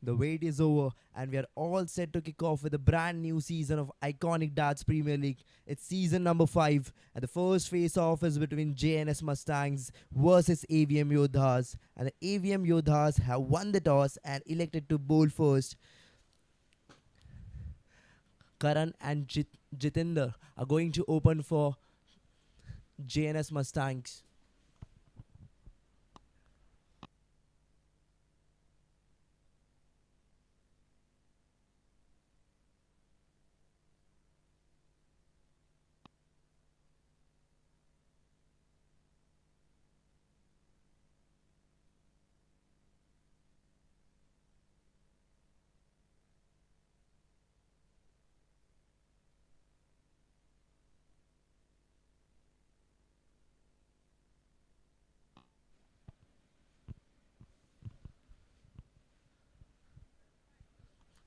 The wait is over, and we are all set to kick off with a brand new season of iconic Darts Premier League. It's season number 5, and the first face-off is between Jns Mustangs versus Avm Yoddhas. And the Avm Yoddhas have won the toss and elected to bowl first. Karan and Jitinder are going to open for Jns Mustangs.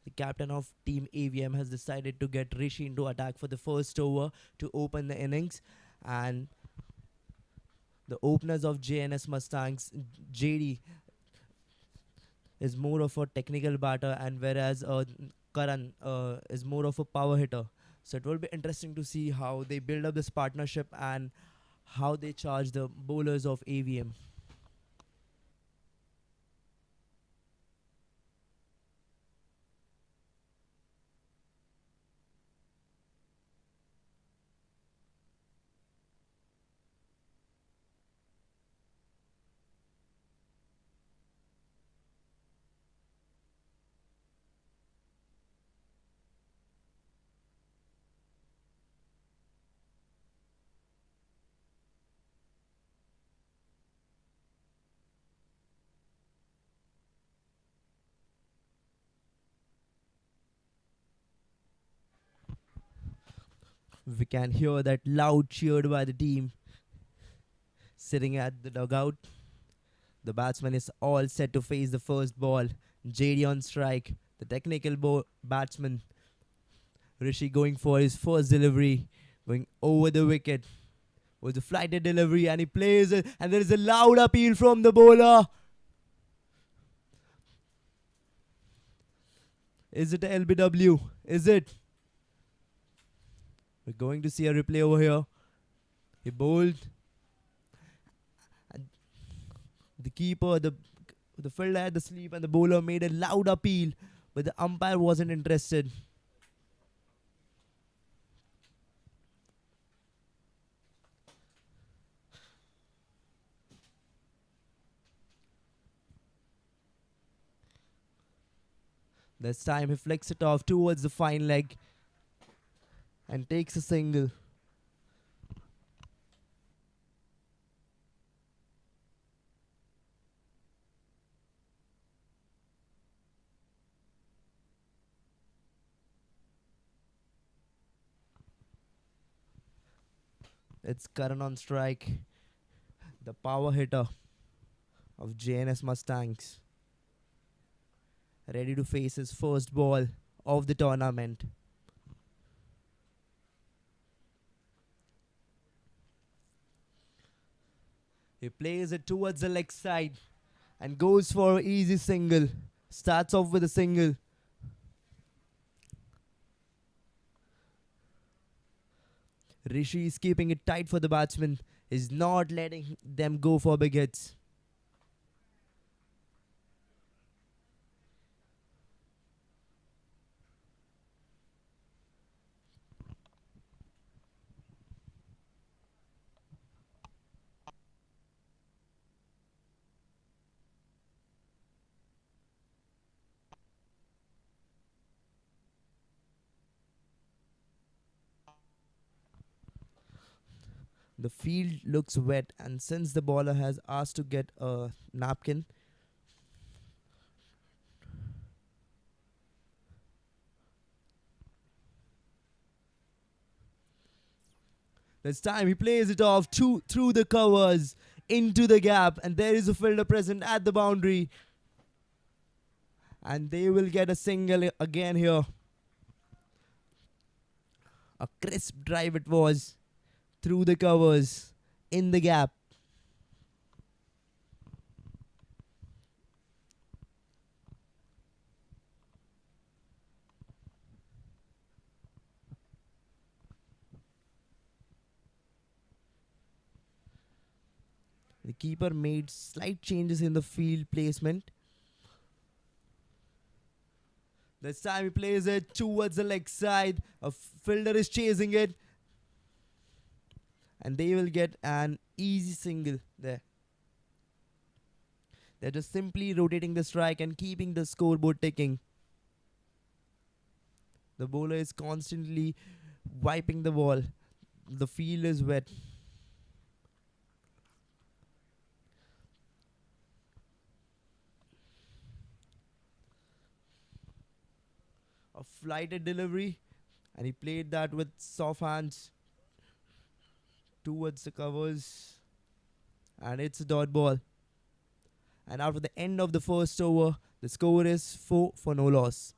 The captain of Team AVM has decided to get Rishi into attack for the first over to open the innings, and the openers of JNS Mustangs, JD, is more of a technical batter, and whereas Karan is more of a power hitter. So it will be interesting to see how they build up this partnership and how they charge the bowlers of AVM. We can hear that loud cheered by the team sitting at the dugout. The batsman is all set to face the first ball. JD on strike. The technical batsman Rishi going for his first delivery, going over the wicket with the flighted delivery, and he plays it, and there is a loud appeal from the bowler. Is it a LBW? Is it? We're going to see a replay over here. He bowled. And the keeper, the fielder had the sleep, and the bowler made a loud appeal, but the umpire wasn't interested. This time he flicks it off towards the fine leg and takes a single. It's Karan on strike, the power hitter of JNS Mustangs, ready to face his first ball of the tournament. He plays it towards the leg side and goes for an easy single. Starts off with a single. Rishi is keeping it tight for the batsman. Is not letting them go for big hits. The field looks wet, and since the bowler has asked to get a napkin, this time he plays it off through the covers into the gap, and there is a fielder present at the boundary, and they will get a single again here. A crisp drive it was through the covers in the gap. keeper made slight changes in the field placement. This time he plays it towards the leg side. A fielder is chasing it. And they will get an easy single there. They're just simply rotating the strike and keeping the scoreboard ticking. The bowler is constantly wiping the ball. The field is wet. A flighted delivery, and he played that with soft hands towards the covers, and it's a dot ball. And after the end of the first over, the score is 4 for no loss.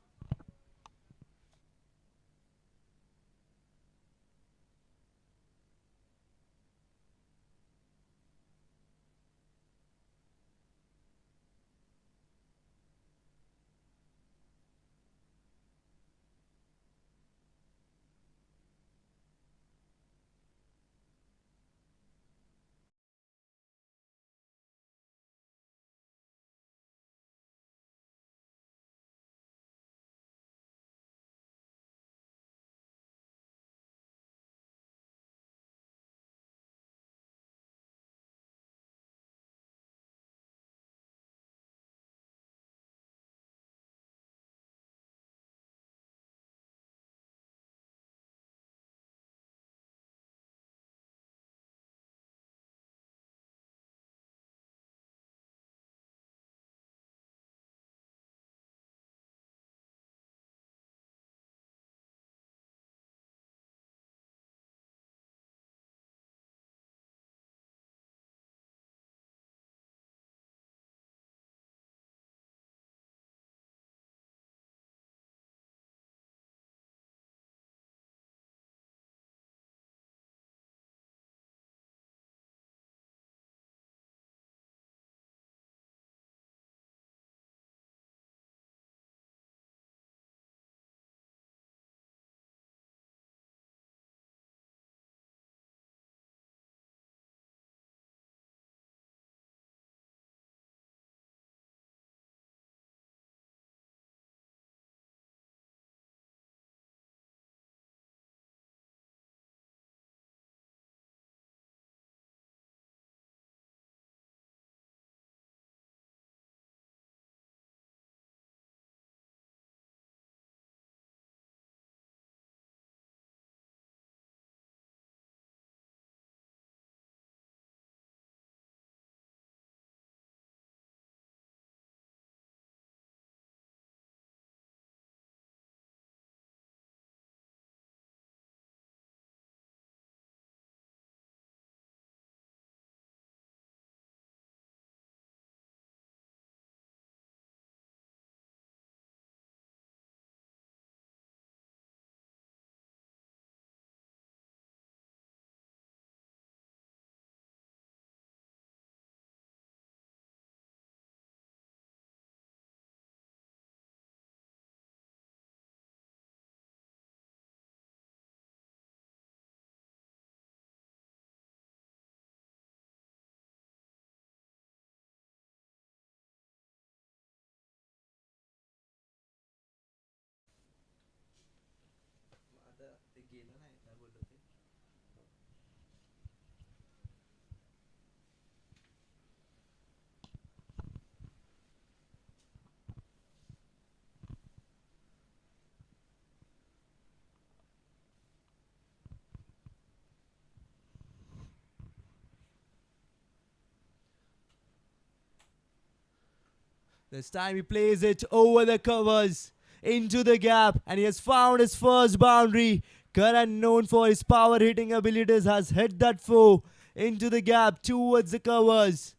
This time he plays it over the covers, into the gap, and he has found his first boundary. Karan, known for his power hitting abilities, has hit that four into the gap towards the covers.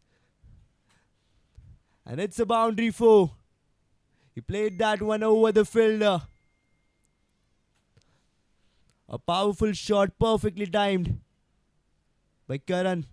And it's a boundary four. He played that one over the fielder. A powerful shot, perfectly timed by Karan.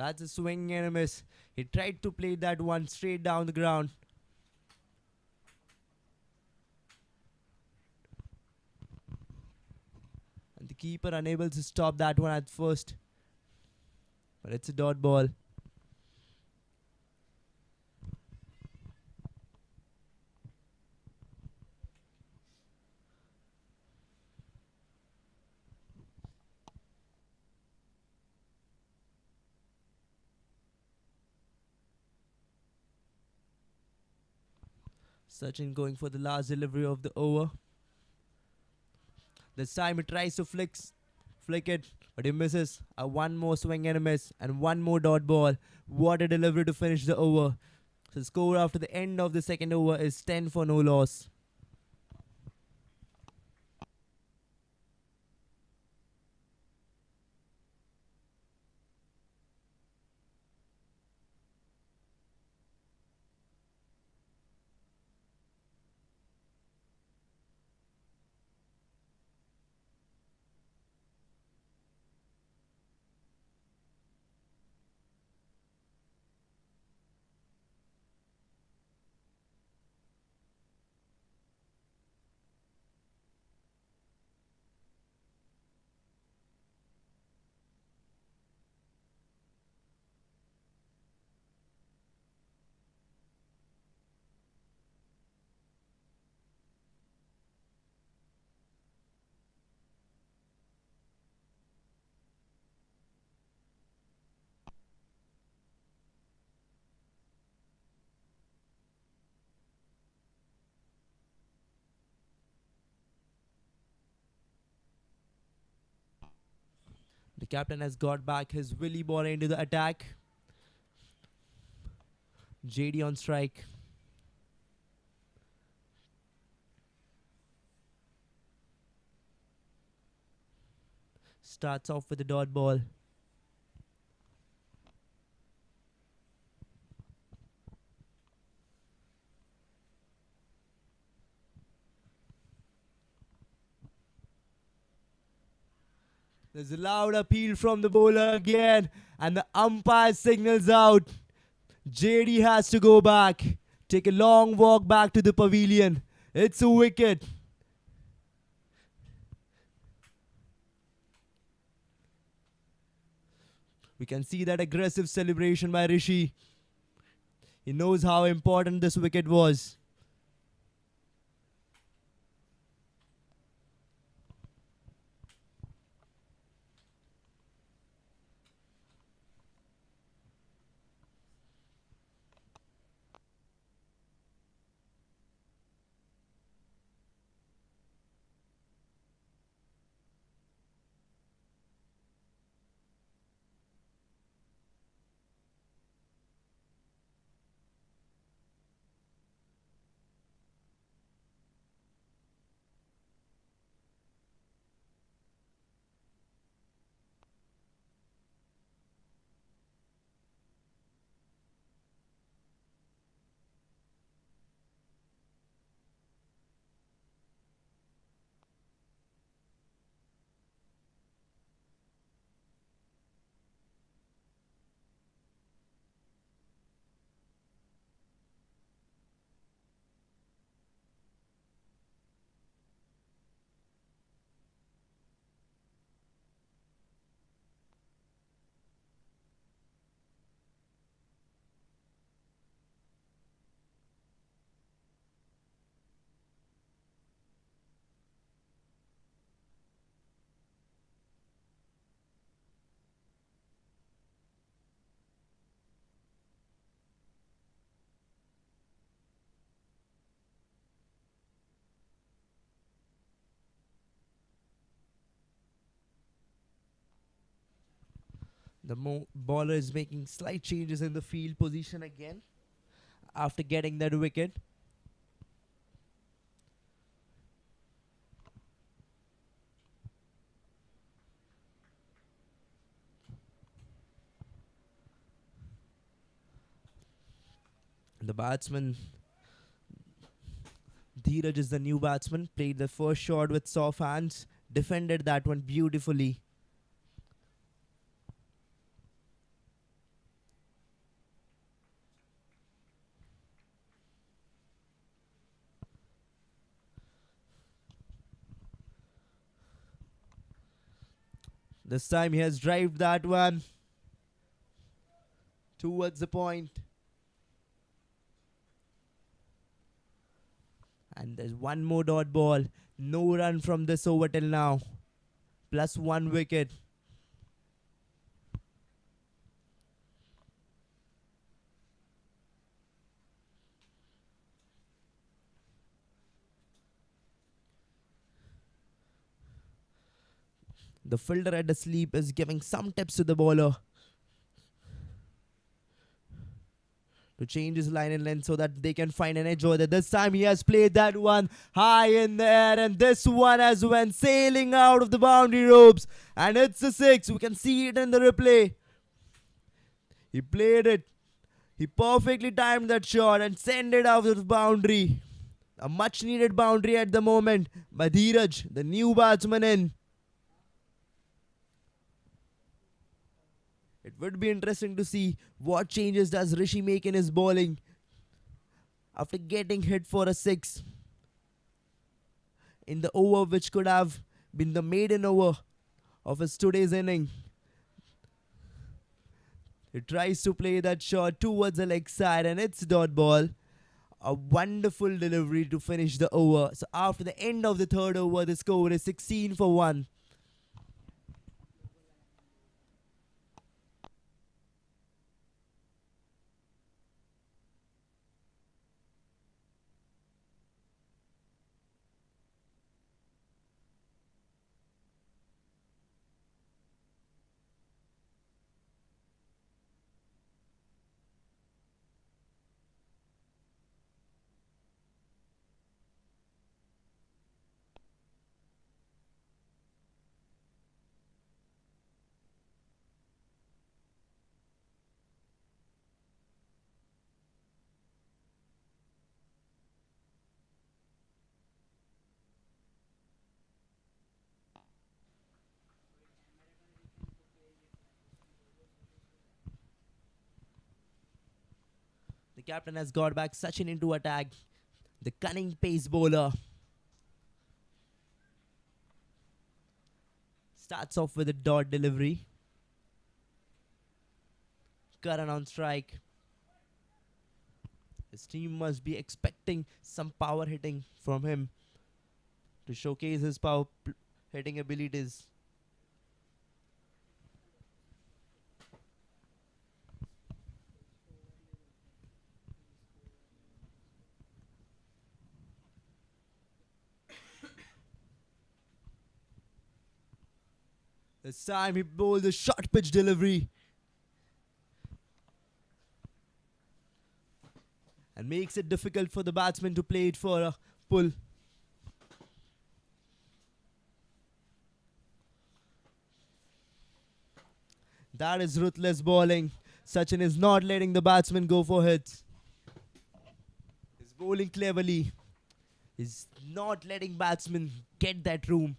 That's a swing and a miss. He tried to play that one straight down the ground. And the keeper unable to stop that one at first. But it's a dot ball. Sachin going for the last delivery of the over. This time he tries to flick it, but he misses. A one more swing and a miss, and one more dot ball. What a delivery to finish the over. So the score after the end of the second over is 10 for no loss. The captain has got back his Willy ball into the attack. JD on strike. Starts off with the dot ball. There's a loud appeal from the bowler again, and the umpire signals out. JD has to go back. Take a long walk back to the pavilion. It's a wicket. We can see that aggressive celebration by Rishi. He knows how important this wicket was. The bowler is making slight changes in the field position again after getting that wicket. The batsman, Dheeraj is the new batsman, played the first shot with soft hands, defended that one beautifully. This time he has drived that one towards the point. And there's one more dot ball. No run from this over till now. Plus 1 wicket. The fielder at the sleep is giving some tips to the bowler to change his line and length so that they can find an edge over there. This time he has played that one high in the air, and this one has went sailing out of the boundary ropes, and it's a 6. We can see it in the replay. He played it. He perfectly timed that shot and sent it out of the boundary. A much needed boundary at the moment by Dheeraj, the new batsman in. It would be interesting to see what changes does Rishi make in his bowling after getting hit for a 6 in the over which could have been the maiden over of his today's inning. He tries to play that shot towards the leg side, and it's dot ball. A wonderful delivery to finish the over. So after the end of the third over, the score is 16 for 1. The captain has got back Sachin into attack. The cunning pace bowler starts off with a dot delivery. Karan on strike. His team must be expecting some power hitting from him to showcase his power hitting abilities. This time he bowled a short pitch delivery and makes it difficult for the batsman to play it for a pull. That is ruthless bowling. Sachin is not letting the batsman go for hits. He's bowling cleverly. He's not letting batsmen get that room.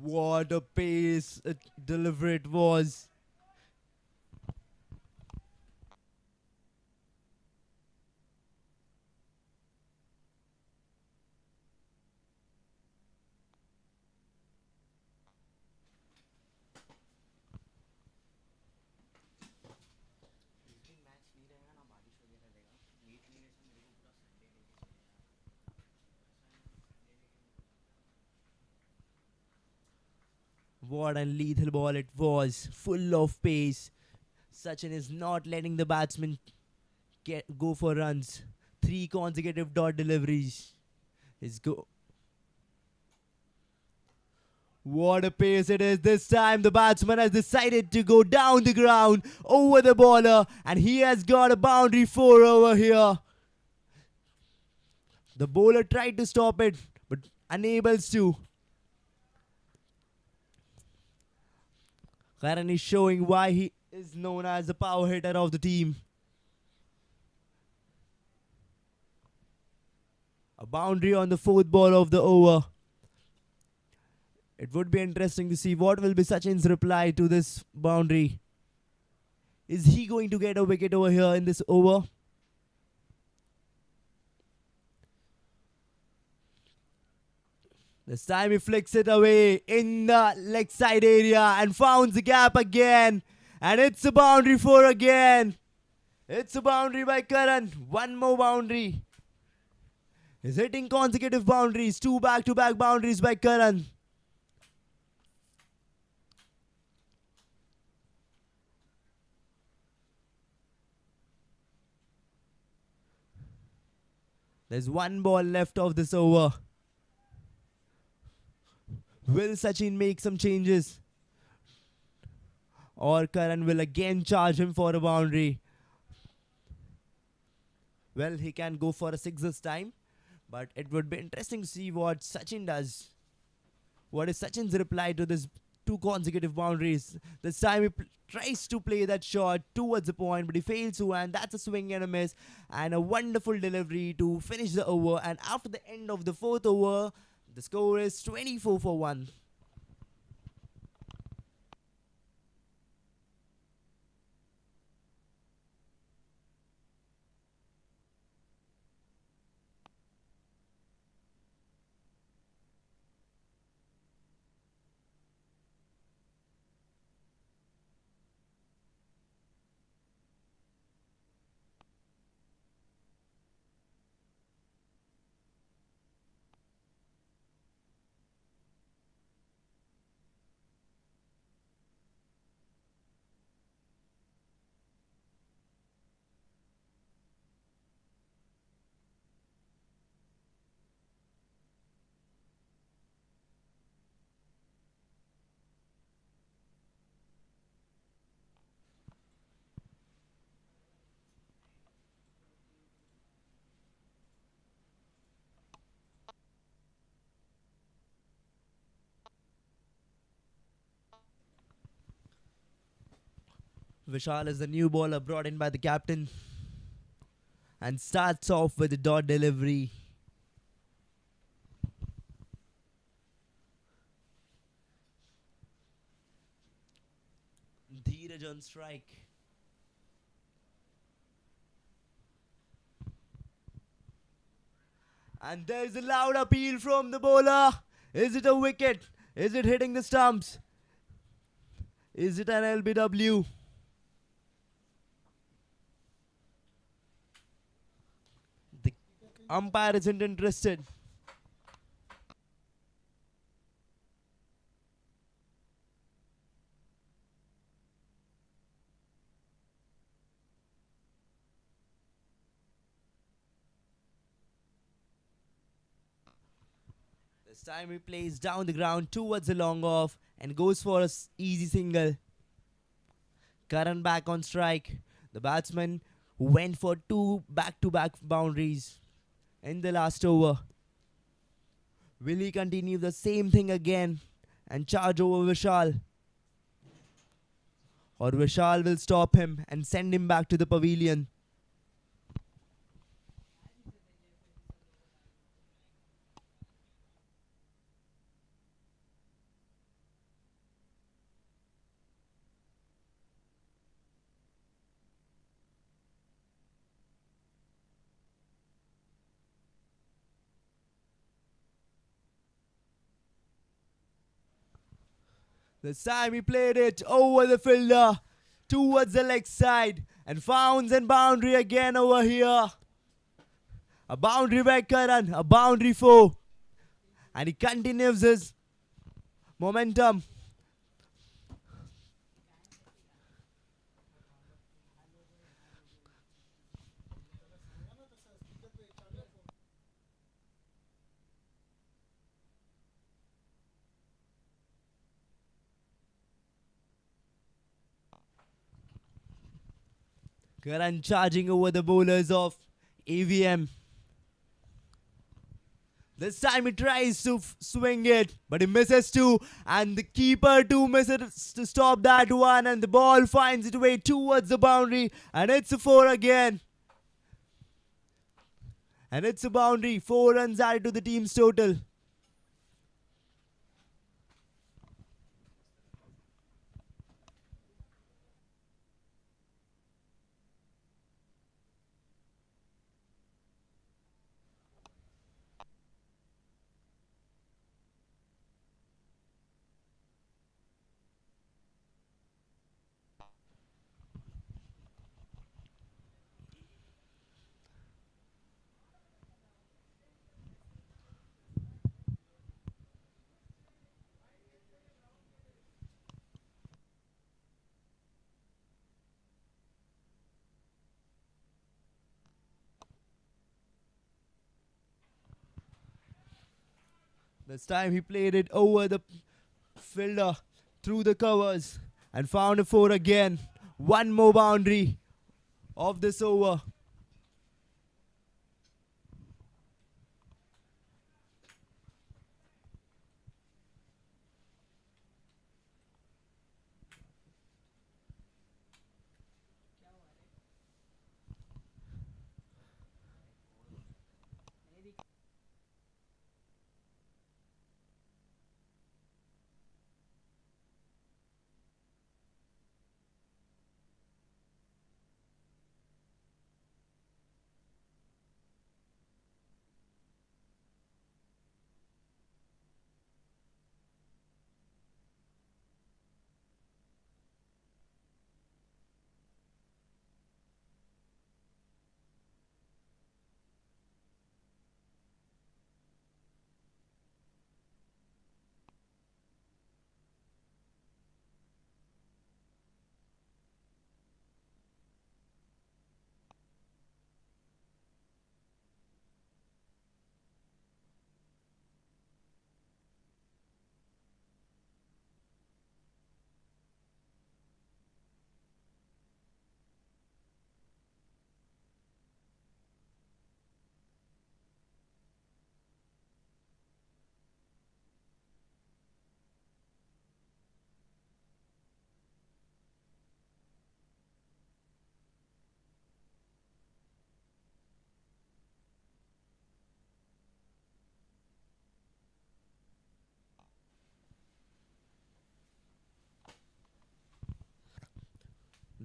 What a pace delivery it was. What a lethal ball it was, full of pace. Sachin is not letting the batsman go for runs. 3 consecutive dot deliveries. What a pace it is. This time the batsman has decided to go down the ground over the bowler, and he has got a boundary 4 over here. The bowler tried to stop it, but unable to. Karan is showing why he is known as the power hitter of the team. A boundary on the fourth ball of the over. It would be interesting to see what will be Sachin's reply to this boundary. Is he going to get a wicket over here in this over? This time he flicks it away in the leg side area and founds the gap again. And it's a boundary four again. It's a boundary by Karan. One more boundary. He's hitting consecutive boundaries. Two back-to-back boundaries by Karan. There's one ball left of this over. Will Sachin make some changes? Or Karan will again charge him for a boundary? Well, he can go for a six this time. But it would be interesting to see what Sachin does. What is Sachin's reply to this two consecutive boundaries? This time he tries to play that shot towards the point, but he fails to, and that's a swing and a miss. And a wonderful delivery to finish the over. And after the end of the fourth over, the score is 24 for 1. Vishal is the new bowler brought in by the captain and starts off with a dot delivery. Dheeraj on strike. And there's a loud appeal from the bowler. Is it a wicket? Is it hitting the stumps? Is it an LBW? The umpire isn't interested. This time he plays down the ground towards the long off and goes for a easy single. Karan back on strike. The batsman went for two back-to-back boundaries in the last over. Will he continue the same thing again and charge over Vishal? Or Vishal will stop him and send him back to the pavilion? This time he played it over the fielder towards the leg side and founds and boundary again over here. A boundary by Karan, a boundary four. And he continues his momentum. Karan charging over the bowlers of AVM. This time he tries to swing it, but he misses too. And the keeper too misses to stop that one. And the ball finds its way towards the boundary. And it's a 4 again. And it's a boundary. 4 runs added to the team's total. This time he played it over the fielder through the covers and found a 4 again. One more boundary of this over.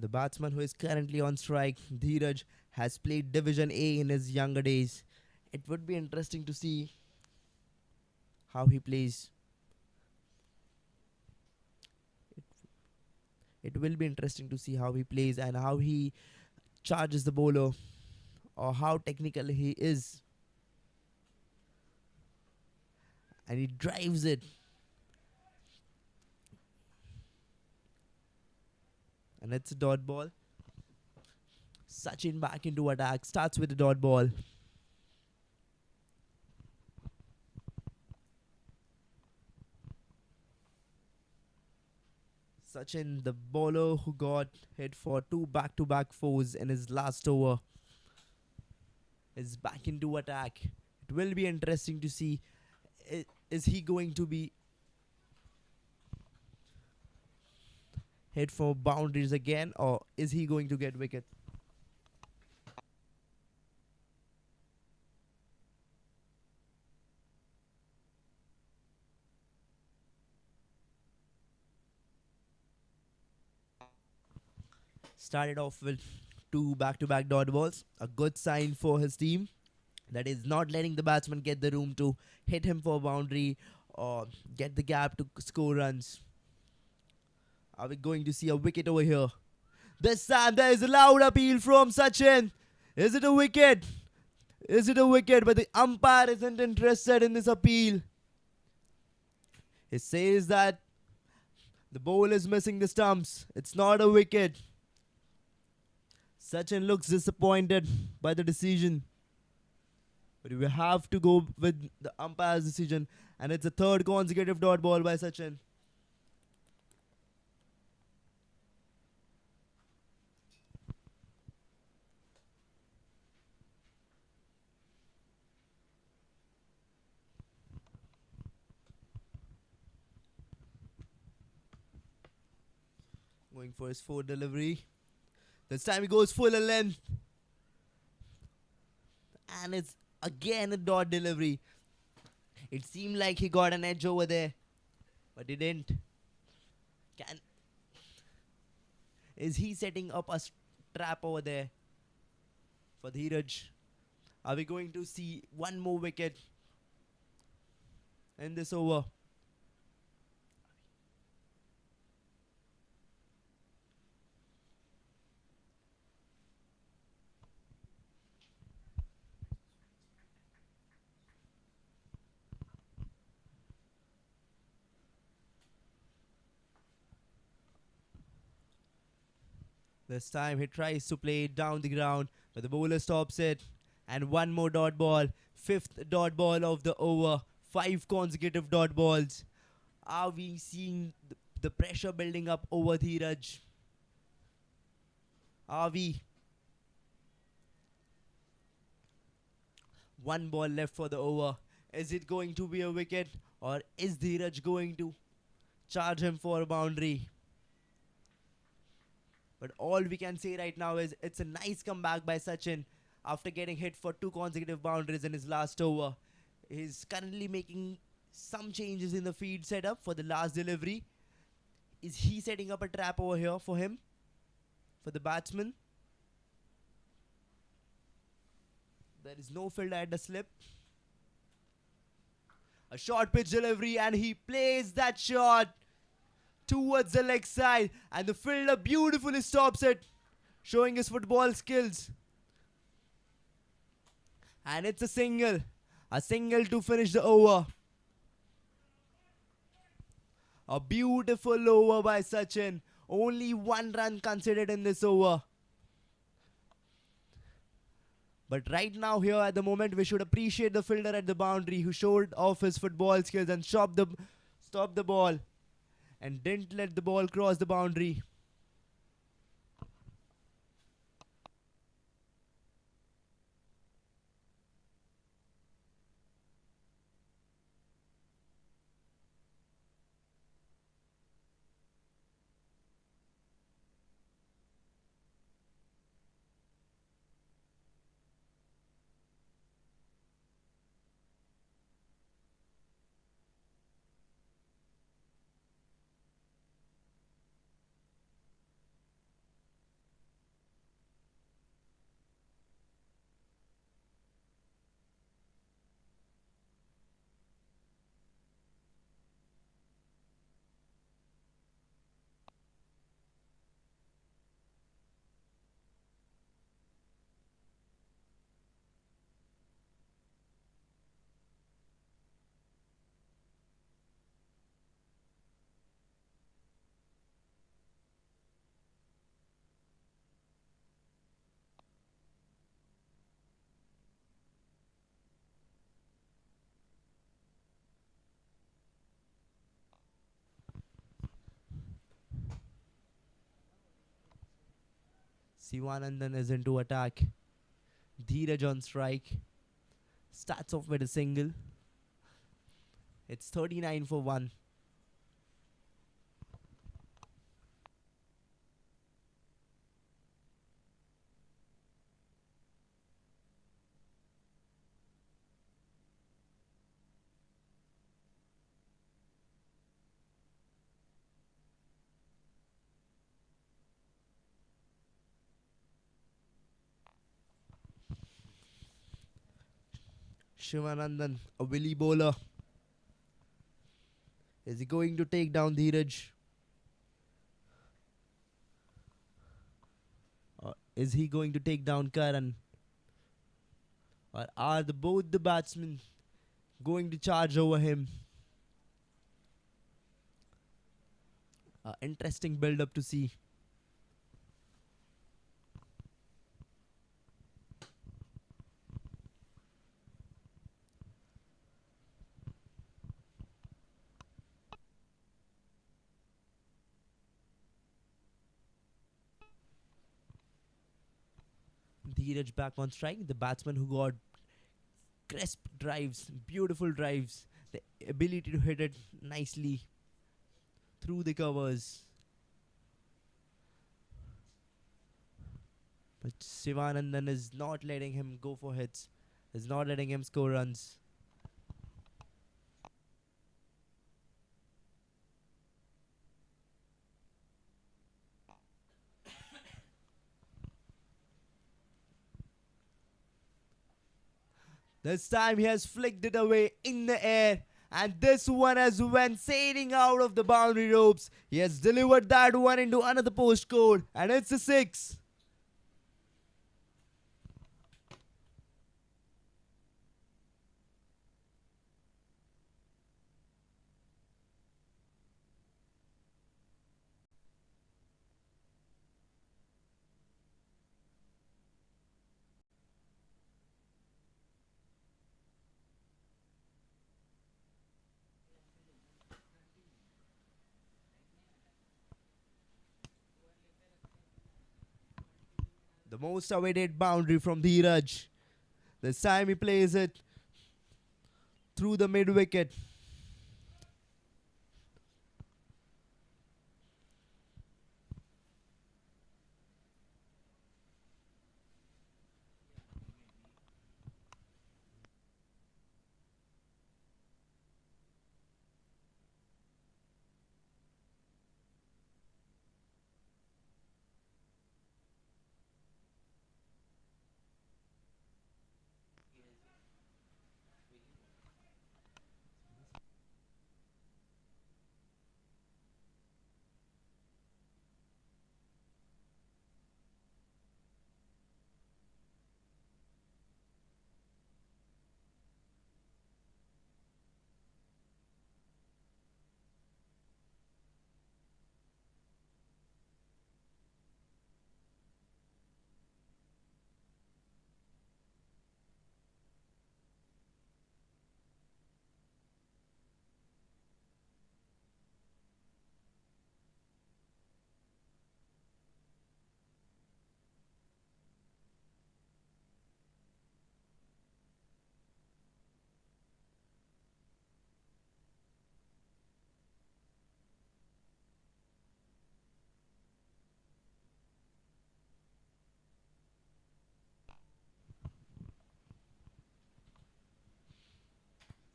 The batsman who is currently on strike, Dheeraj, has played Division A in his younger days. It would be interesting to see how he plays. It will be interesting to see how he plays and how he charges the bowler or how technical he is. And he drives it. And it's a dot ball. Sachin back into attack. Starts with a dot ball. Sachin, the bowler who got hit for 2 back-to-back fours in his last over, is back into attack. It will be interesting to see, is he going to be hit for boundaries again, or is he going to get wicket? Started off with 2 back-to-back dot balls. A good sign for his team. That is not letting the batsman get the room to hit him for a boundary or get the gap to score runs. Are we going to see a wicket over here? This time there is a loud appeal from Sachin. Is it a wicket? Is it a wicket? But the umpire isn't interested in this appeal. He says that the ball is missing the stumps. It's not a wicket. Sachin looks disappointed by the decision. But we have to go with the umpire's decision. And it's a third consecutive dot ball by Sachin. Going for his fourth delivery. This time he goes full length. And it's again a dot delivery. It seemed like he got an edge over there, but he didn't. Is he setting up a trap over there for Dheeraj? Are we going to see one more wicket in this over? This time he tries to play it down the ground, but the bowler stops it. And one more dot ball. Fifth dot ball of the over. 5 consecutive dot balls. Are we seeing the pressure building up over Dheeraj? Are we? One ball left for the over. Is it going to be a wicket, or is Dheeraj going to charge him for a boundary? But all we can say right now is it's a nice comeback by Sachin after getting hit for 2 consecutive boundaries in his last over. He's currently making some changes in the feed setup for the last delivery. Is he setting up a trap over here for him? For the batsman? There is no fielder at the slip. A short pitch delivery, and he plays that shot towards the leg side, and the fielder beautifully stops it, showing his football skills. And it's a single to finish the over. A beautiful over by Sachin. Only 1 run considered in this over. But right now here at the moment, we should appreciate the fielder at the boundary who showed off his football skills and stopped the ball and didn't let the ball cross the boundary. Sivanandan is into attack. Dheeraj on strike. Starts off with a single. It's 39 for 1. Shivanandan, a willy bowler. Is he going to take down Dheeraj? Or is he going to take down Karan? Or are both the batsmen going to charge over him? Interesting build-up to see. Dheeraj back on strike. The batsman who got crisp drives, beautiful drives, the ability to hit it nicely through the covers. But Sivanandan is not letting him go for hits. Is not letting him score runs. This time he has flicked it away in the air. And this one has went sailing out of the boundary ropes. He has delivered that one into another postcode. And it's a 6. The most awaited boundary from Dheeraj. This time he plays it through the mid wicket.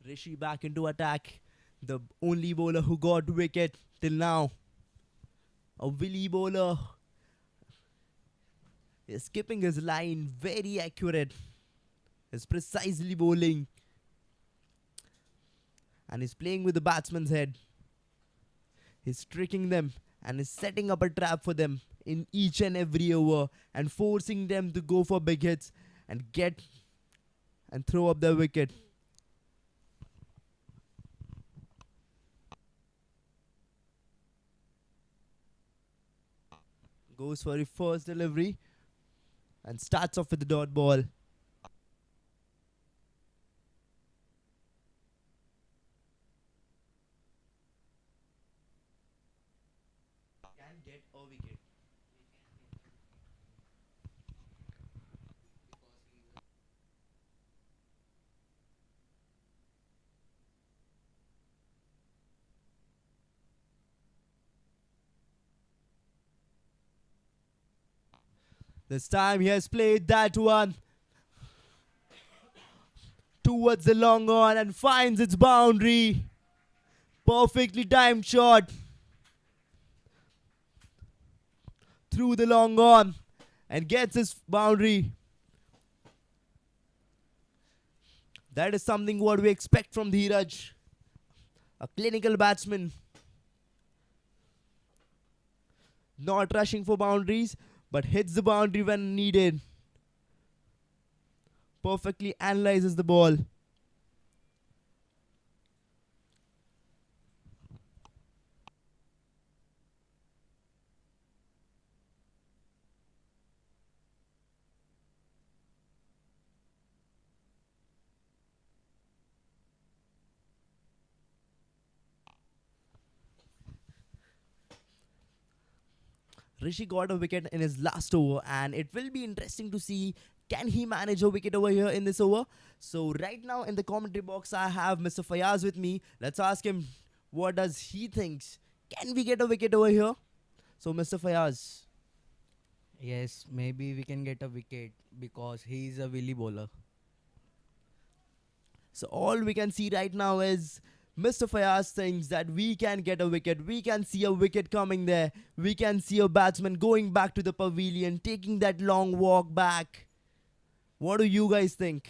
Rishi back into attack. The only bowler who got wicket till now. A Willy bowler is skipping his line, very accurate. Is precisely bowling. And he's playing with the batsman's head. He's tricking them and is setting up a trap for them in each and every over and forcing them to go for big hits and get and throw up their wicket. Goes for his first delivery and starts off with the dot ball. Can get a wicket. This time he has played that one towards the long on and finds its boundary. Perfectly timed shot through the long on and gets his boundary. That is something what we expect from Dheeraj. A clinical batsman. Not rushing for boundaries, but hits the boundary when needed. Perfectly analyzes the ball. Rishi got a wicket in his last over, and it will be interesting to see can he manage a wicket over here in this over. So right now in the commentary box I have Mr. Fayaz with me. Let's ask him what does he thinks. Can we get a wicket over here? So Mr. Fayaz. Yes, maybe we can get a wicket because he is a willy bowler. So all we can see right now is Mr. Fayaz thinks that we can get a wicket. We can see a wicket coming there. We can see a batsman going back to the pavilion, taking that long walk back. What do you guys think?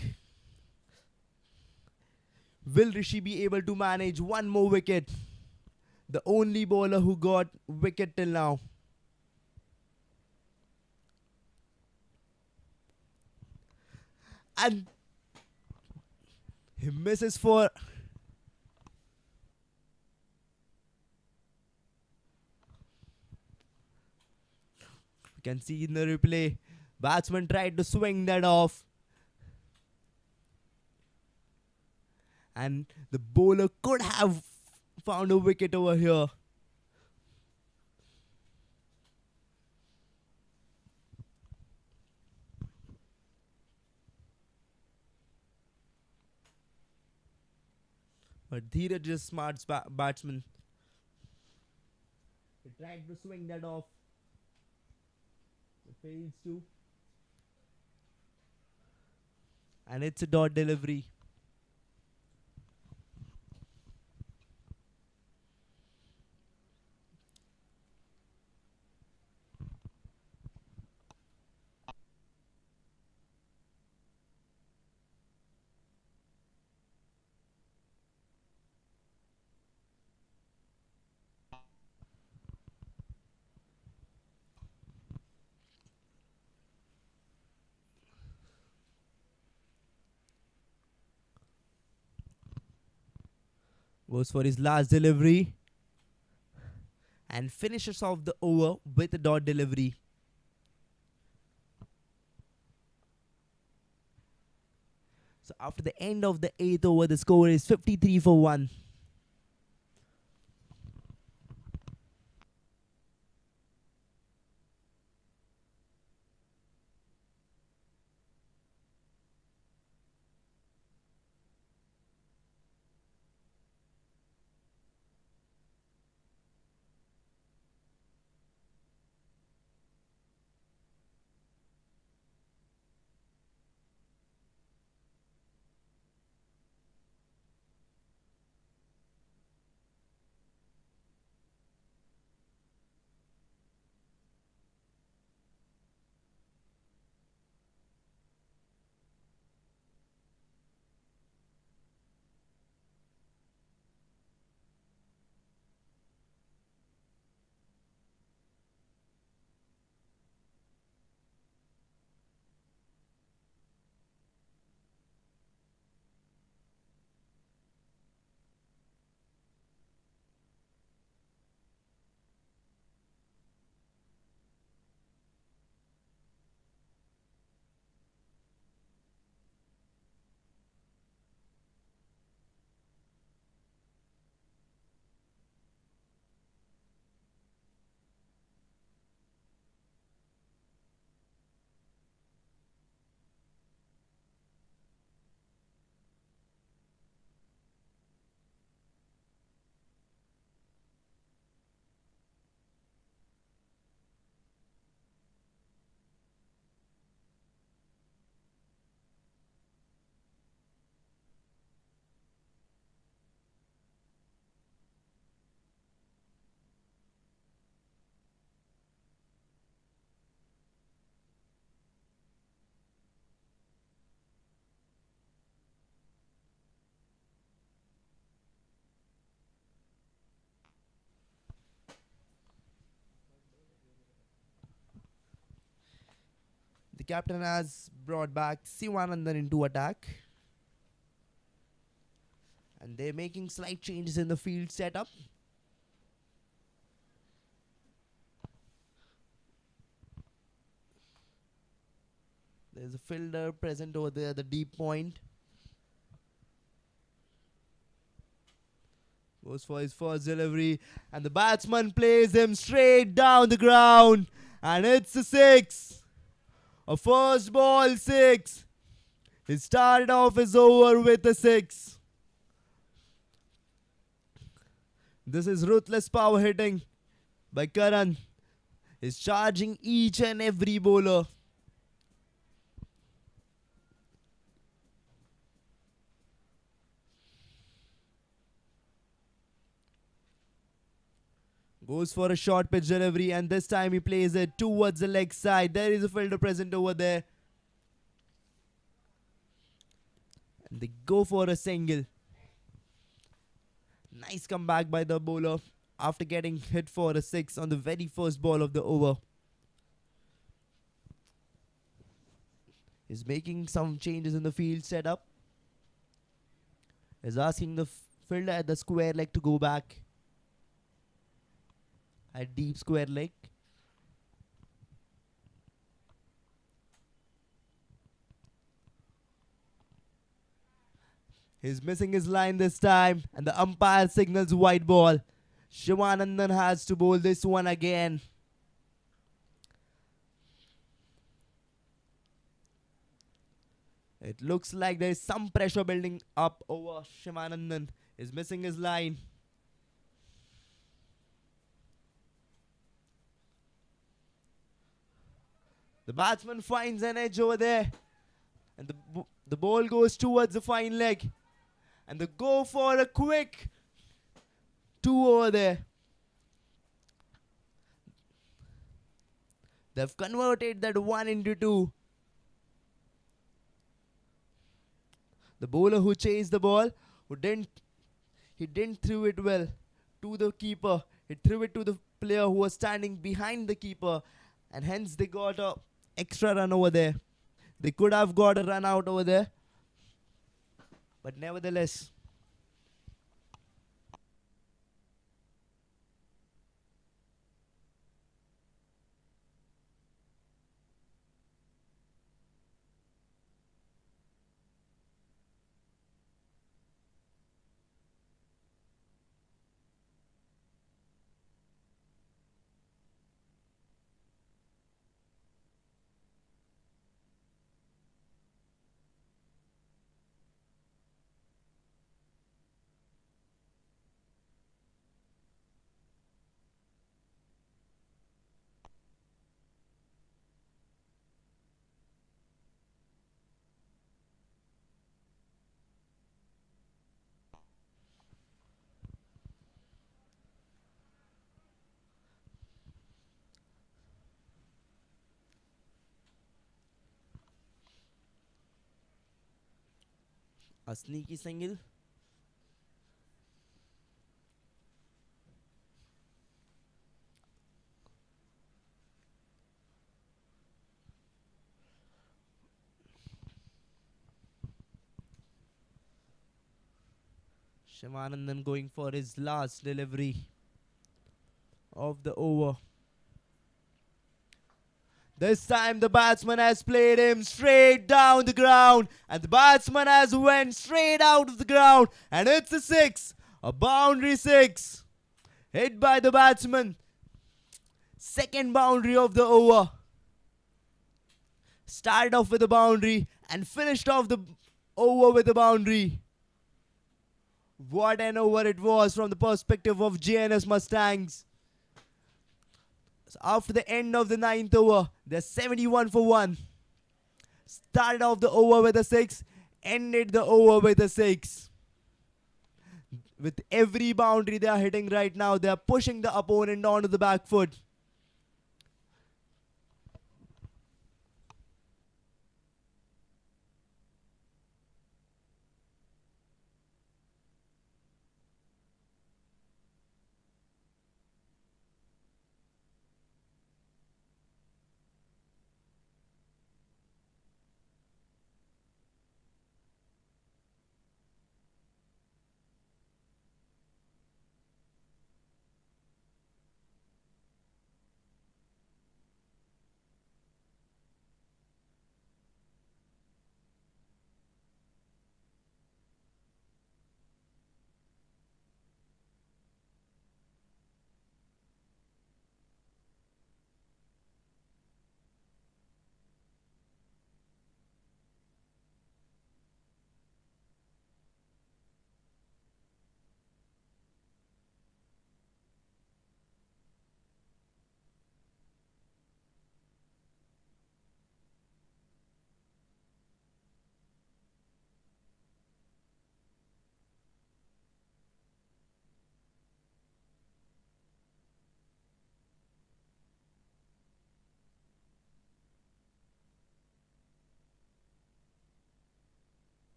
Will Rishi be able to manage one more wicket? The only bowler who got wicket till now. And he misses for. You can see in the replay. Batsman tried to swing that off. And the bowler could have found a wicket over here. But Dheeraj is smart batsman. He tried to swing that off. It fails to. And it's a dot delivery. Goes for his last delivery. And finishes off the over with a dot delivery. So after the end of the 8th over, the score is 53 for 1. The captain has brought back Sivanandan into attack. And they're making slight changes in the field setup. There's a fielder present over there, the deep point. Goes for his first delivery. And the batsman plays him straight down the ground. And it's a 6. A first ball 6. He started off his over with a 6. This is ruthless power hitting by Karan. is charging each and every bowler. Goes for a short pitch delivery, and this time he plays it towards the leg side. There is a fielder present over there. And they go for a single. Nice comeback by the bowler after getting hit for a six on the very first ball of the over. He's making some changes in the field setup. Is asking the fielder at the square leg to go back at deep square leg. He's missing his line this time, and the umpire signals white ball. Shivanandan has to bowl this one again. It looks like there is some pressure building up over Shivanandan. Is missing his line. The batsman finds an edge over there, and the ball goes towards the fine leg, and they go for a quick two over there. They've converted that one into two. The bowler who chased the ball, he didn't throw it well to the keeper. He threw it to the player who was standing behind the keeper, and hence they got a extra run over there. They could have got a run out over there, but nevertheless. A sneaky single. Shivanandan going for his last delivery of the over. This time the batsman has played him straight down the ground, and the batsman has went straight out of the ground, and it's a six, a boundary six, hit by the batsman. Second boundary of the over. Started off with a boundary and finished off the over with a boundary. What an over it was from the perspective of Jns Mustangs. So after the end of the ninth over, they're 71 for 1. Started off the over with a 6, ended the over with a 6. With every boundary they are hitting right now, they are pushing the opponent onto the back foot.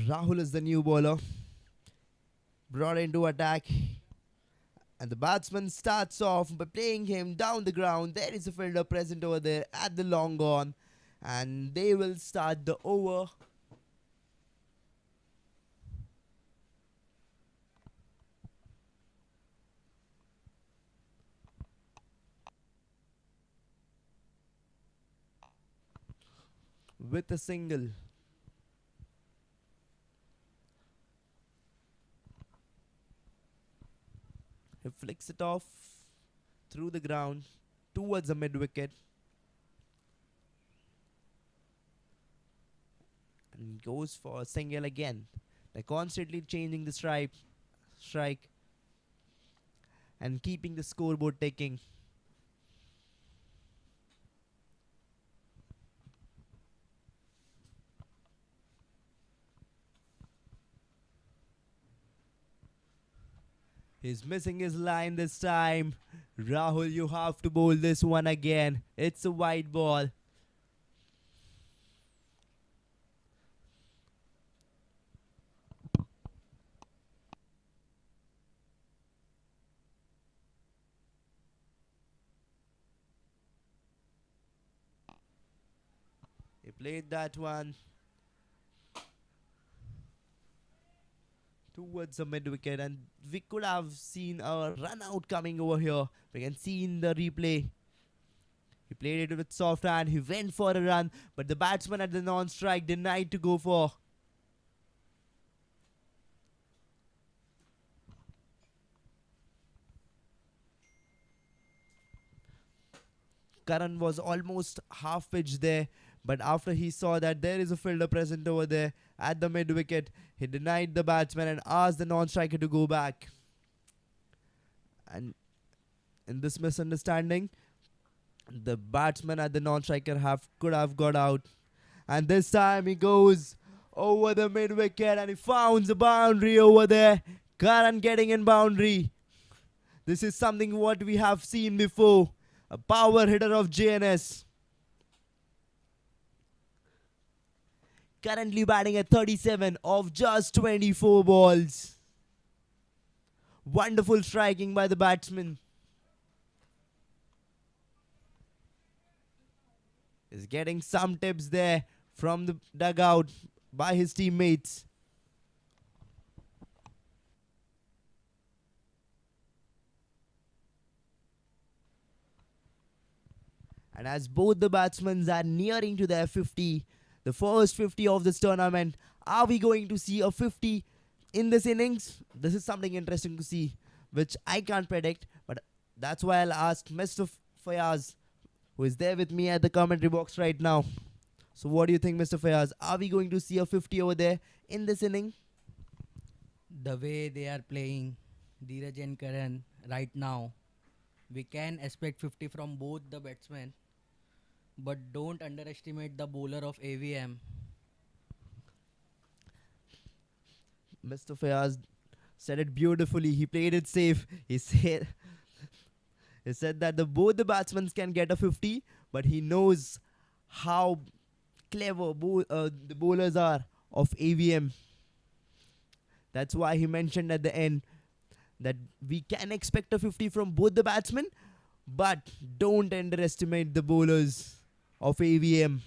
Rahul is the new bowler, brought into attack, and the batsman starts off by playing him down the ground. There is a fielder present over there at the long on, and they will start the over. With a single. He flicks it off through the ground towards the mid wicket and goes for a single again. They're constantly changing the strike and keeping the scoreboard ticking. He's missing his line this time. Rahul, you have to bowl this one again. It's a wide ball. He played that one towards the mid wicket, and we could have seen a run out coming over here. We can see in the replay. He played it with soft hand. He went for a run, but the batsman at the non-strike denied to go for. Karan was almost half pitch there, but after he saw that there is a fielder present over there at the mid wicket, he denied the batsman and asked the non-striker to go back. And in this misunderstanding, the batsman at the non-striker could have got out. And this time he goes over the mid wicket and he founds the boundary over there. Karan getting in boundary. This is something what we have seen before. A power hitter of JNS. Currently batting at 37 of just 24 balls. Wonderful striking by the batsman. Is getting some tips there from the dugout by his teammates. And as both the batsmen are nearing to their 50, the first 50 of this tournament, are we going to see a 50 in this innings? This is something interesting to see, which I can't predict, but that's why I'll ask Mr. Fayaz, who is there with me at the commentary box right now. So what do you think, Mr. Fayaz? Are we going to see a 50 over there in this inning? The way they are playing, Dheeraj and Karan right now, we can expect 50 from both the batsmen. But don't underestimate the bowler of AVM. Mr. Fayaz said it beautifully. He played it safe. He said that both the batsmen can get a 50, but he knows how clever the bowlers are of AVM. That's why he mentioned at the end that we can expect a 50 from both the batsmen, but don't underestimate the bowlers of AVM.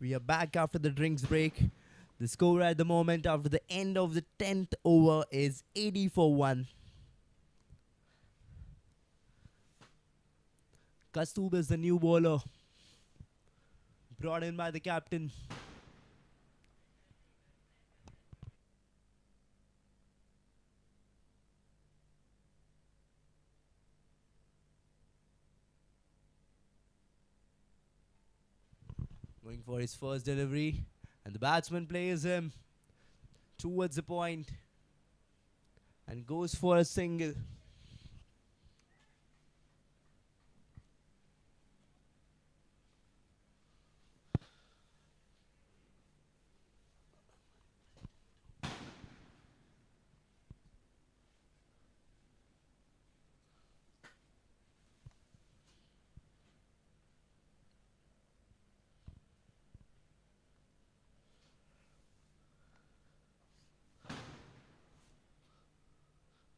We are back after the drinks break. The score at the moment after the end of the 10th over is 80 for 1. Kastub is the new bowler, brought in by the captain. Going for his first delivery, and the batsman plays him towards the point and goes for a single.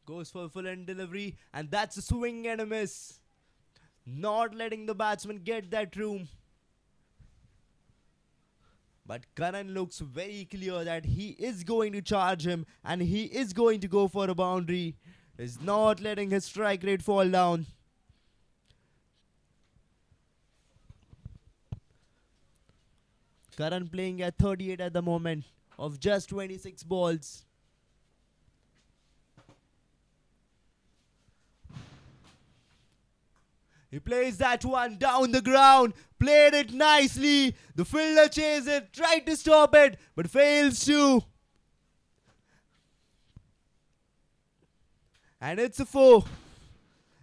Goes for a full end delivery, and that's a swing and a miss. Not letting the batsman get that room. But Karan looks very clear that he is going to charge him and he is going to go for a boundary. He's not letting his strike rate fall down. Karan playing at 38 at the moment of just 26 balls. He plays that one down the ground, played it nicely. The fielder chased it, tried to stop it, but fails to. And it's a 4.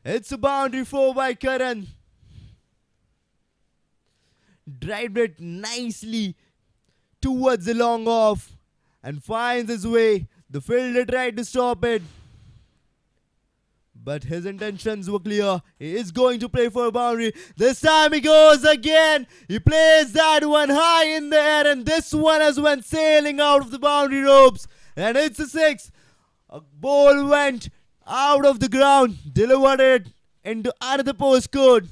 It's a boundary 4 by Karan. Drived it nicely towards the long off and finds his way. The fielder tried to stop it, but his intentions were clear. He is going to play for a boundary. This time he goes again. He plays that one high in the air, and this one has went sailing out of the boundary ropes. And it's a 6. A ball went out of the ground, delivered it into another postcode.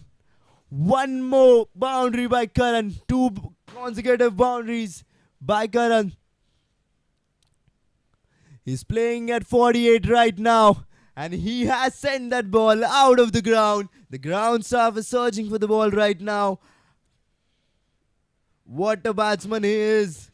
One more boundary by Karan. 2 consecutive boundaries by Karan. He's playing at 48 right now, and he has sent that ball out of the ground. The ground staff is searching for the ball right now. What a batsman he is.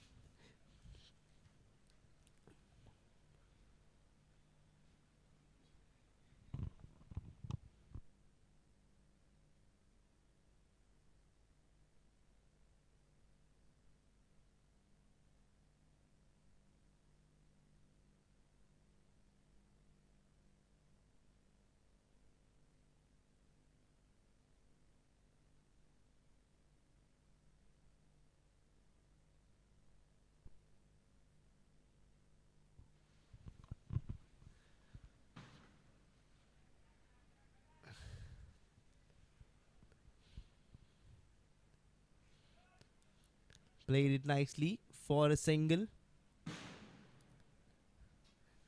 Played it nicely for a single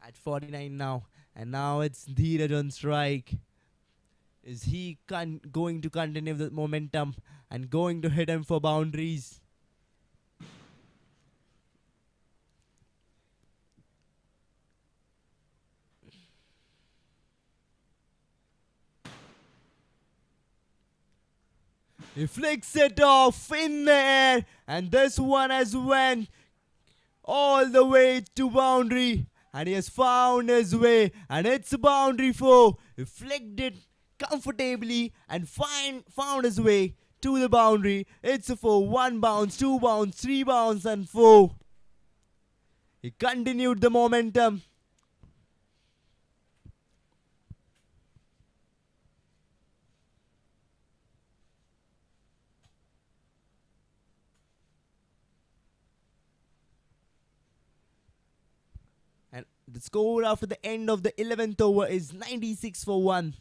at 49 now. And now it's Dheeraj on strike. Is he going to continue the momentum and going to hit him for boundaries? He flicks it off in the air, and this one has went all the way to boundary, and he has found his way, and it's a boundary 4. He flicked it comfortably and found his way to the boundary. It's a 4. 1 bounce, 2 bounce, 3 bounce, and 4. He continued the momentum. And the score after the end of the 11th over is 96 for 1.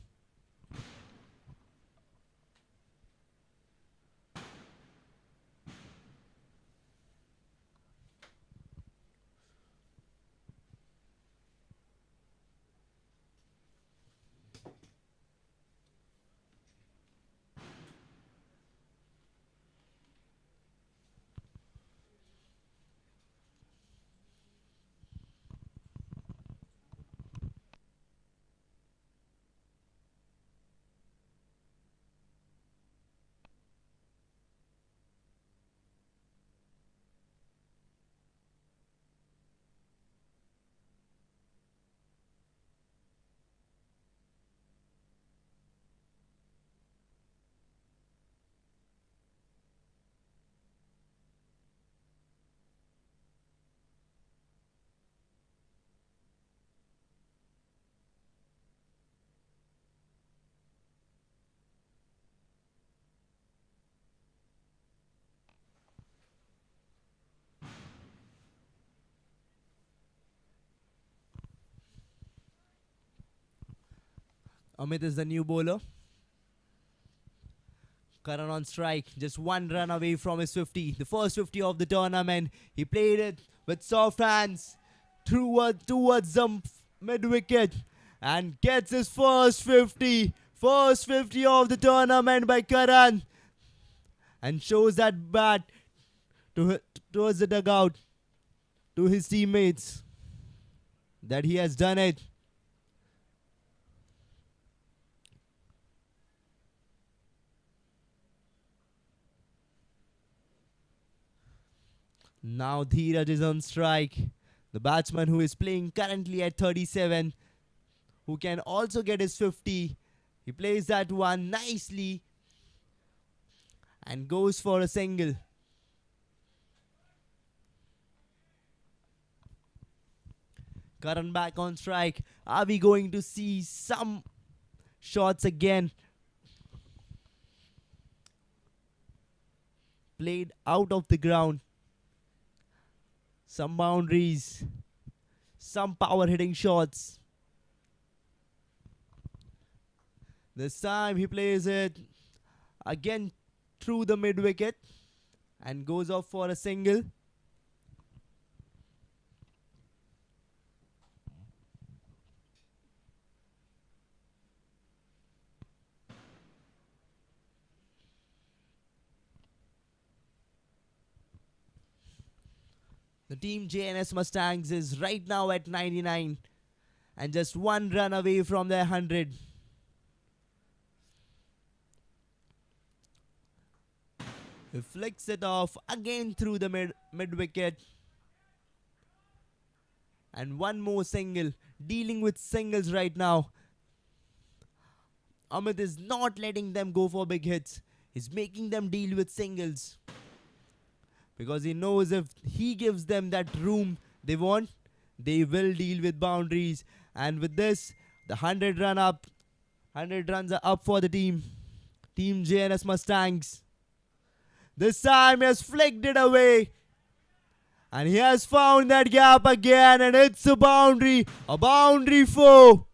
Amit is the new bowler. Karan on strike, just one run away from his 50. The first 50 of the tournament. He played it with soft hands towards the mid wicket and gets his first 50. First 50 of the tournament by Karan and shows that bat to, towards the dugout to his teammates that he has done it. Now Dheeraj is on strike. The batsman who is playing currently at 37, who can also get his 50. He plays that one nicely and goes for a single. Karan back on strike. Are we going to see some shots again? Played out of the ground. Some boundaries. Some power hitting shots. This time he plays it again through the mid wicket and goes off for a single. The team Jns Mustangs is right now at 99 and just one run away from their 100. He flicks it off again through the mid wicket. And one more single. Dealing with singles right now. Amit is not letting them go for big hits. He's making them deal with singles. Because he knows if he gives them that room they want, they will deal with boundaries. And with this, the 100 runs are up for the team. Team JNS Mustangs. This time he has flicked it away. And he has found that gap again, and it's a boundary 4.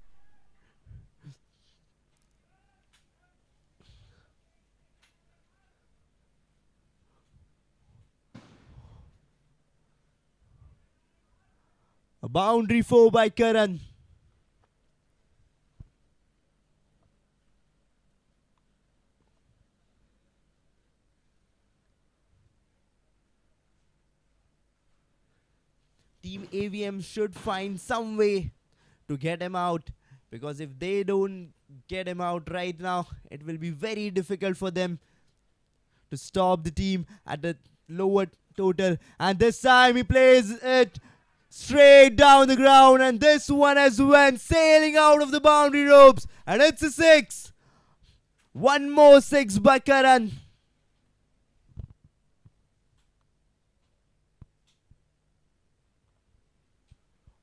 A boundary 4 by Karan. Team AVM should find some way to get him out, because if they don't get him out right now, it will be very difficult for them to stop the team at the lower total. And this time he plays it straight down the ground, and this one has went sailing out of the boundary ropes, and it's a 6. One more 6 by Karan.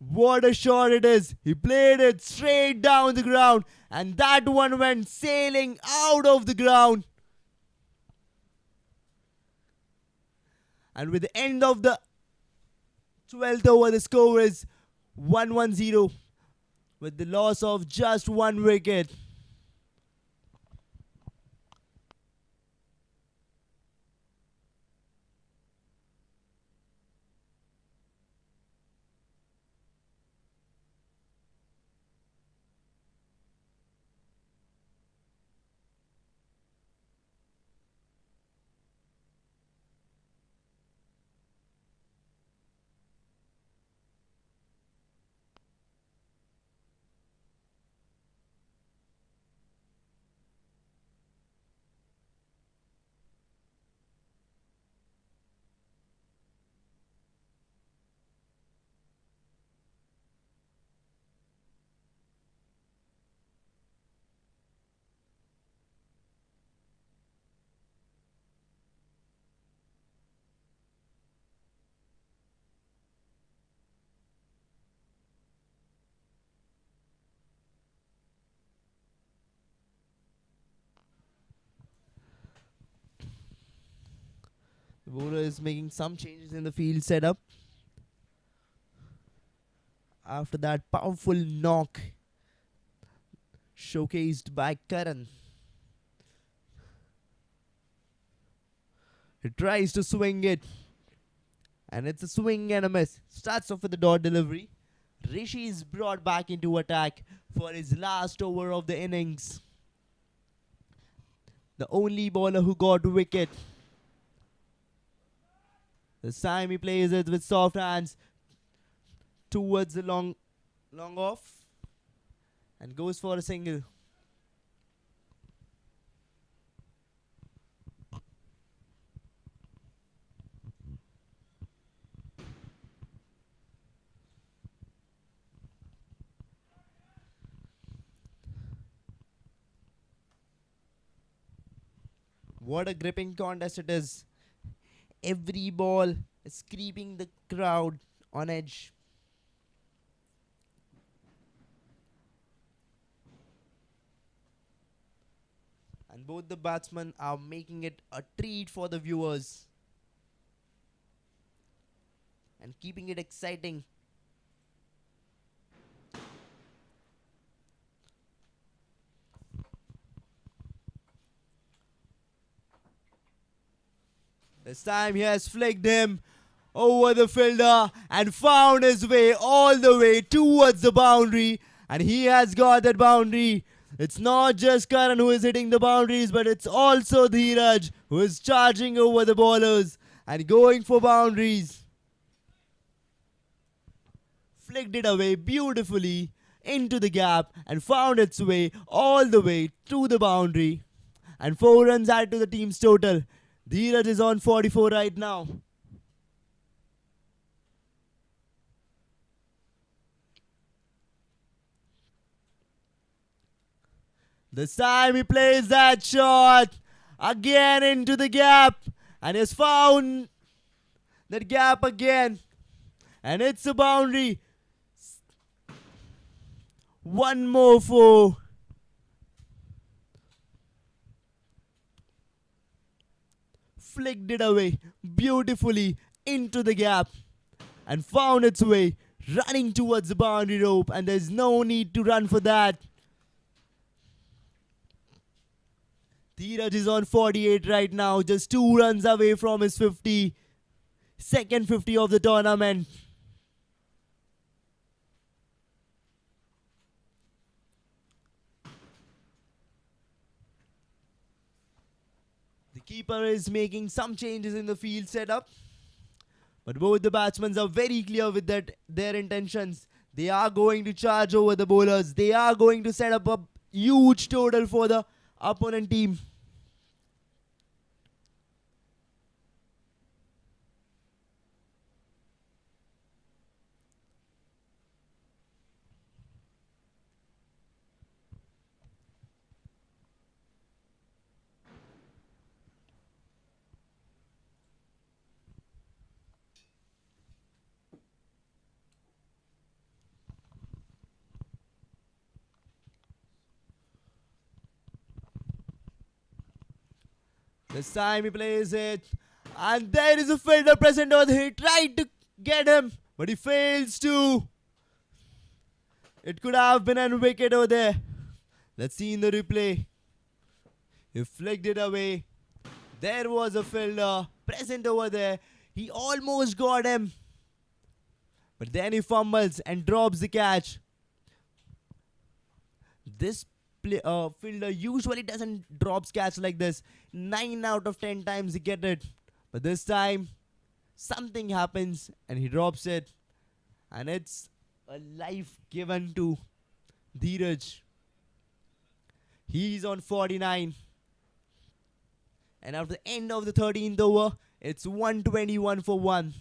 What a shot it is. He played it straight down the ground, and that one went sailing out of the ground. And with the end of the 12th over, the score is 1-1-0 with the loss of just one wicket. The bowler is making some changes in the field setup after that powerful knock showcased by Karan. He tries to swing it, and it's a swing and a miss. Starts off with the dot delivery. Rishi is brought back into attack for his last over of the innings. The only bowler who got wicket. This time he plays it with soft hands towards the long off and goes for a single. What a gripping contest it is. Every ball is keeping the crowd on edge. And both the batsmen are making it a treat for the viewers and keeping it exciting. This time he has flicked him over the fielder and found his way all the way towards the boundary, and he has got that boundary. It's not just Karan who is hitting the boundaries, but it's also Dheeraj who is charging over the bowlers and going for boundaries. Flicked it away beautifully into the gap and found its way all the way to the boundary. And 4 runs added to the team's total. Dheeraj is on 44 right now. This time he plays that shot again into the gap and has found that gap again. And it's a boundary. One more four. Flicked it away beautifully into the gap and found its way running towards the boundary rope, and there's no need to run for that. Dheeraj is on 48 right now, just 2 runs away from his 50. Second 50 of the tournament. The keeper is making some changes in the field setup, but both the batsmen are very clear with their intentions. They are going to charge over the bowlers. They are going to set up a huge total for the opponent team. This time he plays it. And there is a fielder present over there. He tried to get him, but he fails to. It could have been a wicket over there. Let's see in the replay. He flicked it away. There was a fielder present over there. He almost got him. But then he fumbles and drops the catch. This fielder usually doesn't drop catch like this. 9 out of 10 times he get it. But this time, something happens and he drops it. And it's a life given to Dheeraj. He's on 49. And after the end of the 13th over, it's 121 for 1.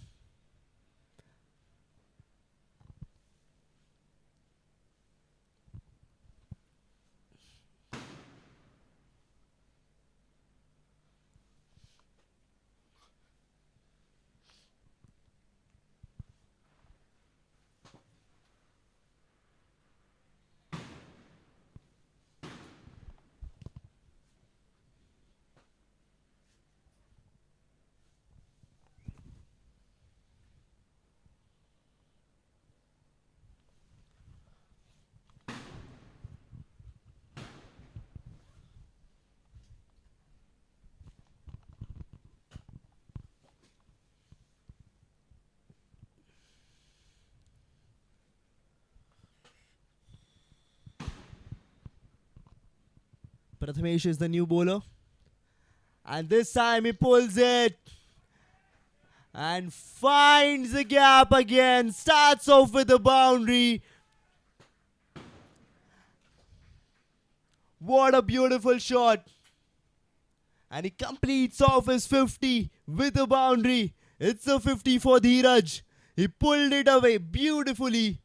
Prathamesh is the new bowler. And this time he pulls it and finds the gap again. Starts off with the boundary. What a beautiful shot. And he completes off his 50 with a boundary. It's a 50 for Dheeraj. He pulled it away beautifully.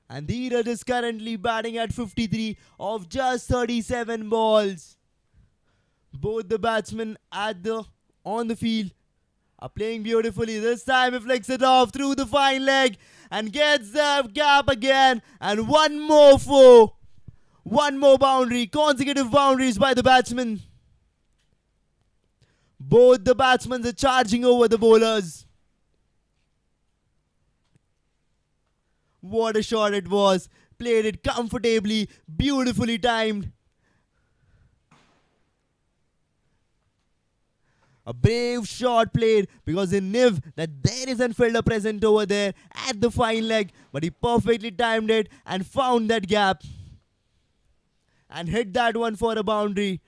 And Dheeraj is currently batting at 53 of just 37 balls. Both the batsmen on the field are playing beautifully. This time he flicks it off through the fine leg and gets the gap again. And one more boundary. Consecutive boundaries by the batsmen. Both the batsmen are charging over the bowlers. What a shot it was. Played it comfortably, beautifully timed. A brave shot played because he knew that there is a fielder present over there at the fine leg, but he perfectly timed it and found that gap and hit that one for a boundary.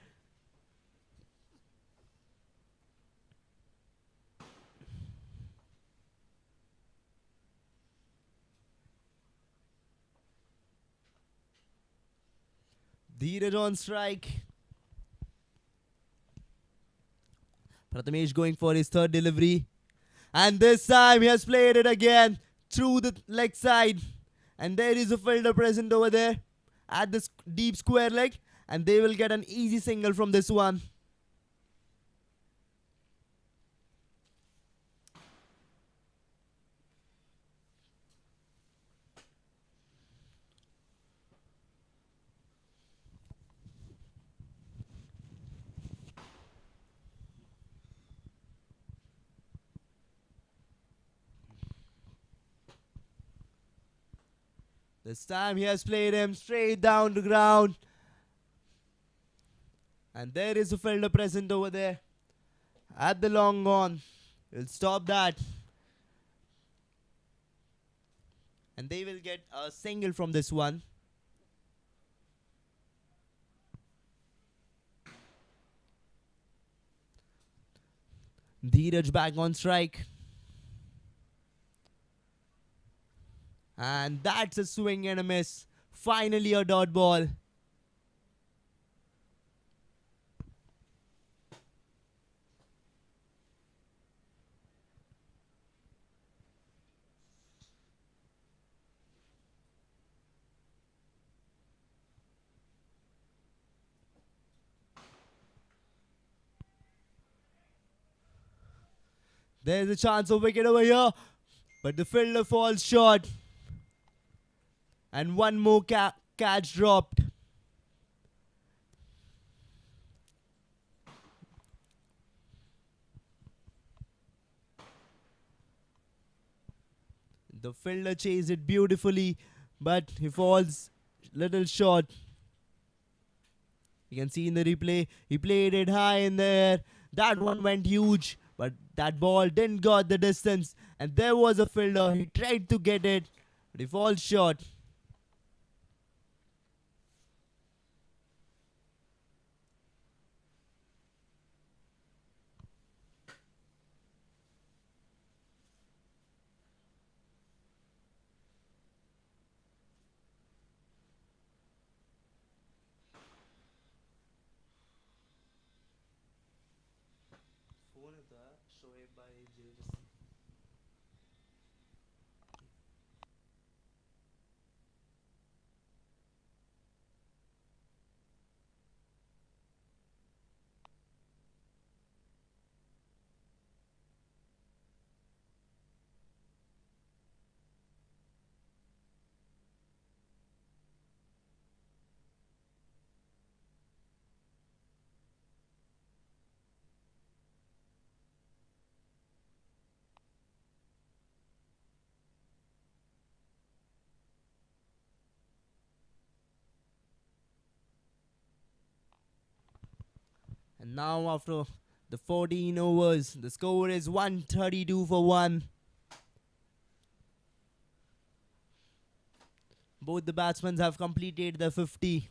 Dheeraj on strike. Prathamesh going for his third delivery. And this time he has played it again through the leg side. And there is a fielder present over there at the deep square leg. And they will get an easy single from this one. This time he has played him straight down the ground. And there is a fielder present over there at the long on. He'll stop that. And they will get a single from this one. Dheeraj back on strike. And that's a swing and a miss. Finally a dot ball. There's a chance of wicket over here. But the fielder falls short. And one more catch dropped. The fielder chased it beautifully, but he falls little short. You can see in the replay, he played it high in the air. That one went huge, but that ball didn't got the distance. And there was a fielder. He tried to get it, but he falls short. And now after the 14 overs, the score is 132 for 1. Both the batsmen have completed the 50.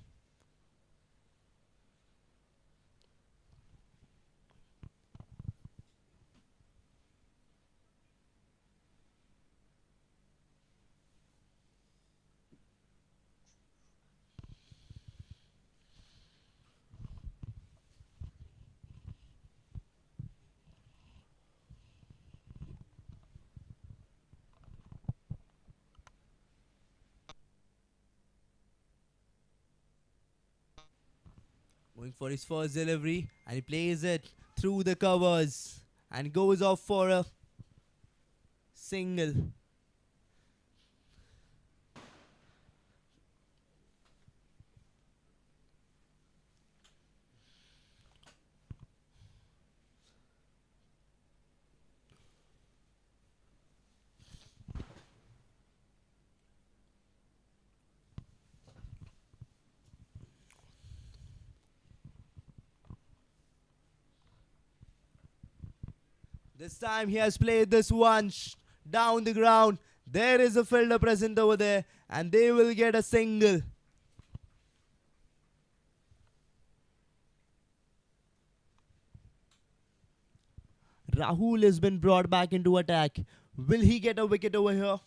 Going for his first delivery, and he plays it through the covers and goes off for a single. This time he has played this one down the ground. There is a fielder present over there, and they will get a single. Rahul has been brought back into attack. Will he get a wicket over here?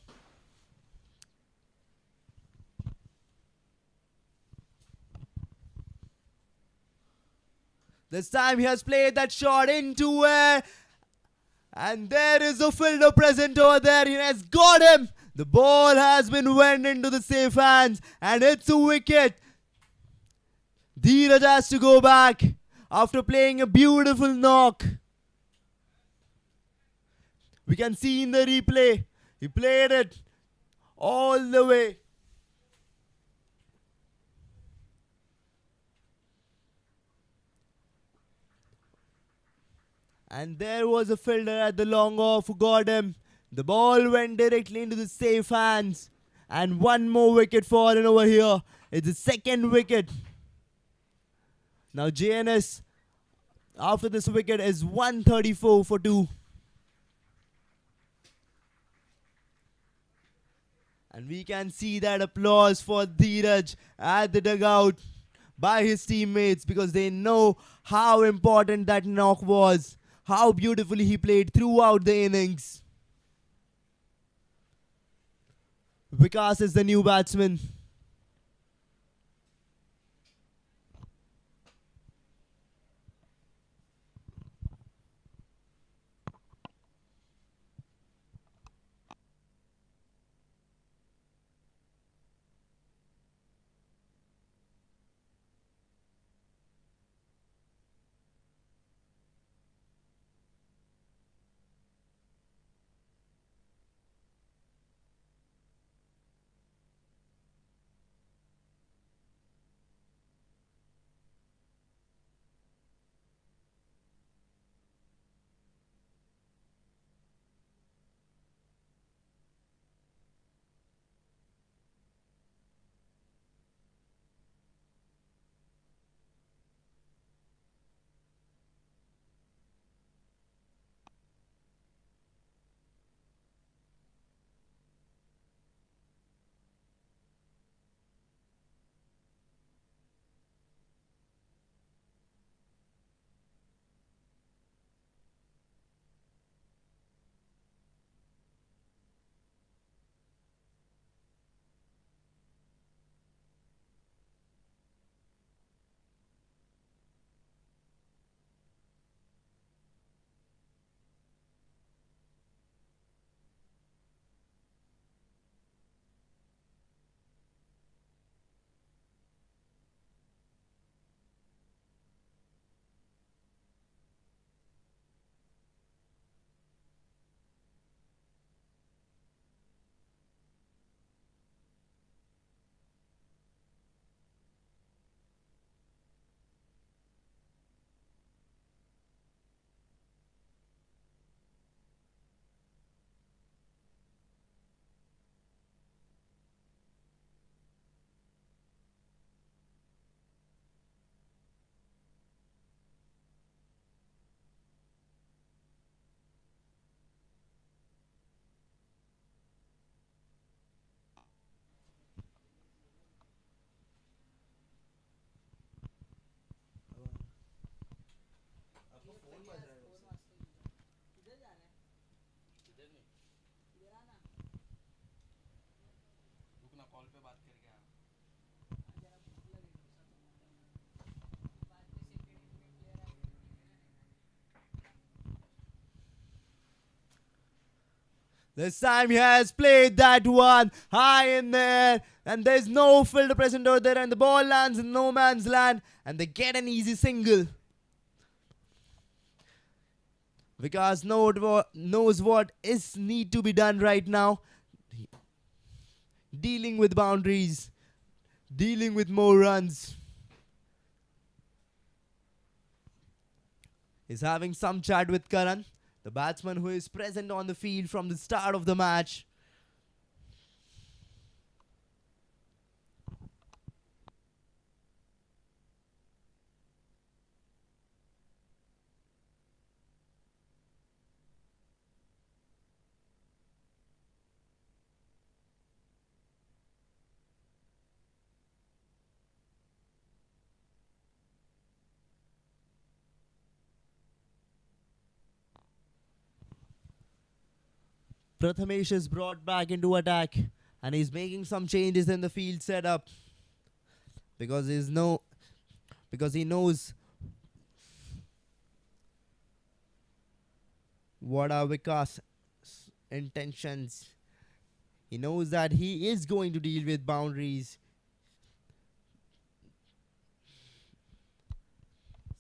This time he has played that shot into air. And there is a fielder present over there. He has got him. The ball has been went into the safe hands. And it's a wicket. Dheeraj has to go back after playing a beautiful knock. We can see in the replay. He played it all the way. And there was a fielder at the long off who got him. The ball went directly into the safe hands. And one more wicket fallen over here. It's the second wicket. Now JNS, after this wicket, is 134 for 2. And we can see that applause for Dheeraj at the dugout by his teammates, because they know how important that knock was. How beautifully he played throughout the innings. Vikas is the new batsman. This time he has played that one high in there, and there's no fielder present over there, and the ball lands in no man's land, and they get an easy single. Vikas knows what is need to be done right now. Dealing with boundaries, dealing with more runs. He's having some chat with Karan, the batsman who is present on the field from the start of the match. Prathamesh is brought back into attack, and he's making some changes in the field setup because he knows what are Vikas' intentions. He knows that he is going to deal with boundaries.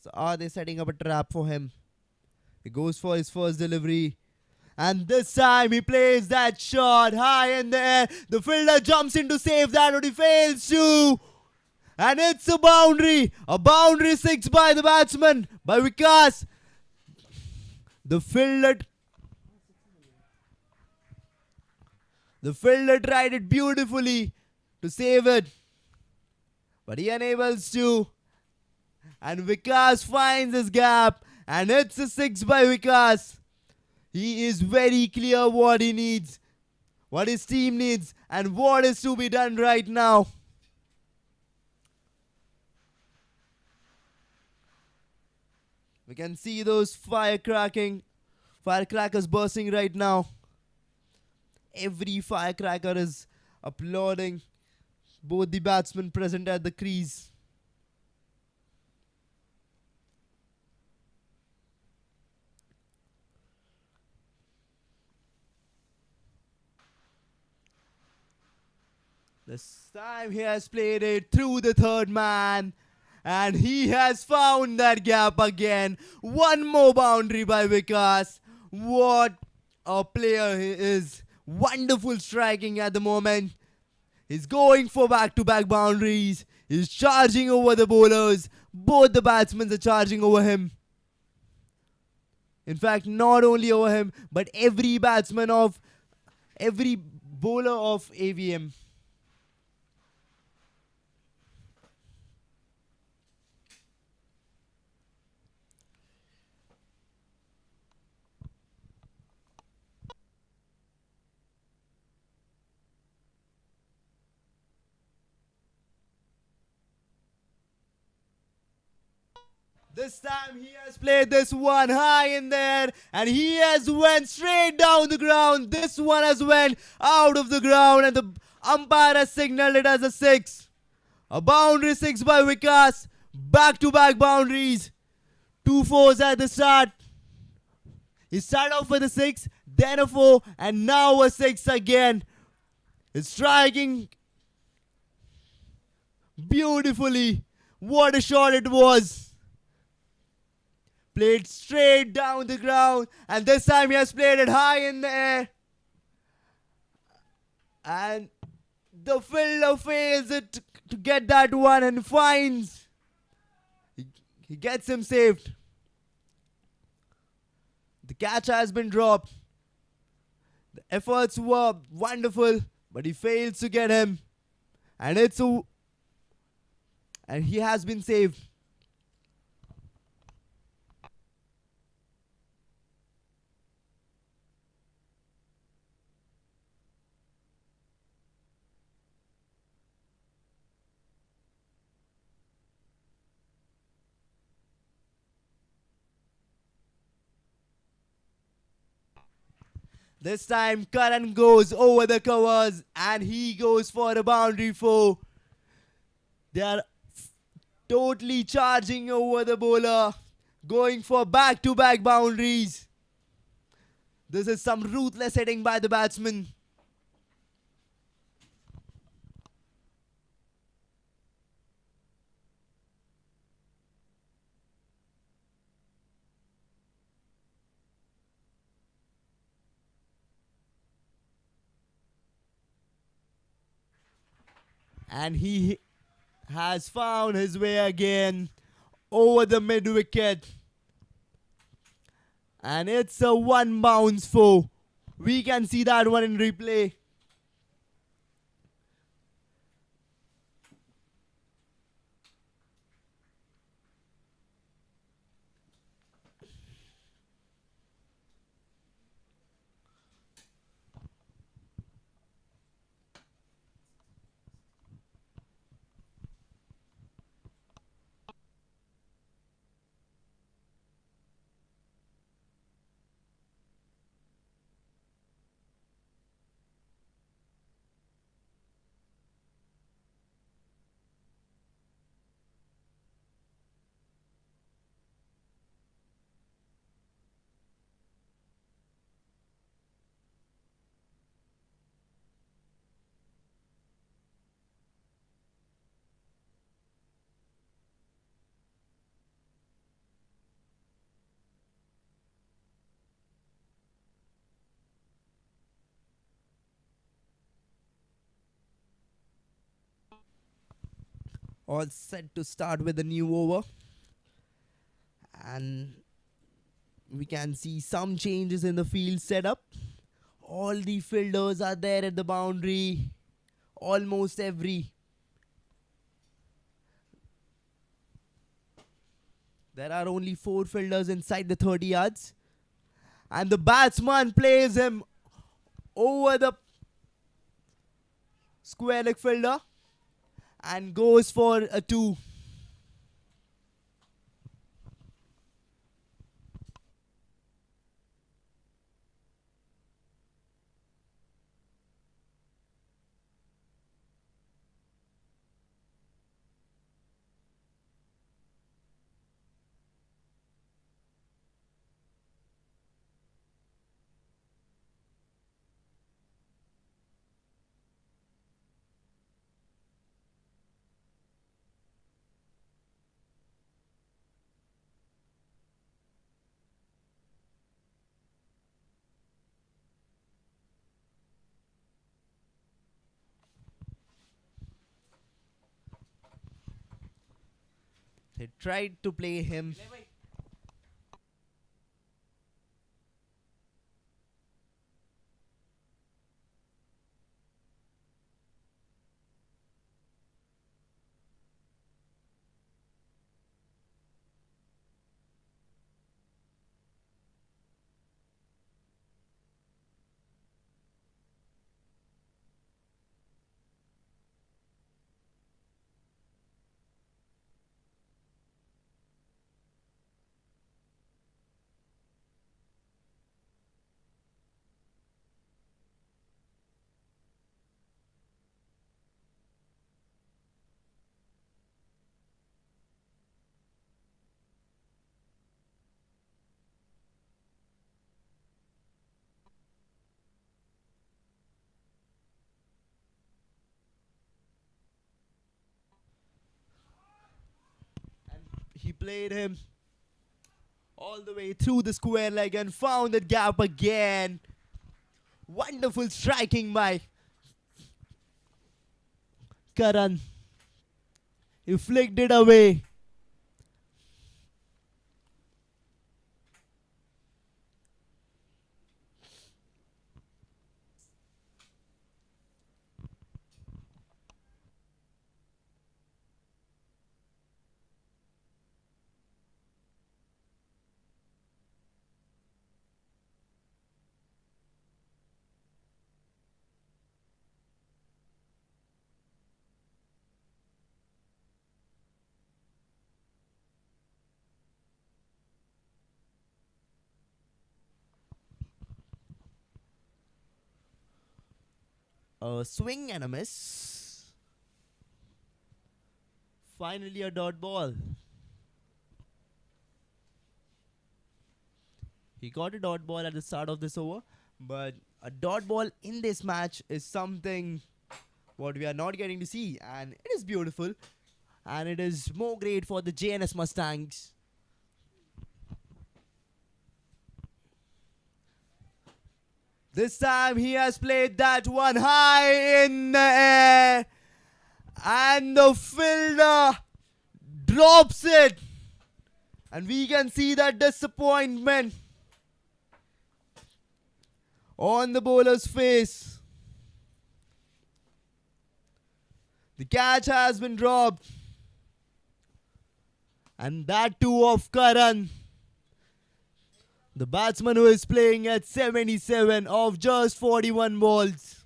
So are they setting up a trap for him? He goes for his first delivery. And this time he plays that shot high in the air. The fielder jumps in to save that, but he fails to. And it's a boundary. A boundary six by the batsman, by Vikas. The fielder tried it beautifully to save it, but he enables to. And Vikas finds his gap, and it's a six by Vikas. He is very clear what he needs, what his team needs, and what is to be done right now. We can see those firecrackers bursting right now. Every firecracker is applauding both the batsmen present at the crease. This time he has played it through the third man, and he has found that gap again. One more boundary by Vikas. What a player he is. Wonderful striking at the moment. He's going for back-to-back boundaries. He's charging over the bowlers. Both the batsmen are charging over him. In fact, not only over him, but every bowler of AVM. This time he has played this one high in there, and he has went straight down the ground. This one has went out of the ground, and the umpire has signaled it as a six. A boundary six by Vikas. Back-to-back boundaries. 2 fours at the start. He started off with a 6, then a 4, and now a 6 again. He's striking beautifully. What a shot it was. Played straight down the ground, and this time he has played it high in the air. And the fielder fails it to get that one and finds. He gets him saved. The catch has been dropped. The efforts were wonderful, but he fails to get him. And he has been saved. This time Karan goes over the covers, and he goes for a boundary 4. They are totally charging over the bowler, going for back-to-back boundaries. This is some ruthless hitting by the batsman. And he has found his way again over the mid wicket. And it's a one bounce four. We can see that one in replay. All set to start with a new over. And we can see some changes in the field setup. All the fielders are there at the boundary. Almost every. There are only 4 fielders inside the 30 yards. And the batsman plays him over the square leg fielder and goes for a 2. They tried to play him. And he played him all the way through the square leg and found that gap again. Wonderful striking by Karan. He flicked it away. A swing and a miss. Finally a dot ball. He got a dot ball at the start of this over, but a dot ball in this match is something what we are not getting to see, and it is beautiful, and it is more great for the Jns Mustangs. This time he has played that one high in the air, and the fielder drops it, and we can see that disappointment on the bowler's face. The catch has been dropped, and that too of Karan, the batsman who is playing at 77 of just 41 balls.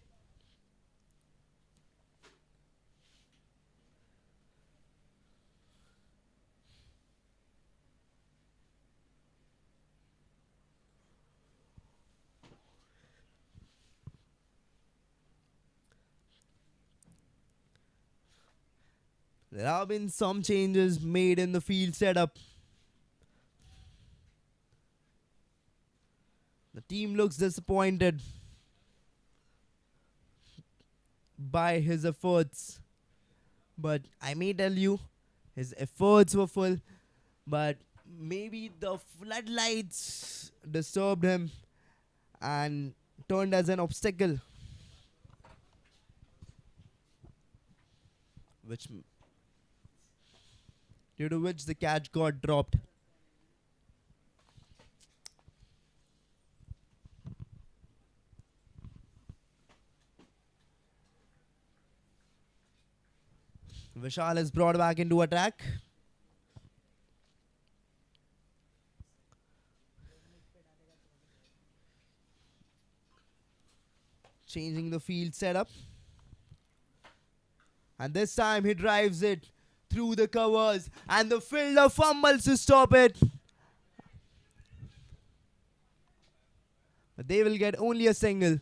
There have been some changes made in the field setup. The team looks disappointed by his efforts. But I may tell you, his efforts were full. But maybe the floodlights disturbed him and turned as an obstacle. Due to which the catch got dropped. Vishal is brought back into attack. Changing the field setup. And this time he drives it through the covers, and the fielder fumbles to stop it. But they will get only a single.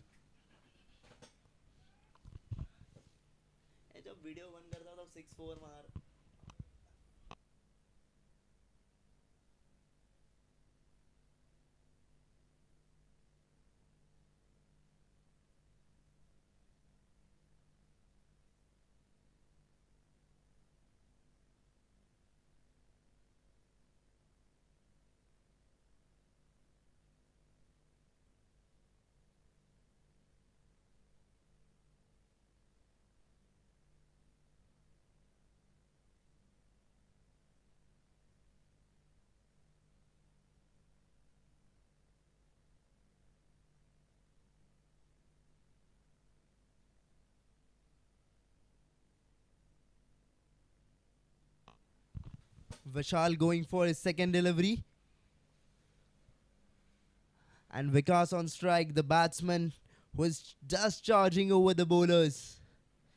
Vishal going for his second delivery. And Vikas on strike, the batsman who is just charging over the bowlers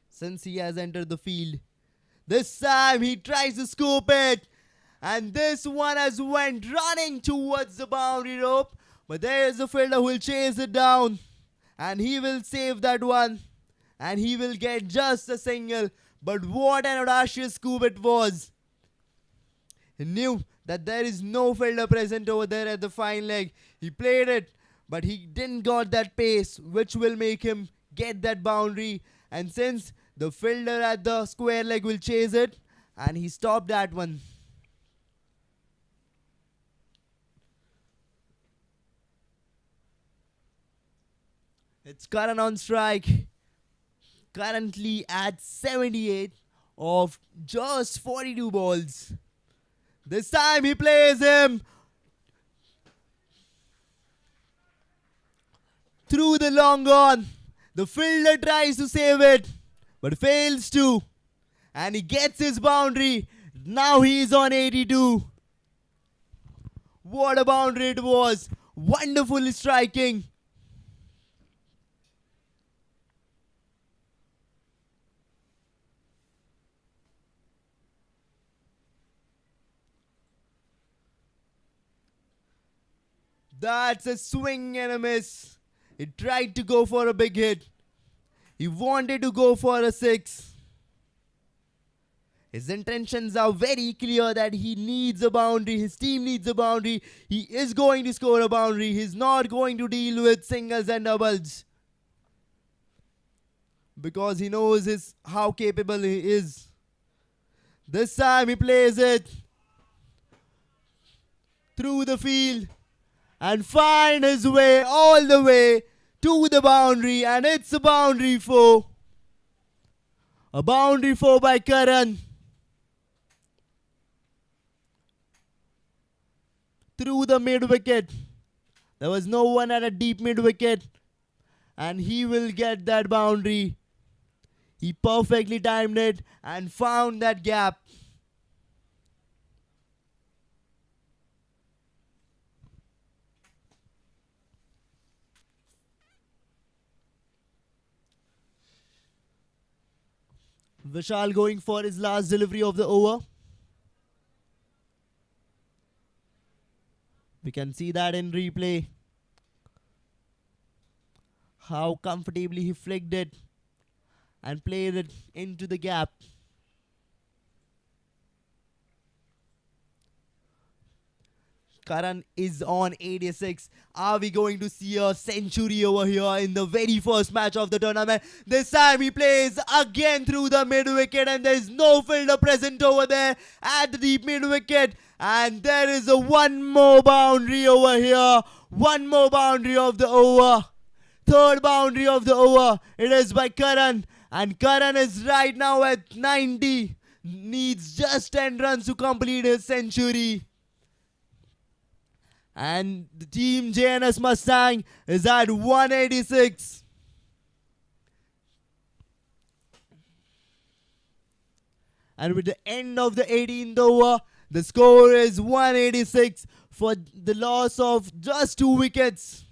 since he has entered the field. This time he tries to scoop it, and this one has went running towards the boundary rope, but there is a fielder who will chase it down, and he will save that one, and he will get just a single. But what an audacious scoop it was. He knew that there is no fielder present over there at the fine leg. He played it, but he didn't got that pace which will make him get that boundary. And since the fielder at the square leg will chase it, and he stopped that one. It's Karan on strike, currently at 78 of just 42 balls. This time he plays him through the long on. The fielder tries to save it, but fails to. And he gets his boundary. Now he is on 82. What a boundary it was. Wonderfully striking. That's a swing and a miss. He tried to go for a big hit. He wanted to go for a 6. His intentions are very clear that he needs a boundary. His team needs a boundary. He is going to score a boundary. He's not going to deal with singles and doubles because he knows how capable he is. This time he plays it through the field and find his way all the way to the boundary, and it's a boundary four. A boundary four by Karan. Through the mid wicket. There was no one at a deep mid wicket, and he will get that boundary. He perfectly timed it and found that gap. Vishal going for his last delivery of the over. We can see that in replay. How comfortably he flicked it and played it into the gap. Karan is on 86. Are we going to see a century over here in the very first match of the tournament? This time he plays again through the mid wicket, and there is no fielder present over there at the deep mid wicket. And there is a one more boundary over here. One more boundary of the over. Third boundary of the over. It is by Karan. And Karan is right now at 90. Needs just 10 runs to complete his century. And the team Jns Mustang is at 186. And with the end of the 18th over, the score is 186 for the loss of just 2 wickets.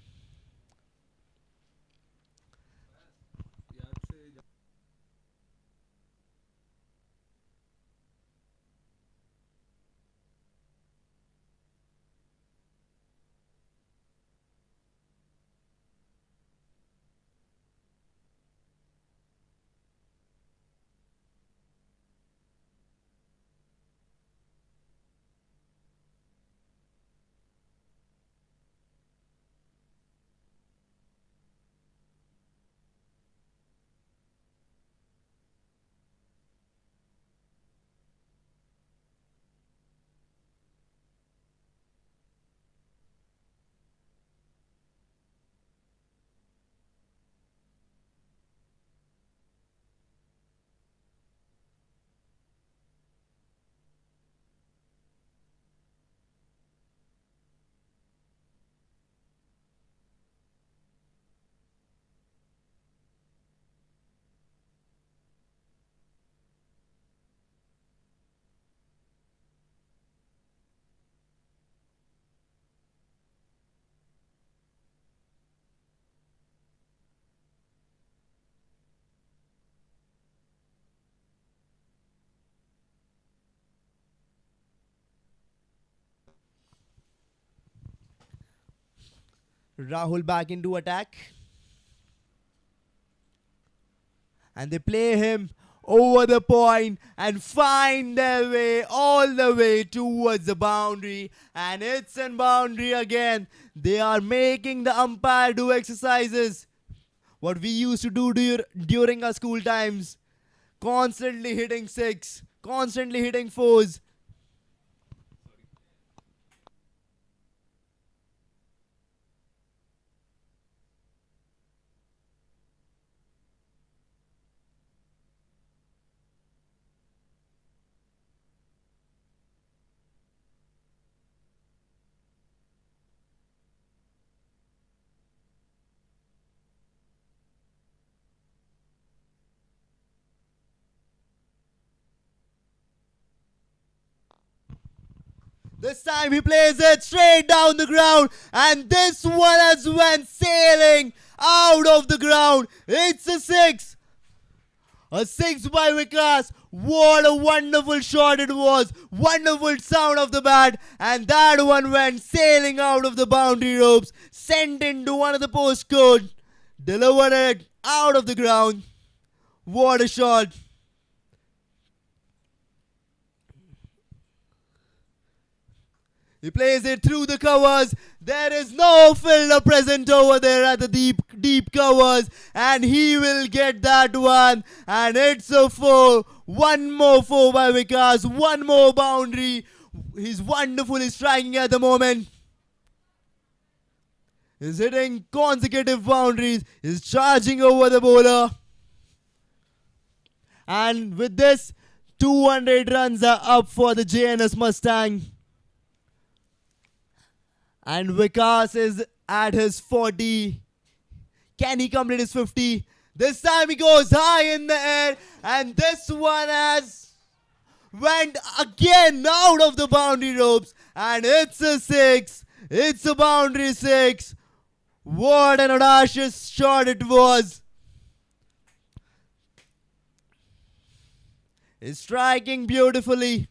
Rahul back into attack. And they play him over the point and find their way all the way towards the boundary. And it's in boundary again. They are making the umpire do exercises. What we used to do during our school times. Constantly hitting 6. Constantly hitting 4s. This time he plays it straight down the ground, and this one has went sailing out of the ground. It's a 6. A 6 by Vikas. What a wonderful shot it was. Wonderful sound of the bat. And that one went sailing out of the boundary ropes. Sent into one of the postcode. Delivered it out of the ground. What a shot. He plays it through the covers. There is no fielder present over there at the deep covers. And he will get that one. And it's a four. One more four by Vikas. One more boundary. He's wonderfully striking at the moment. He's hitting consecutive boundaries. He's charging over the bowler. And with this, 200 runs are up for the Jns Mustang. And Vikas is at his 40. Can he complete his 50? This time he goes high in the air. And this one has went again out of the boundary ropes. And it's a 6. It's a boundary 6. What an audacious shot it was. He's striking beautifully.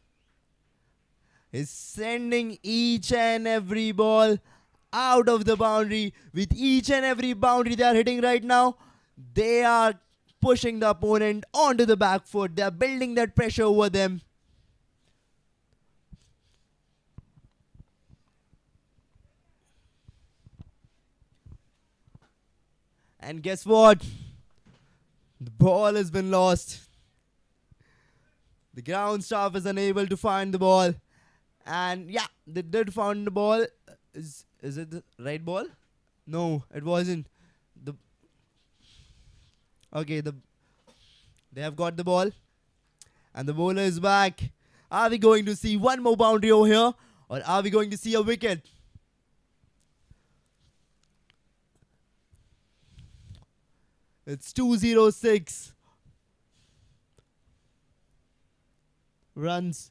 He's sending each and every ball out of the boundary. With each and every boundary they are hitting right now, they are pushing the opponent onto the back foot. They are building that pressure over them. And guess what? The ball has been lost. The ground staff is unable to find the ball. And yeah, they did find the ball. Is it the right ball? No, it wasn't. They have got the ball. And the bowler is back. Are we going to see one more boundary over here? Or are we going to see a wicket? It's 206 runs.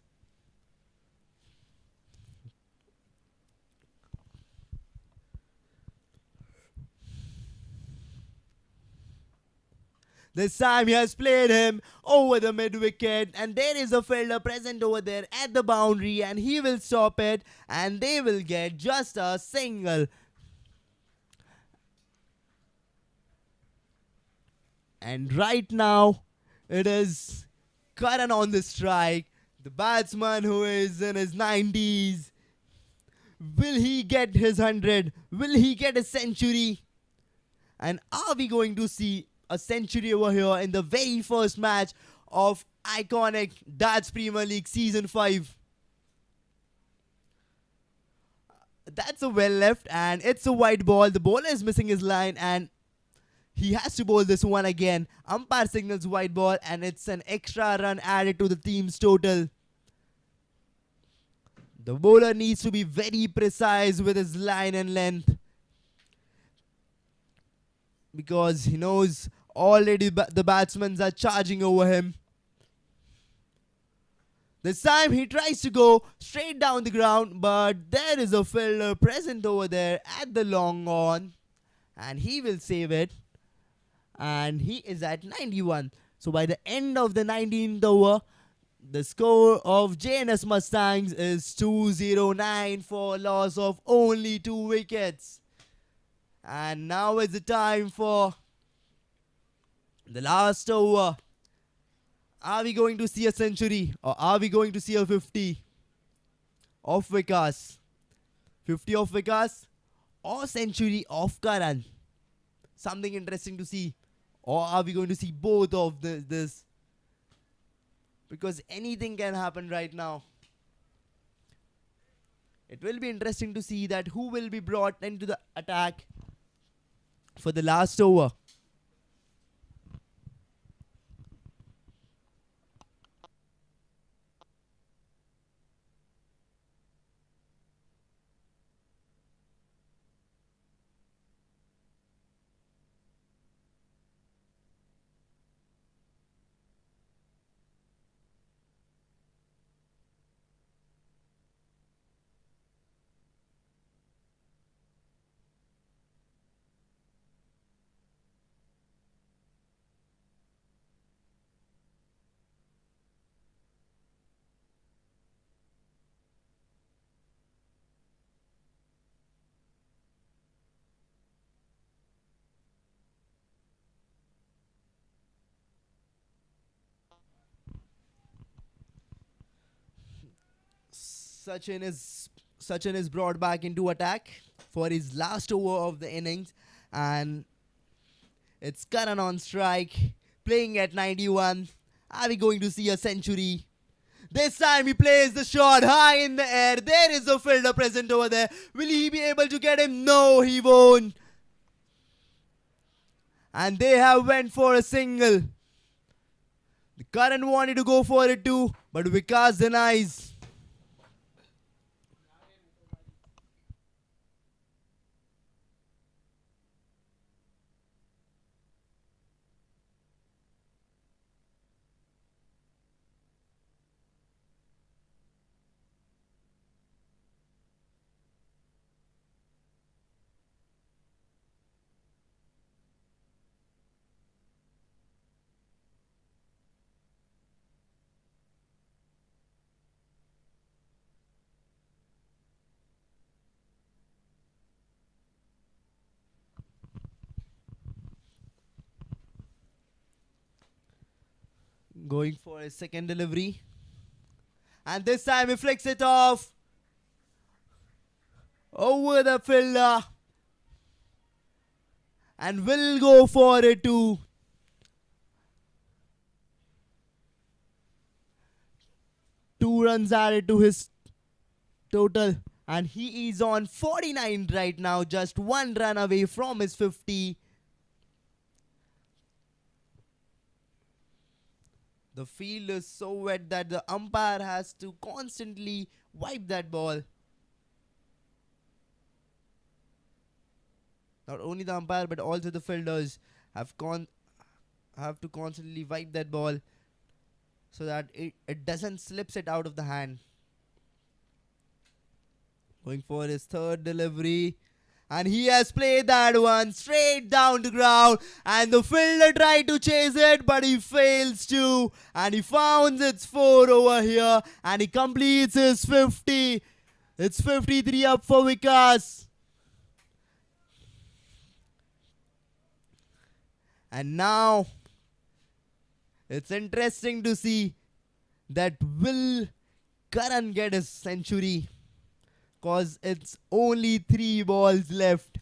This time he has played him over the mid wicket, and there is a fielder present over there at the boundary, and he will stop it, and they will get just a single. And right now, it is Karan on the strike, the batsman who is in his 90s. Will he get his 100? Will he get a century? And are we going to see a century over here in the very first match of iconic Darts Premier League Season 5? That's a well left, and it's a wide ball. The bowler is missing his line, and he has to bowl this one again. Umpire signals wide ball, and it's an extra run added to the team's total. The bowler needs to be very precise with his line and length, because he knows already the batsmen are charging over him. This time he tries to go straight down the ground, but there is a fielder present over there at the long on, and he will save it. And he is at 91. So by the end of the 19th over, the score of Jns Mustangs is 209 for a loss of only 2 wickets. And now is the time for the last over. Are we going to see a century, or are we going to see a 50 of Vikas? 50 of Vikas or century of Karan? Something interesting to see. Or are we going to see both of this? Because anything can happen right now. It will be interesting to see that who will be brought into the attack for the last over. Sachin is brought back into attack for his last over of the innings, and it's Karan on strike, playing at 91. Are we going to see a century? This time he plays the shot high in the air. There is a fielder present over there. Will he be able to get him? No, he won't. And they have went for a single. The Karan wanted to go for it too, but Vikas denies. Going for a second delivery. And this time he flicks it off over the fielder. And will go for it too. Two runs added to his total. And he is on 49 right now. Just one run away from his 50. The field is so wet that the umpire has to constantly wipe that ball. Not only the umpire but also the fielders have to constantly wipe that ball so that it doesn't slips it out of the hand. Going for his third delivery. And he has played that one straight down the ground. And the fielder tried to chase it, but he fails to. And he founds its 4 over here. And he completes his 50. It's 53 up for Vikas. And now, it's interesting to see that will Karan get his century. Cause it's only 3 balls left.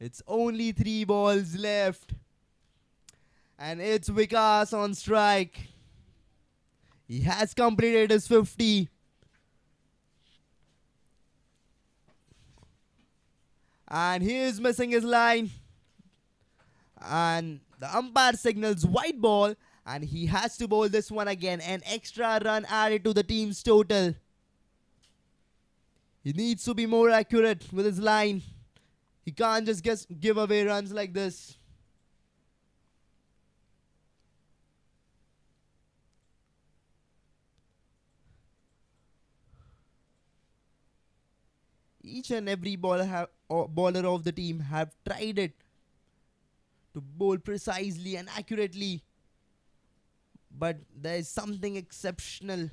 It's only 3 balls left. And it's Vikas on strike. He has completed his 50. And he is missing his line. And the umpire signals white ball. And he has to bowl this one again. An extra run added to the team's total. He needs to be more accurate with his line. He can't just give away runs like this. Each and every bowler of the team have tried it to bowl precisely and accurately. But there is something exceptional.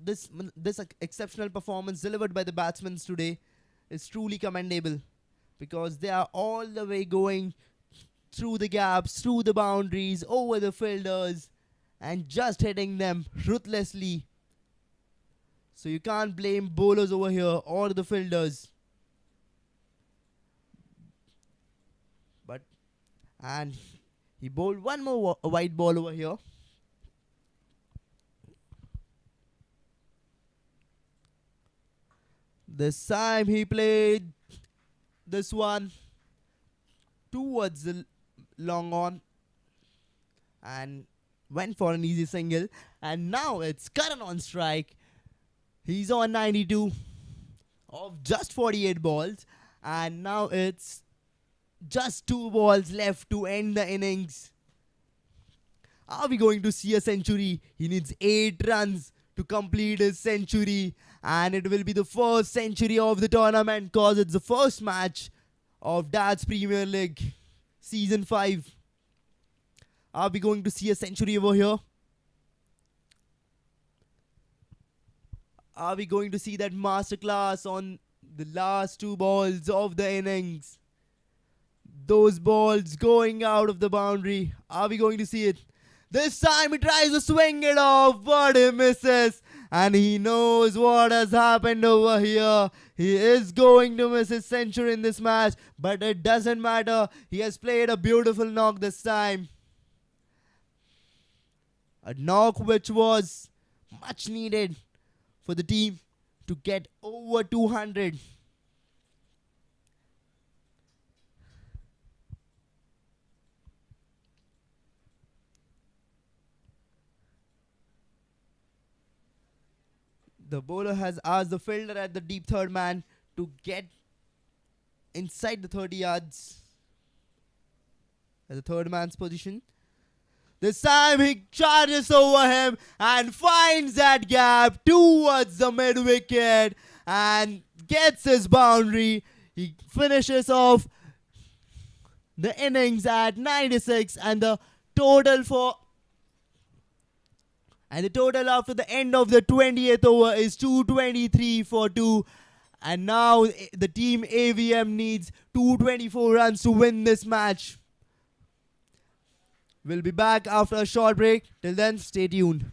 This exceptional performance delivered by the batsmen today is truly commendable, because they are all the way going through the gaps, through the boundaries, over the fielders, and just hitting them ruthlessly. So you can't blame bowlers over here or the fielders. And he bowled one more white ball over here. This time he played this one towards the long on and went for an easy single. And now it's Karan on strike. He's on 92 of just 48 balls. And now it's just 2 balls left to end the innings. Are we going to see a century? He needs 8 runs to complete his century. And it will be the first century of the tournament, because it's the first match of Dad's Premier League Season 5. Are we going to see a century over here? Are we going to see that masterclass on the last 2 balls of the innings? Those balls going out of the boundary. Are we going to see it? This time he tries to swing it off, but he misses. And he knows what has happened over here. He is going to miss his century in this match, but it doesn't matter. He has played a beautiful knock this time. A knock which was much needed for the team to get over 200. The bowler has asked the fielder at the deep third man to get inside the 30 yards at the third man's position. This time he charges over him and finds that gap towards the mid wicket and gets his boundary. He finishes off the innings at 96, and the total after the end of the 20th over is 223 for 2. And now the team AVM needs 224 runs to win this match. We'll be back after a short break. Till then, stay tuned.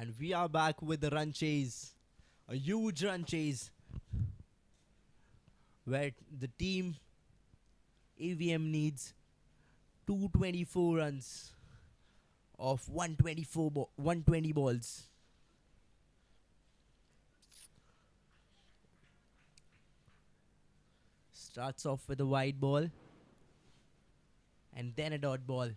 And we are back with the run chase. A huge run chase where the team AVM needs 224 runs of 120 balls. Starts off with a wide ball and then a dot ball.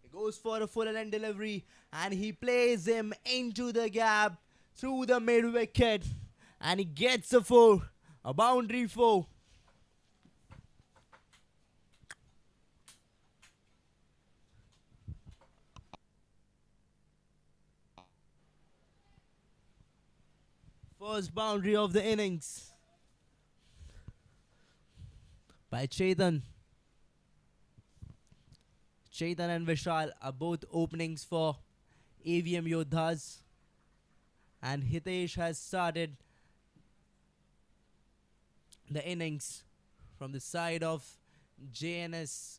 He goes for a full end delivery and he plays him into the gap through the mid wicket and he gets a 4, a boundary 4. First boundary of the innings by Chetan. Chetan and Vishal are both openings for Avm Yoddhas. And Hitesh has started the innings from the side of Jns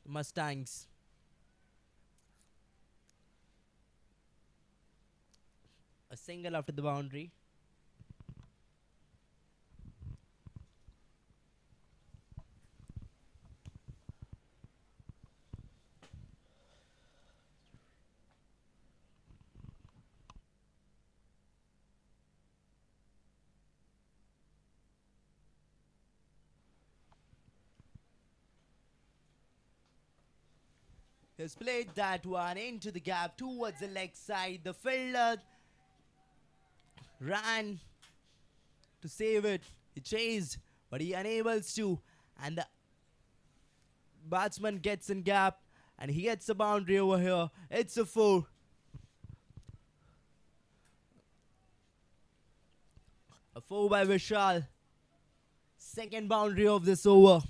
Mustangs. A single after the boundary. He's played that one into the gap towards the leg side. The fielder ran to save it. He chased, but he unable to. And the batsman gets in gap, and he gets a boundary over here. It's a 4. A 4 by Vishal. Second boundary of this over.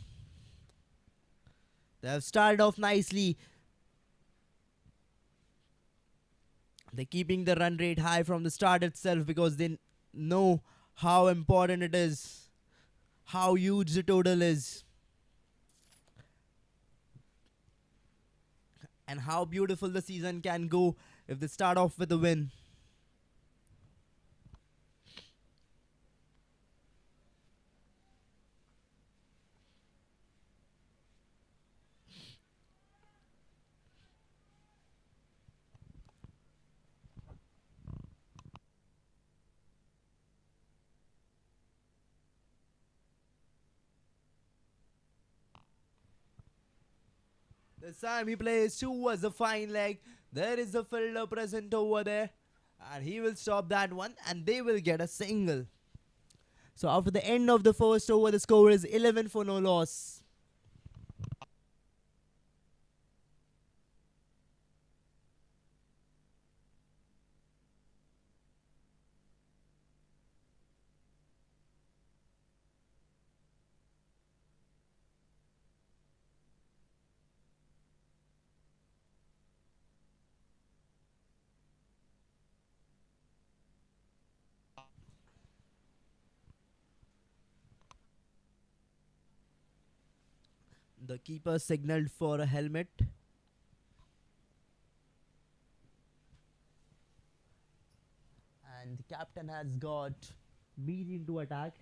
They have started off nicely. They're keeping the run rate high from the start itself because they know how important it is, how huge the total is, and how beautiful the season can go if they start off with a win. This time he plays towards the fine leg. There is a fielder present over there. And he will stop that one and they will get a single. So after the end of the first over, the score is 11 for no loss. The keeper signaled for a helmet. And the captain has got medium to attack.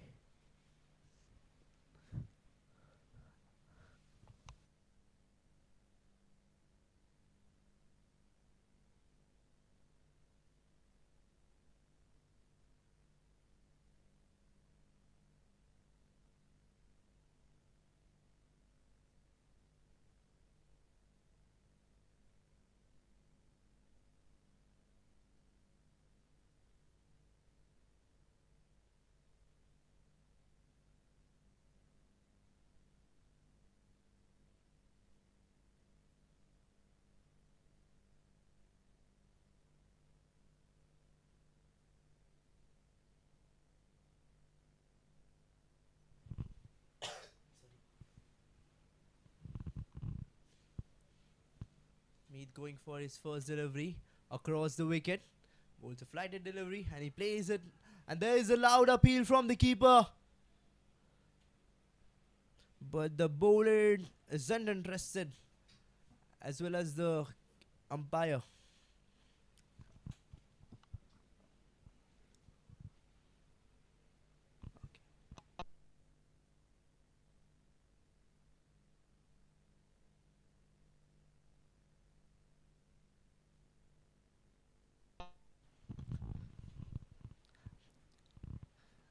He's going for his first delivery across the wicket. Bowls a flighted delivery and he plays it. And there is a loud appeal from the keeper. But the bowler isn't interested, as well as the umpire.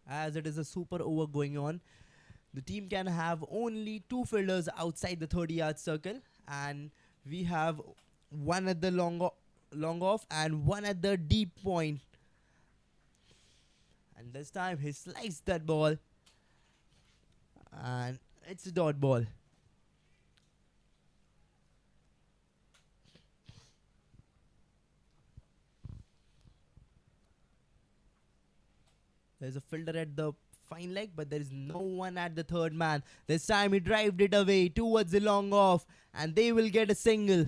As it is a super over going on, the team can have only two fielders outside the 30-yard circle, and we have one at the long off and one at the deep point. And this time he sliced that ball, and it's a dot ball. There's a fielder at the fine leg, but there is no one at the third man. This time he drived it away towards the long off, and they will get a single.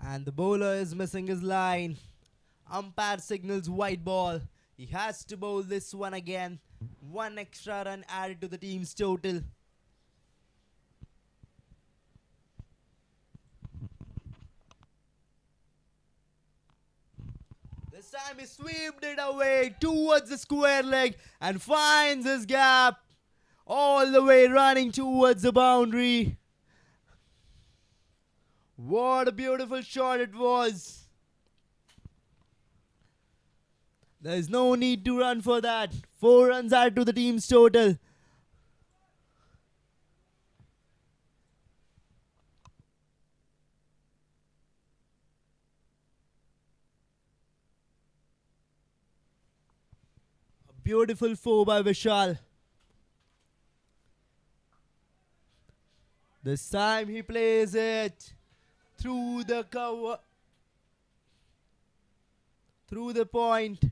And the bowler is missing his line. Umpire signals white ball. He has to bowl this one again. One extra run added to the team's total. This time he swept it away towards the square leg and finds his gap. All the way running towards the boundary. What a beautiful shot it was. There is no need to run for that. 4 runs added to the team's total. A beautiful 4 by Vishal. This time he plays it through the cover, through the point.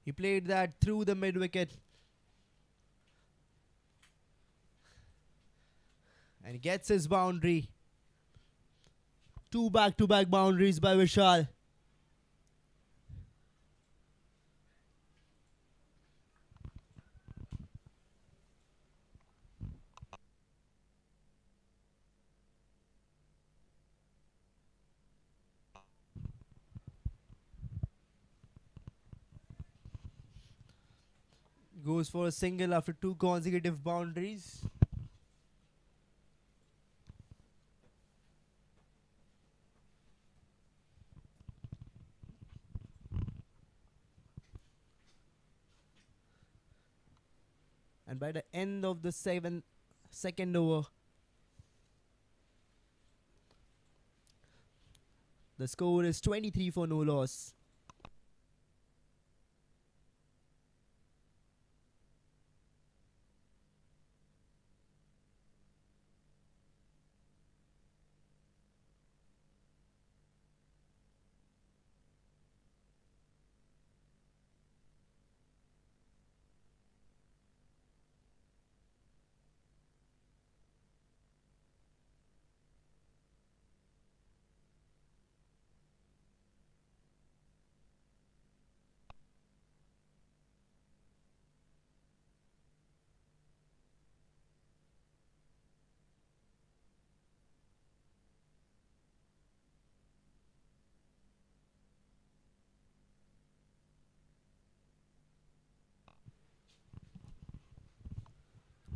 He played that through the mid wicket and gets his boundary. 2 back-to-back boundaries by Vishal. Goes for a single after 2 consecutive boundaries. And by the end of the second over, the score is 23 for no loss.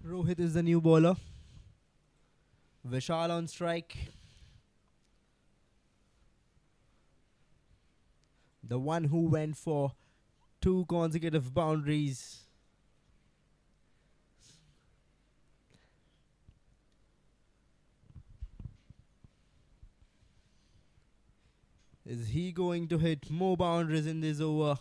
Rohit is the new bowler. Vishal on strike. The one who went for 2 consecutive boundaries. Is he going to hit more boundaries in this over?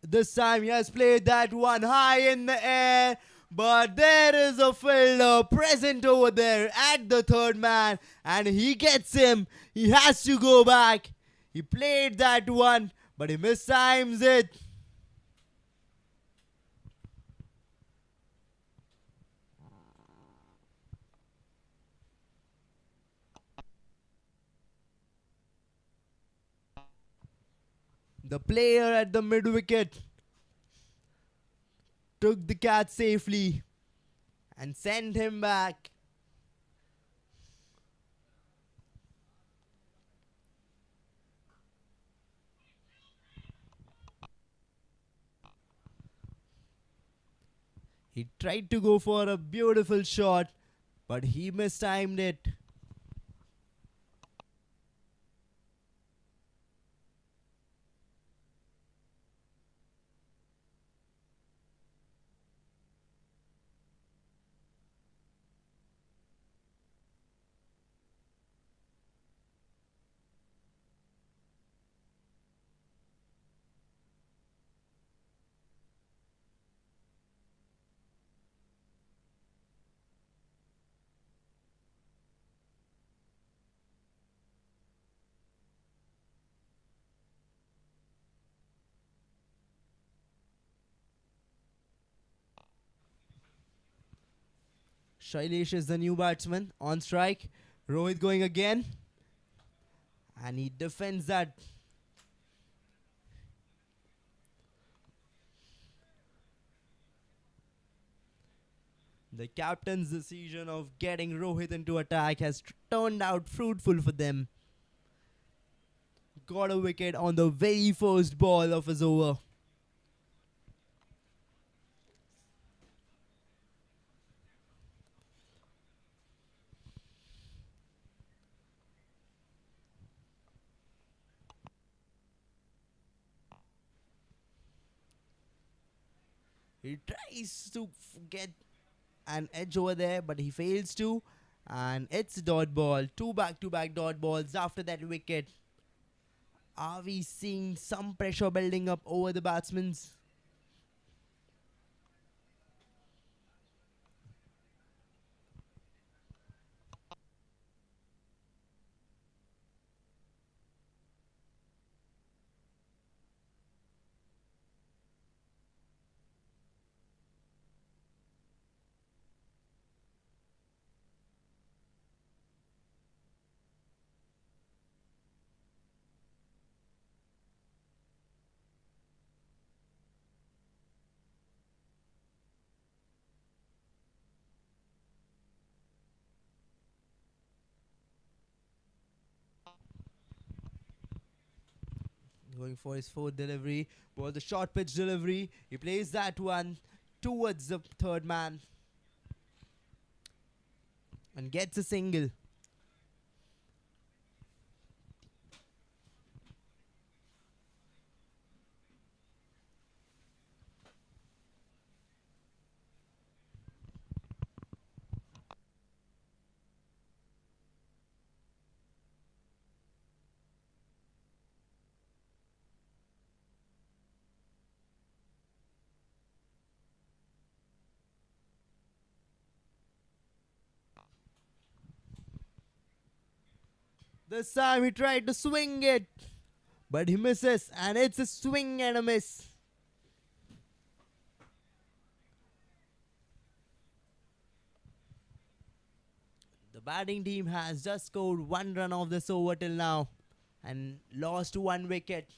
This time he has played that one high in the air. But there is a fielder present over there at the third man. And he gets him. He has to go back. He played that one. But he mistimes it. The player at the mid wicket took the catch safely and sent him back. He tried to go for a beautiful shot, but he mistimed it. Shailesh is the new batsman on strike. Rohit going again. And he defends that. The captain's decision of getting Rohit into attack has turned out fruitful for them. Got a wicket on the very first ball of his over. He tries to get an edge over there, but he fails to. And it's a dot ball. Two back-to-back dot balls after that wicket. Are we seeing some pressure building up over the batsmen's? Going for his fourth delivery. Was the short pitch delivery. He plays that one towards the third man. And gets a single. This time he tried to swing it. But he misses. And it's a swing and a miss. The batting team has just scored one run off this over till now. And lost one wicket.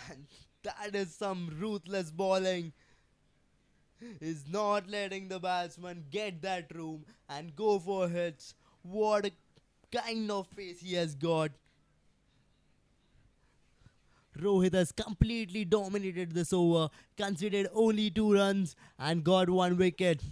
And that is some ruthless bowling. Is not letting the batsman get that room and go for hits. What a kind of pace he has got. Rohit has completely dominated this over, conceded only 2 runs and got 1 wicket.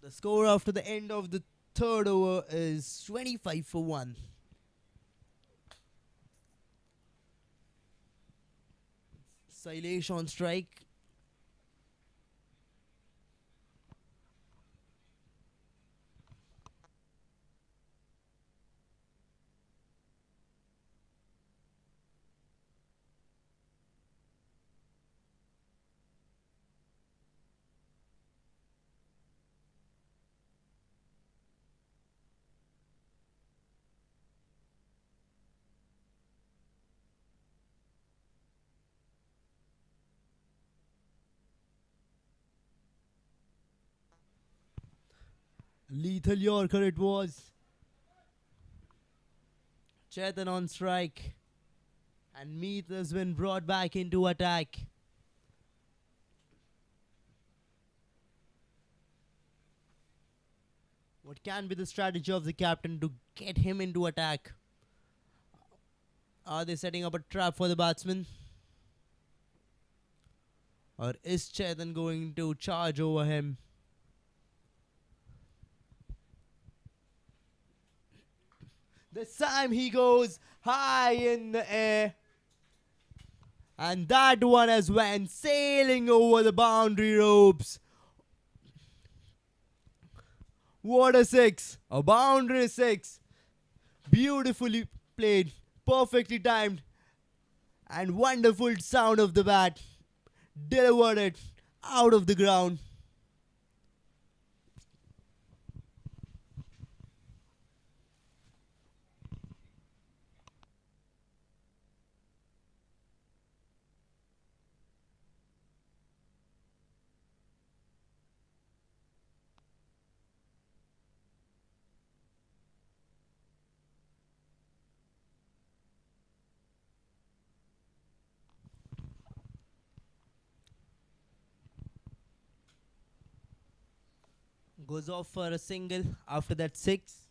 The score after the end of the third over is 25 for 1. Sailesh on strike. Lethal Yorker it was. Chetan on strike. And Meet has been brought back into attack. What can be the strategy of the captain to get him into attack? Are they setting up a trap for the batsman? Or is Chetan going to charge over him? This time he goes high in the air. And that one has went sailing over the boundary ropes. What a six. A boundary six. Beautifully played. Perfectly timed. And wonderful sound of the bat. Delivered it out of the ground. Goes off for a single after that six.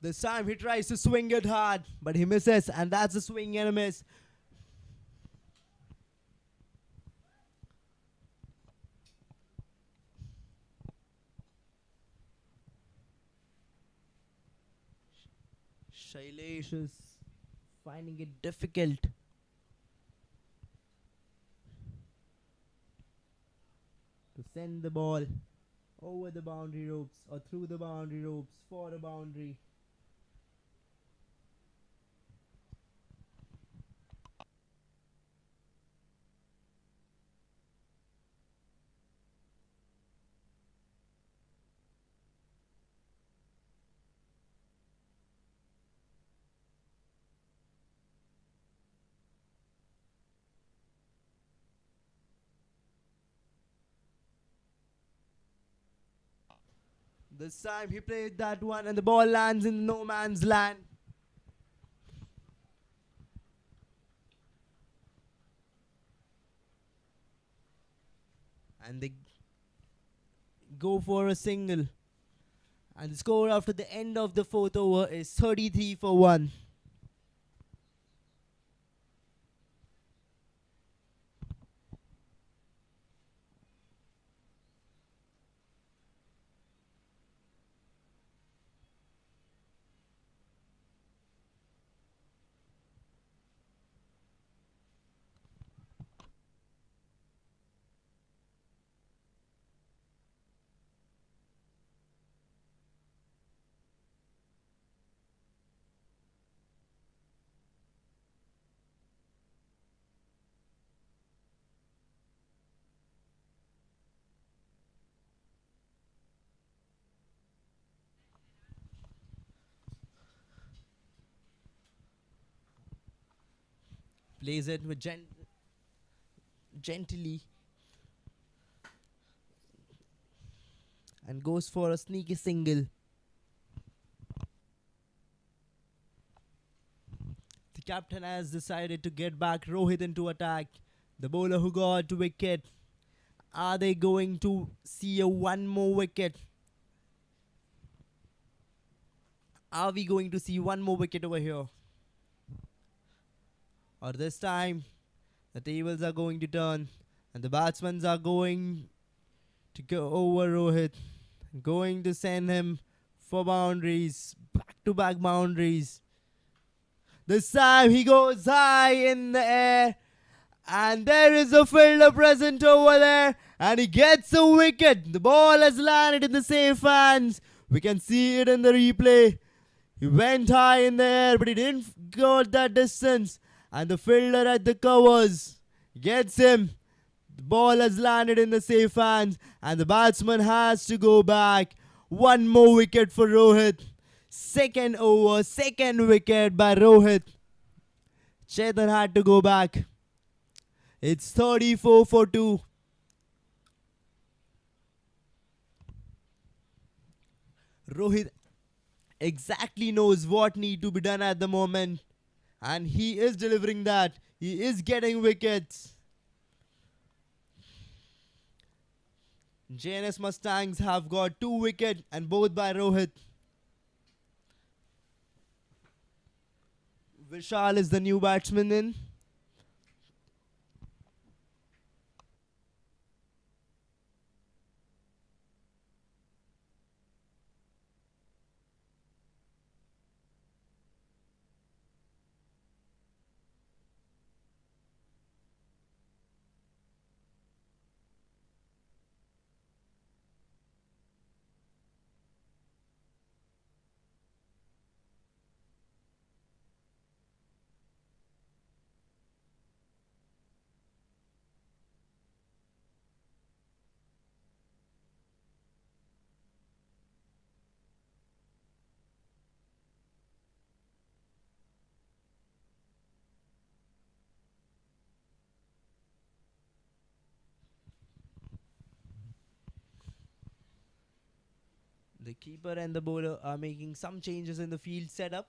This time he tries to swing it hard, but he misses, and that's a swing and a miss. Shailesh is finding it difficult to send the ball over the boundary ropes or through the boundary ropes for a boundary. This time he played that one and the ball lands in no man's land. and they go for a single. And the score after the end of the fourth over is 33 for 1. Plays it with gently and goes for a sneaky single. The captain has decided to get back Rohit into attack. The bowler who got wicket. Are they going to see a one more wicket? Are we going to see one more wicket over here? Or this time, the tables are going to turn and the batsmen are going to go over Rohit, going to send him for boundaries, back-to-back boundaries. This time he goes high in the air, and there is a fielder present over there, and he gets a wicket. The ball has landed in the safe hands. We can see it in the replay. He went high in the air, but he didn't go that distance. And the fielder at the covers gets him. The ball has landed in the safe hands, and the batsman has to go back. One more wicket for Rohit. Second over, second wicket by Rohit. Chetan had to go back. It's 34 for 2. Rohit exactly knows what need to be done at the moment, and he is delivering that. He is getting wickets. Jns Mustangs have got 2 wickets, and both by Rohit. Vishal is the new batsman in. The keeper and the bowler are making some changes in the field setup.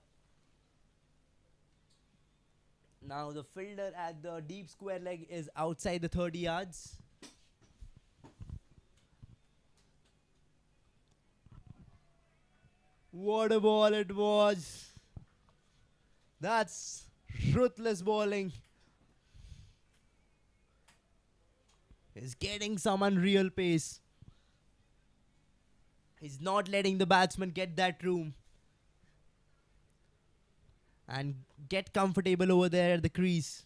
Now the fielder at the deep square leg is outside the 30 yards. What a ball it was. That's ruthless bowling. He's getting some unreal pace. He's not letting the batsman get that room and get comfortable over there at the crease.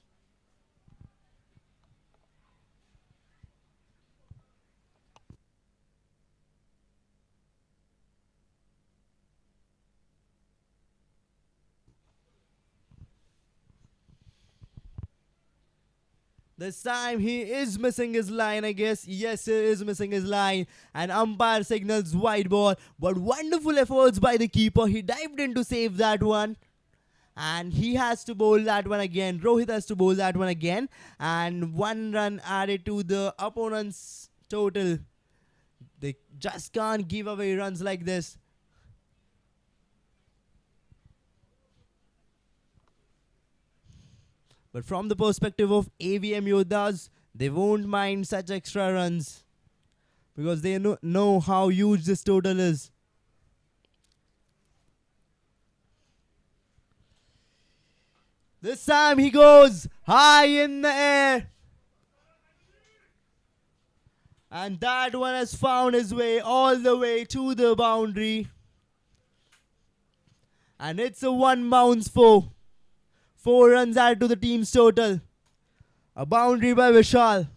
This time he is missing his line, I guess. Yes, he is missing his line. And umpire signals wide ball. But wonderful efforts by the keeper. He dived in to save that one. And he has to bowl that one again. Rohit has to bowl that one again. And 1 run added to the opponent's total. They just can't give away runs like this. But from the perspective of Avm Yoddhas, they won't mind such extra runs. because they know how huge this total is. This time he goes high in the air. And that one has found his way all the way to the boundary. And it's a one bounce four. 4 runs added to the team's total. A boundary by Vishal.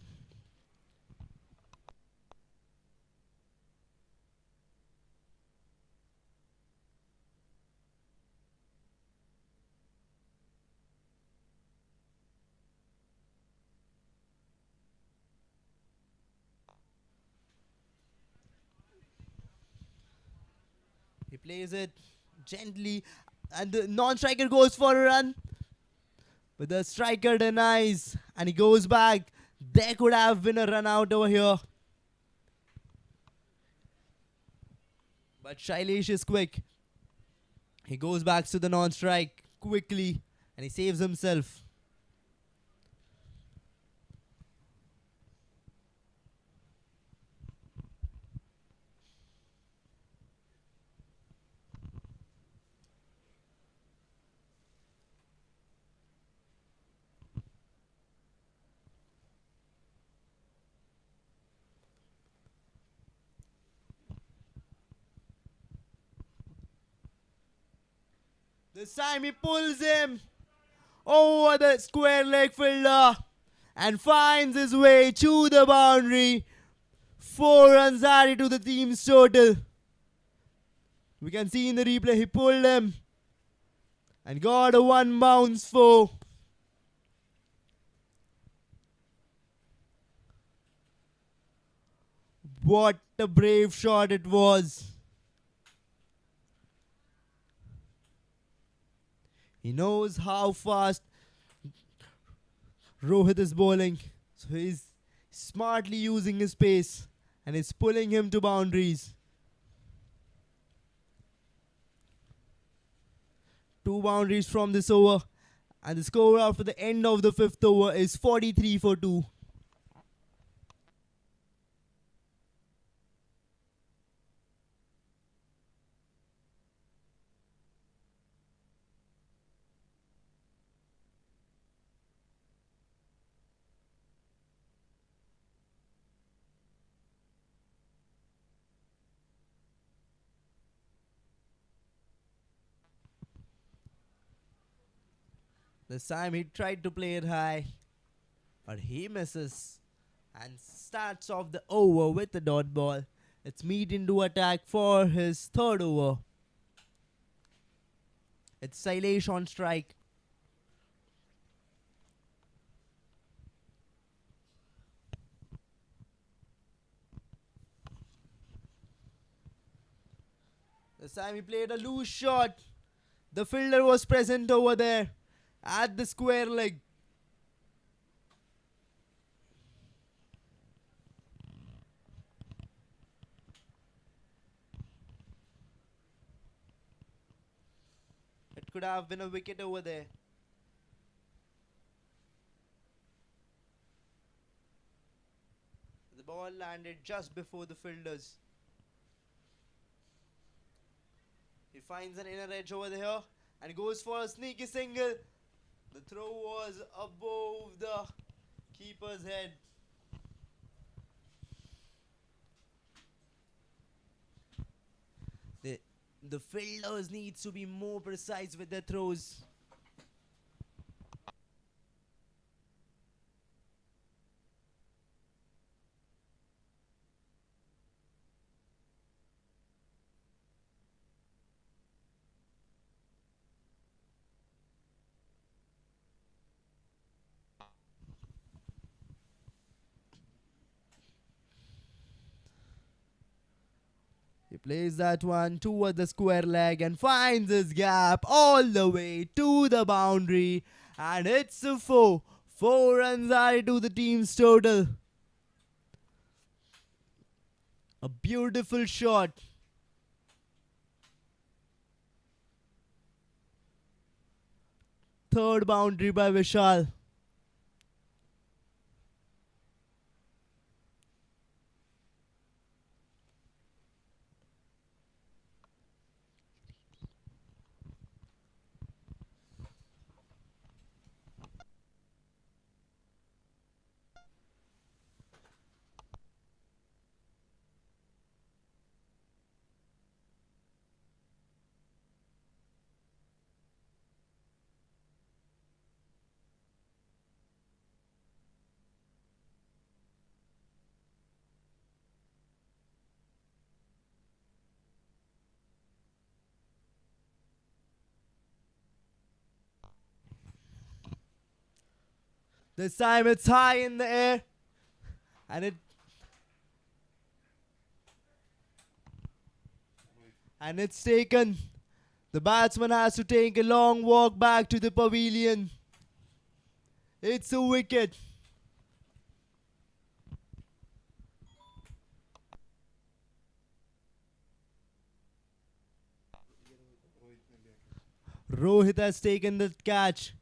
He plays it gently, and the non-striker goes for a run. But the striker denies, and he goes back. There could have been a run out over here. But Shailesh is quick. He goes back to the non-strike quickly, and he saves himself. This time he pulls him over the square leg fielder and finds his way to the boundary. 4 runs added to the team's total. We can see in the replay he pulled him and got a one bounce 4. What a brave shot it was. He knows how fast Rohit is bowling, so he's smartly using his pace and is pulling him to boundaries. 2 boundaries from this over, and the score after the end of the 5th over is 43 for 2. This time he tried to play it high, but he misses and starts off the over with the dot ball. It's Meet into attack for his 3rd over. It's Shailesh on strike. This time he played a loose shot. The fielder was present over there at the square leg. It could have been a wicket over there. The ball landed just before the fielders. He finds an inner edge over there and goes for a sneaky single. The throw was above the keeper's head. The fielders need to be more precise with their throws. He plays that one toward the square leg and finds his gap all the way to the boundary. And it's a 4. 4 runs added to the team's total. A beautiful shot. Third boundary by Vishal. This time it's high in the air, and it's taken. The batsman has to take a long walk back to the pavilion. It's a wicket. Rohit has taken the catch.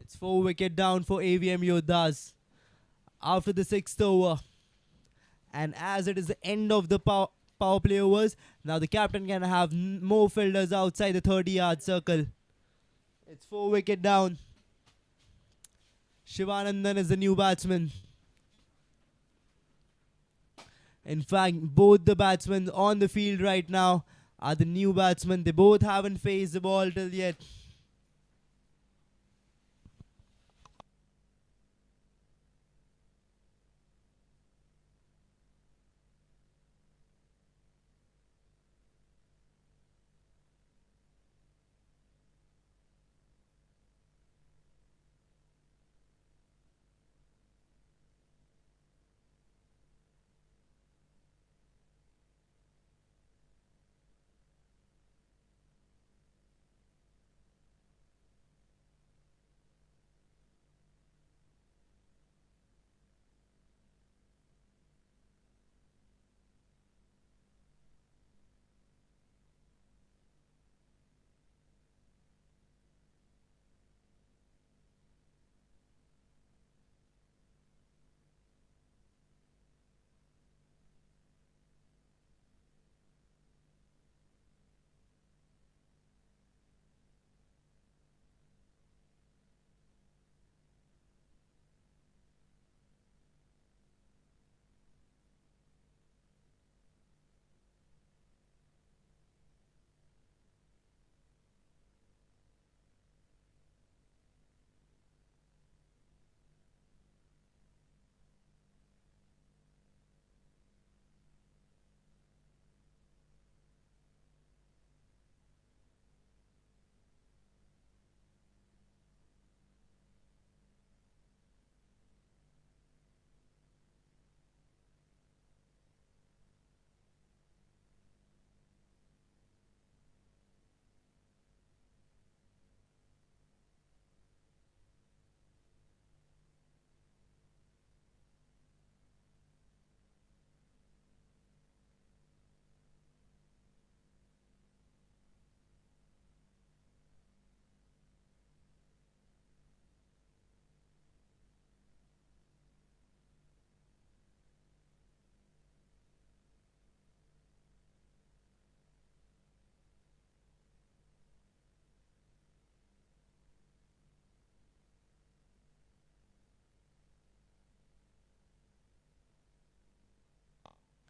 It's 4 wicket down for Avm Yoddhas after the sixth over. And as it is the end of the power play overs, now the captain can have more fielders outside the 30-yard circle. It's 4 wicket down. Shivanandan is the new batsman. In fact, both the batsmen on the field right now are the new batsmen. They both haven't faced the ball till yet.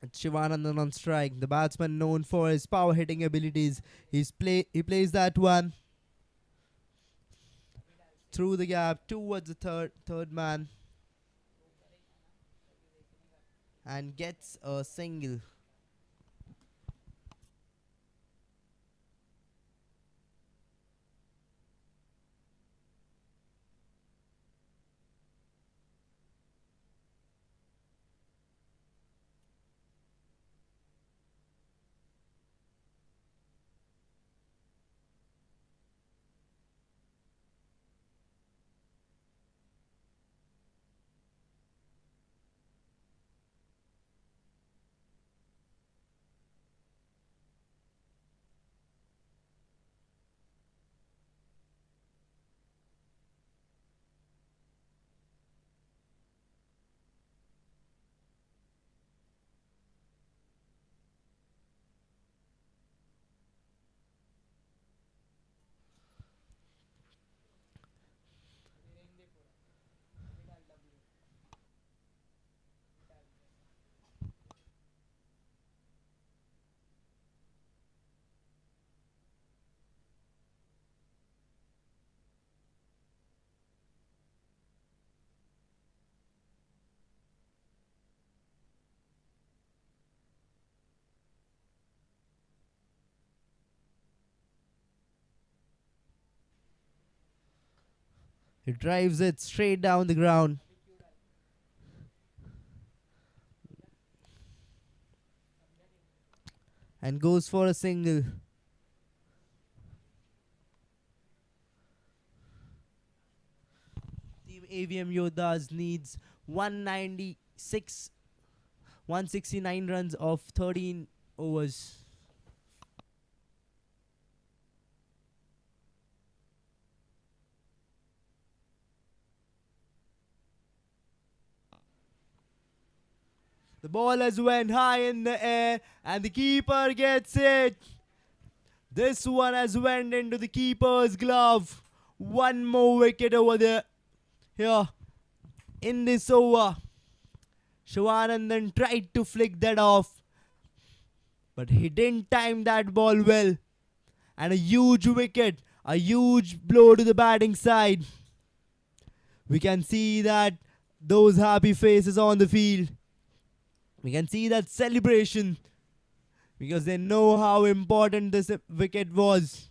It's Shivanandan on strike. The batsman known for his power hitting abilities. He plays that one through the gap towards the third man and gets a single. He drives it straight down the ground and goes for a single. Team AVM Yoddhas needs 196, 169 runs of 13 overs. The ball has went high in the air and the keeper gets it. This one has went into the keeper's glove. One more wicket over there. Here in this over. Shivanandan tried to flick that off, but he didn't time that ball well. And a huge wicket, a huge blow to the batting side. We can see that those happy faces on the field. We can see that celebration because they know how important this wicket was.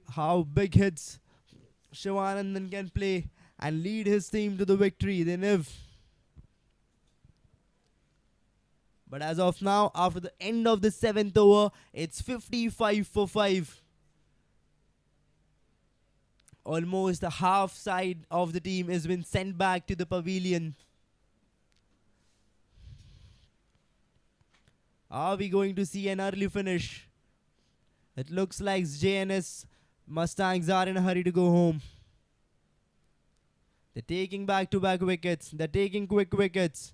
How big hits Shivanandan can play and lead his team to the victory. They live. But as of now, after the end of the 7th over, it's 55 for 5. Almost the half side of the team has been sent back to the pavilion. Are we going to see an early finish? It looks like Jns Mustangs are in a hurry to go home. They're taking back-to-back wickets. They're taking quick wickets.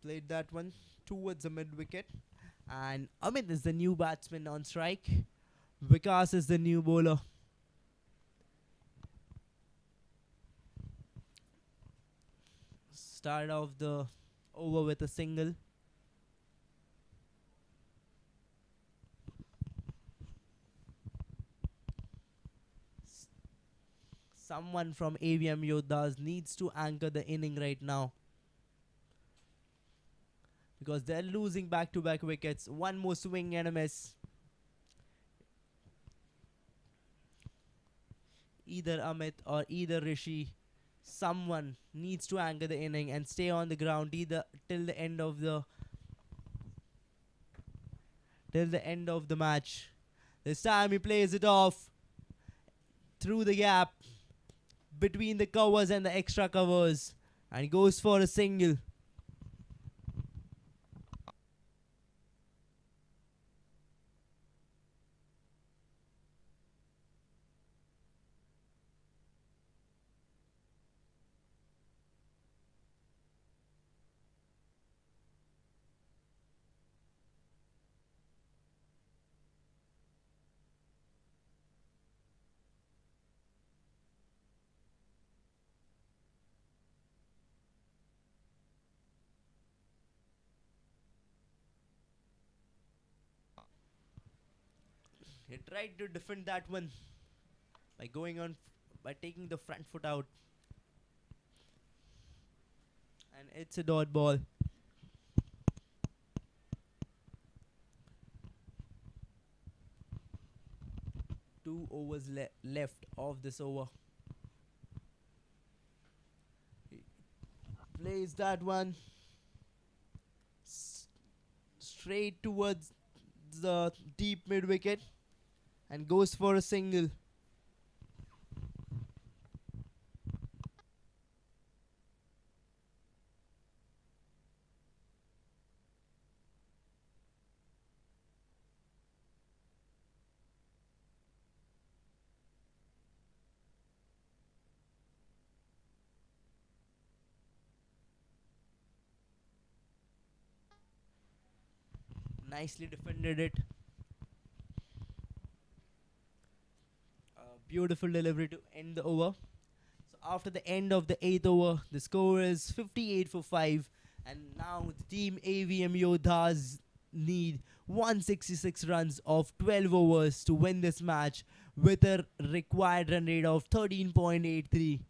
Played that one towards the mid wicket. And Amit is the new batsman on strike. Vikas is the new bowler. start off the over with a single. Someone from Avm Yoddhas needs to anchor the inning right now because they're losing back-to-back wickets. One more swing and a miss. Either Amit or either Rishi, someone needs to anchor the inning and stay on the ground either till the end of the match. This time he plays it off through the gap between the covers and the extra covers and goes for a single. He tried to defend that one by going on by taking the front foot out, and it's a dot ball. 2 overs left of this over. He plays that one straight towards the deep mid wicket and goes for a single. Nicely defended it. Beautiful delivery to end the over. So after the end of the 8th over, the score is 58 for 5. And now the team AVM Yoddhas need 166 runs of 12 overs to win this match with a required run rate of 13.83.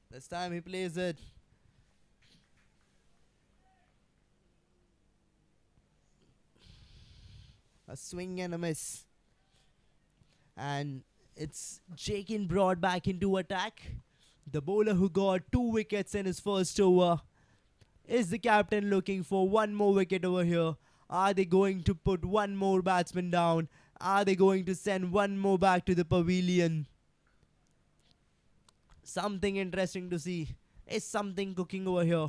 This time he plays it. A swing and a miss. And it's Jakin brought back into attack. The bowler who got 2 wickets in his first over is the captain looking for one more wicket over here. Are they going to put one more batsman down? Are they going to send one more back to the pavilion? Something interesting to see. Is something cooking over here?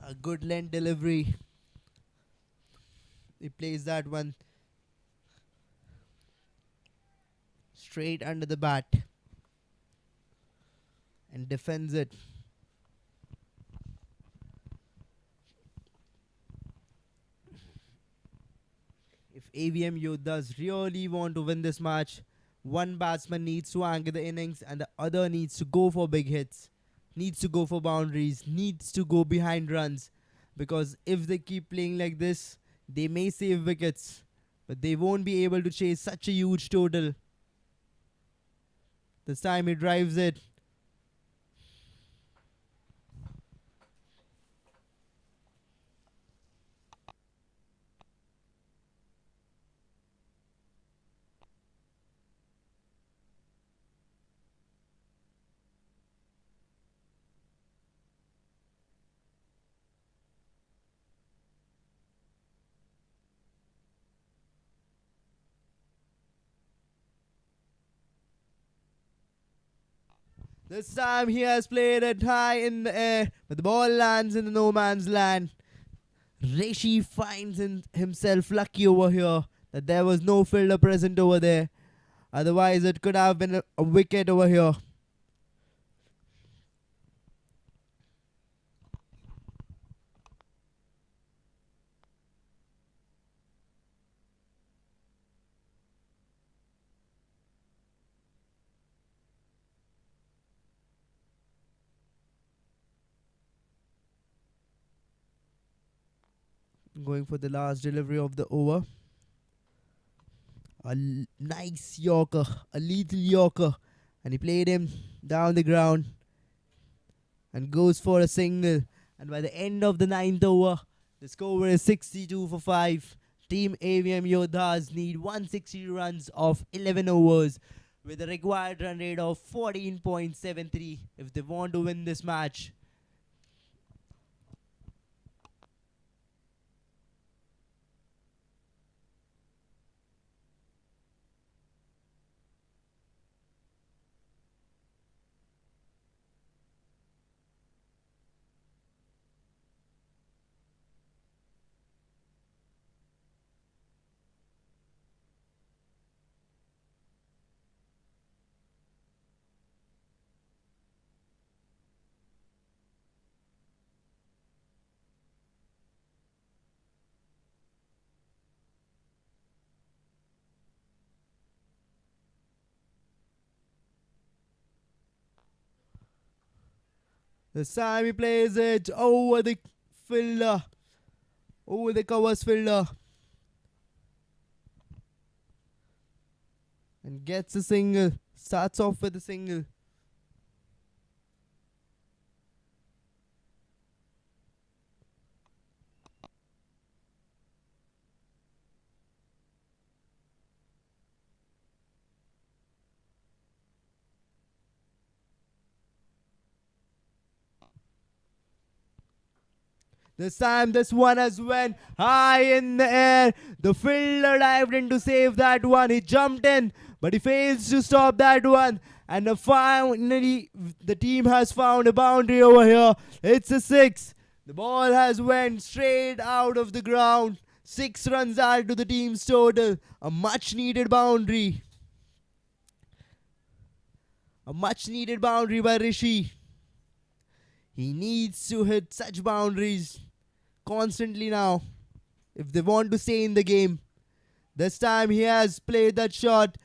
A good length delivery. He plays that one straight under the bat and defends it. If AVM Yoddhas really want to win this match, one batsman needs to anchor the innings and the other needs to go for big hits needs to go for boundaries, needs to go behind runs, because if they keep playing like this, they may save wickets, but they won't be able to chase such a huge total. This time he drives it. This time he has played it high in the air, but the ball lands in the no man's land. Rishi finds himself lucky over here that there was no fielder present over there. Otherwise, it could have been a wicket over here. Going for the last delivery of the over. Nice Yorker, a lethal Yorker. And he played him down the ground and goes for a single. And by the end of the ninth over, the score is 62 for 5. Team Avm Yoddhas need 160 runs of 11 overs with a required run rate of 14.73 if they want to win this match. This time he plays it over the fielder, over the covers fielder, and gets a single. Starts off with a single. This time this one has went high in the air. The fielder dived in to save that one. He jumped in, but he fails to stop that one. And finally, the team has found a boundary over here. It's a 6. The ball has went straight out of the ground. 6 runs added to the team's total. A much needed boundary. A much needed boundary by Rishi. He needs to hit such boundaries constantly now if they want to stay in the game. This time he has played that shot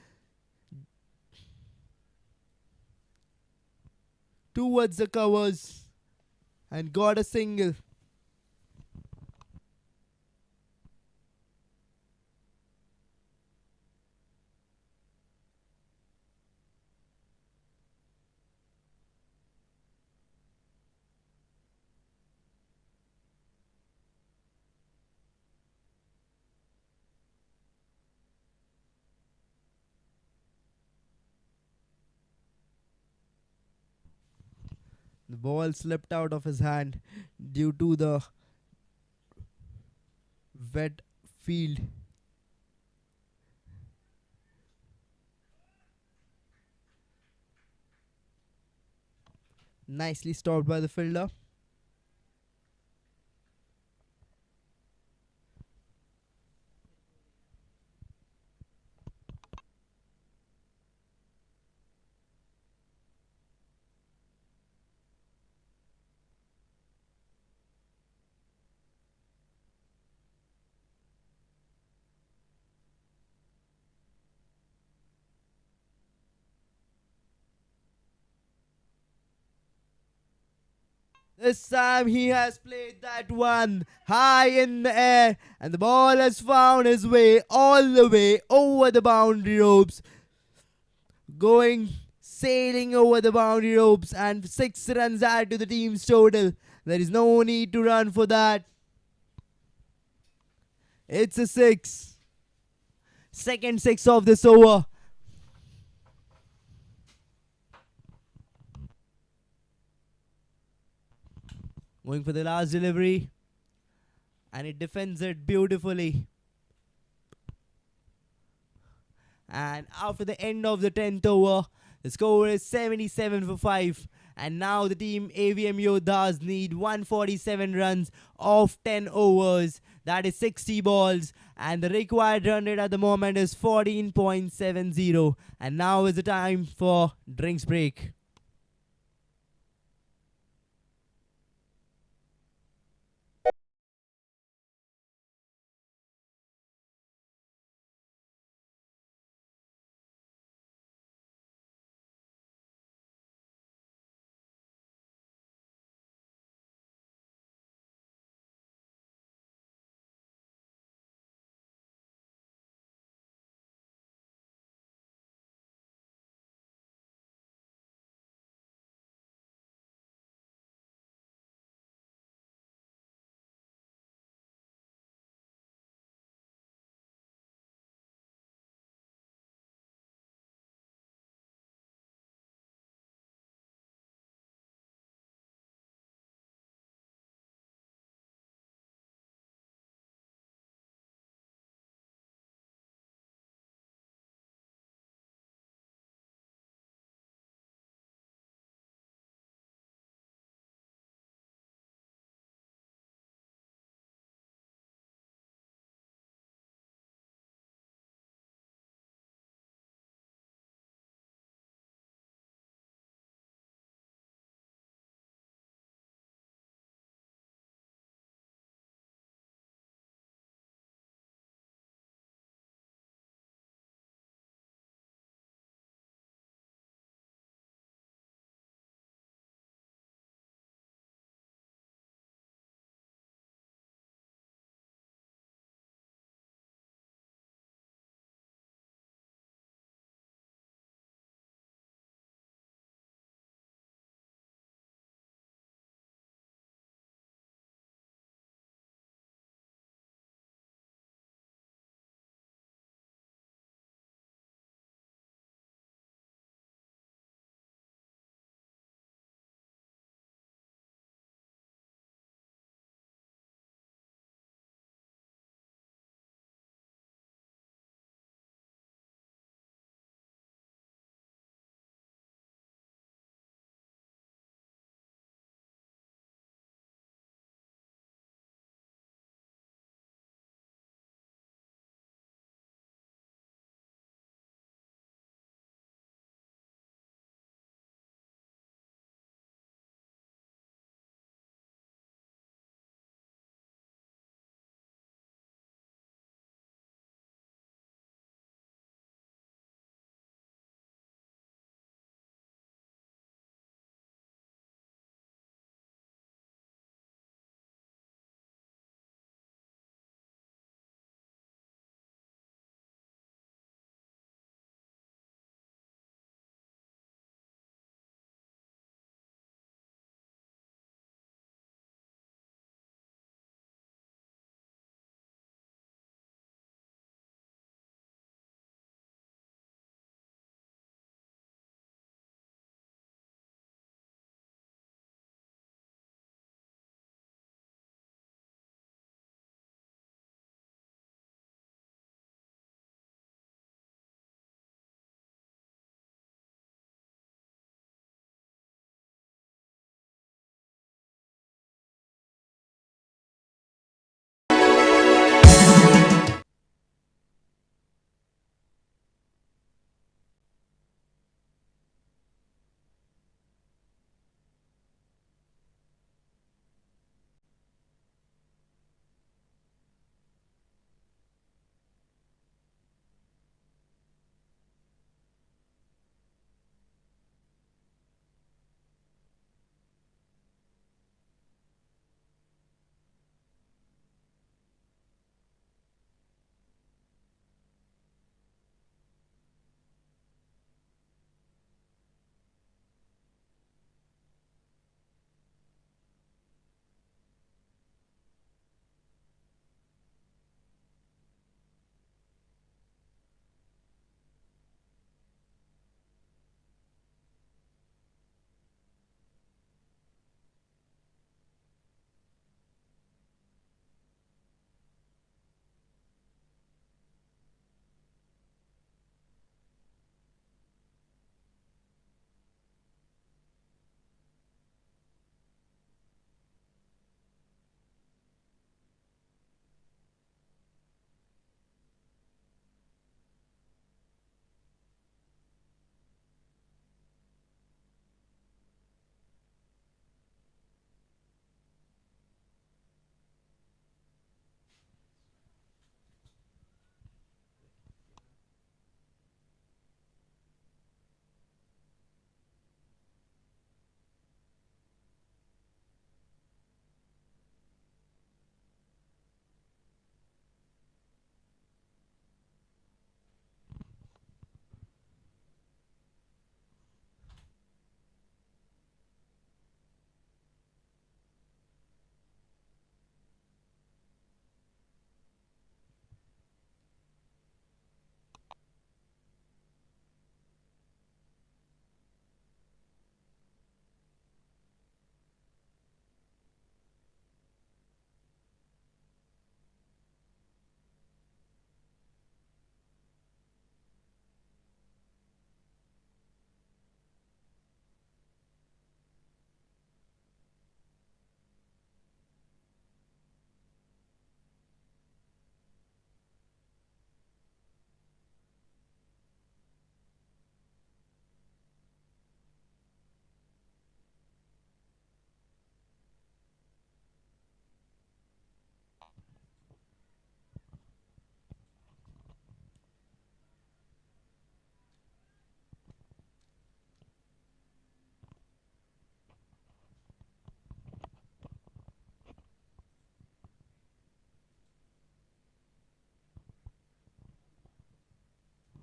towards the covers and got a single. The ball slipped out of his hand due to the wet field. Nicely stopped by the fielder. This time he has played that one high in the air, and the ball has found his way all the way over the boundary ropes, going sailing over the boundary ropes, and 6 runs add to the team's total. There is no need to run for that. It's a six. Second six of this over. Going for the last delivery, and it defends it beautifully. And after the end of the 10th over, the score is 77 for 5. And now the team AVM Yoddhas need 147 runs off 10 overs. That is 60 balls. And the required run rate at the moment is 14.70. And now is the time for drinks break.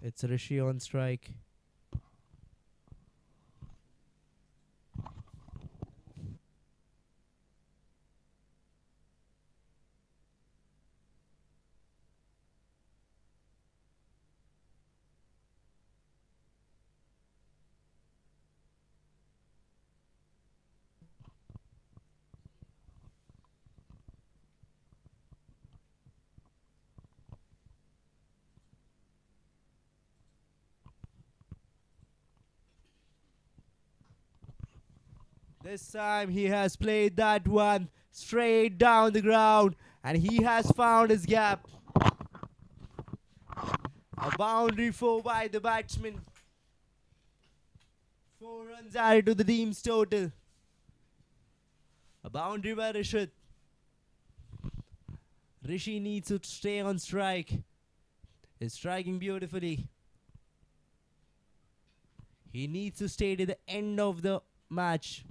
It's Rishi on strike. This time he has played that one straight down the ground and he has found his gap. A boundary four by the batsman. 4 runs added to the team's total. A boundary by Rishit. Rishi needs to stay on strike. He's striking beautifully. He needs to stay to the end of the match.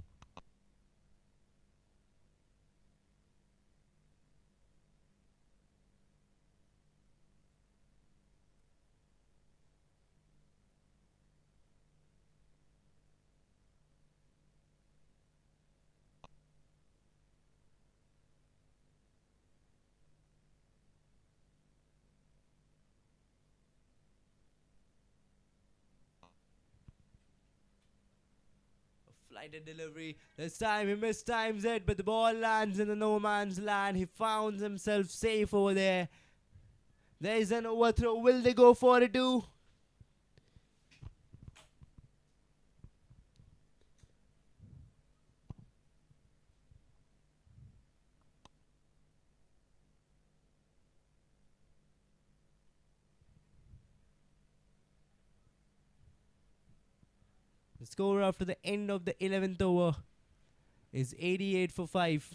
Flighted delivery. This time he mistimes it, but the ball lands in the no man's land. He found himself safe over there. There is an overthrow. Will they go for it too? The score after the end of the 11th over is 88 for 5.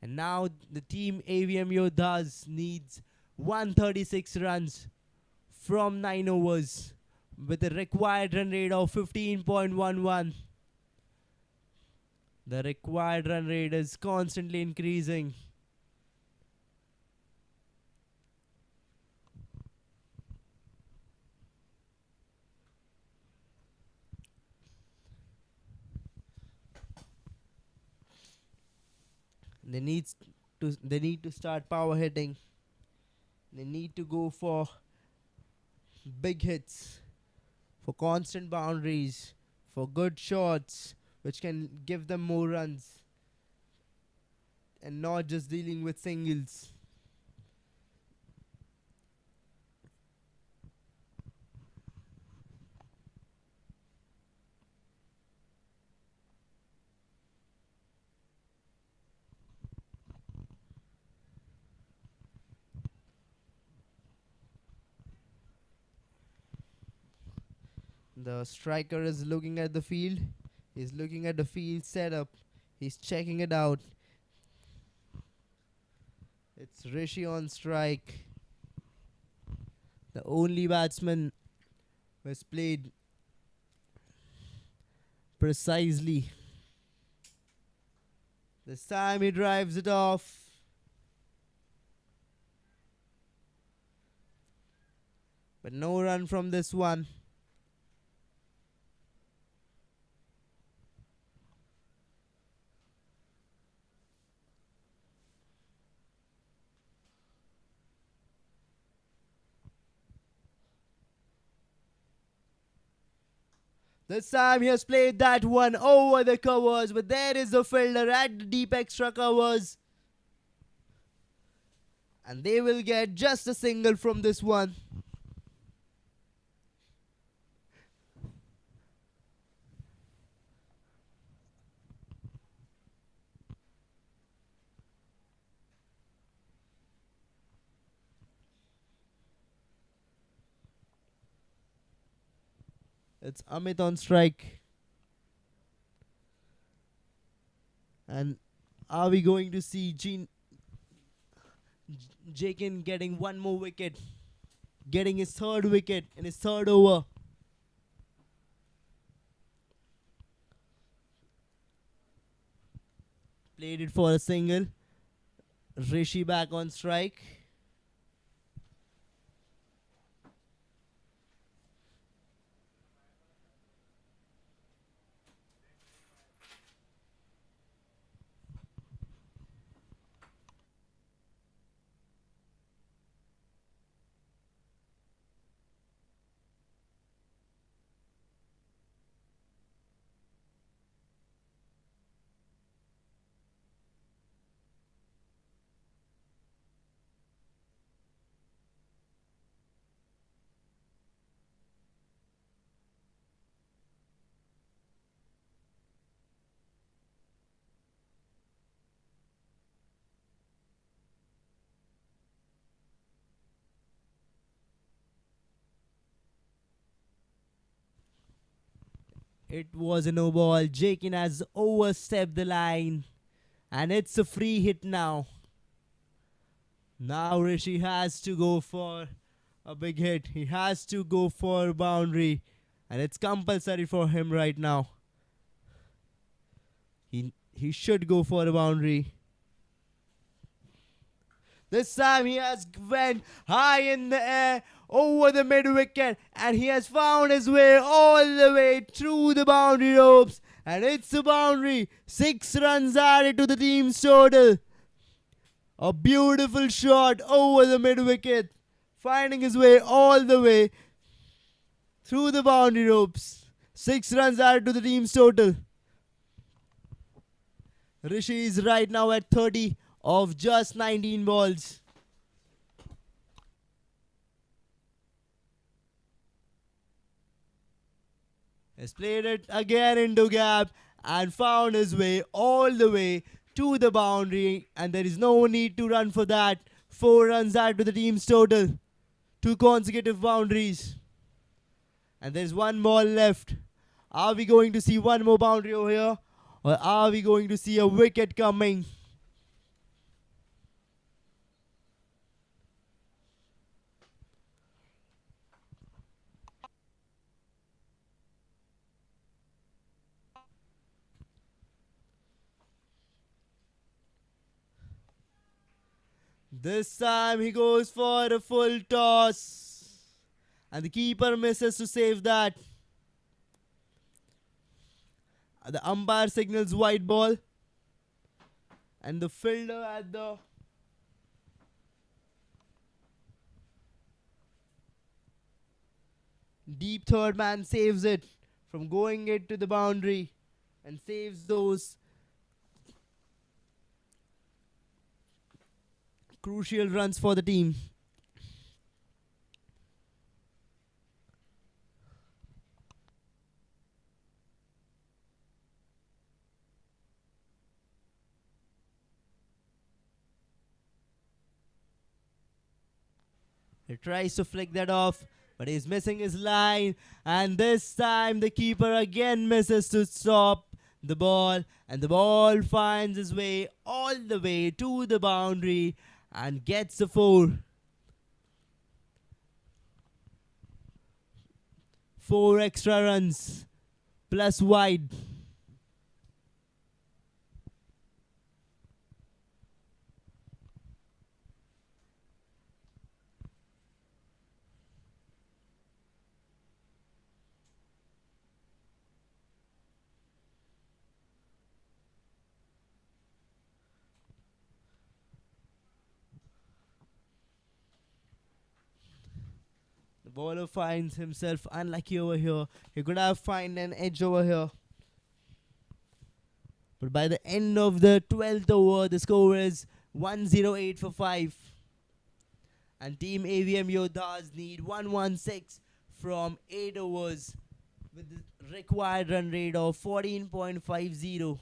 And now the team Avm Yoddhas needs 136 runs from 9 overs with a required run rate of 15.11. The required run rate is constantly increasing. They need to start power hitting. They need to go for big hits, for constant boundaries, for good shots which can give them more runs and not just dealing with singles. The striker is looking at the field. He's looking at the field setup. He's checking it out. It's Rishi on strike. The only batsman who has played precisely. This time he drives it off. But no run from this one. This time he has played that one over the covers, but there is the fielder at the deep extra covers. And they will get just a single from this one. It's Amit on strike. And are we going to see Jakin getting one more wicket? Getting his third wicket in his third over. Played it for a single. Rishi back on strike. It was a no ball. Jakin has overstepped the line. And it's a free hit now. Now Rishi has to go for a big hit. He has to go for a boundary. And it's compulsory for him right now. He should go for a boundary. This time he has went high in the air over the mid wicket and he has found his way all the way through the boundary ropes and it's a boundary. 6 runs added to the team's total. A beautiful shot over the mid wicket, finding his way all the way through the boundary ropes. 6 runs added to the team's total. Rishi is right now at 30 of just 19 balls. Has played it again into gap and found his way all the way to the boundary and there is no need to run for that. 4 runs added to the team's total. 2 consecutive boundaries. And there's 1 ball left. Are we going to see 1 more boundary over here? Or are we going to see a wicket coming? This time he goes for a full toss. And the keeper misses to save that. The umpire signals white ball. And the fielder at the deep third man saves it from going it to the boundary and saves those crucial runs for the team. He tries to flick that off, but he's missing his line. And this time the keeper again misses to stop the ball. And the ball finds its way all the way to the boundary and gets a 4. 4 extra runs plus wide. The bowler finds himself unlucky over here. He could have found an edge over here. But by the end of the 12th over, the score is 108 for 5. And Team Avm Yoddhas need 116 from 8 overs with the required run rate of 14.50.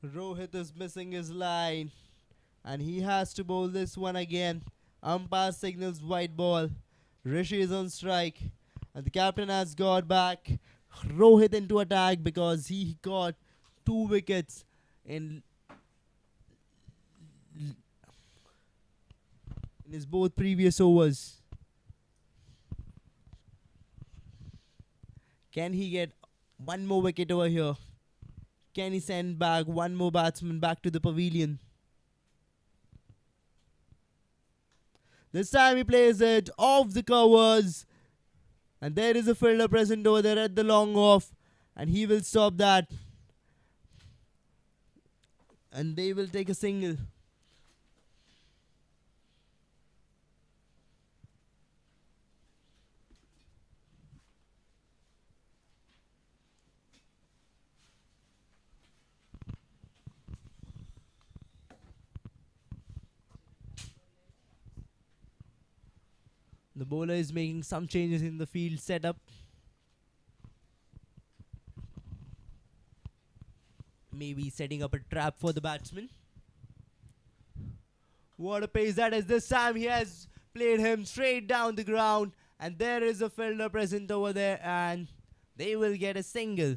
Rohit is missing his line and he has to bowl this one again. Umpire signals white ball. Rishi is on strike. And the captain has got back Rohit into attack because he got 2 wickets in, in his both previous overs. Can he get one more wicket over here? Can he send back one more batsman back to the pavilion? This time he plays it off the covers. And there is a fielder present over there at the long off. And he will stop that. And they will take a single. The bowler is making some changes in the field setup. Maybe setting up a trap for the batsman. What a pace that is. This time he has played him straight down the ground. And there is a fielder present over there. And they will get a single.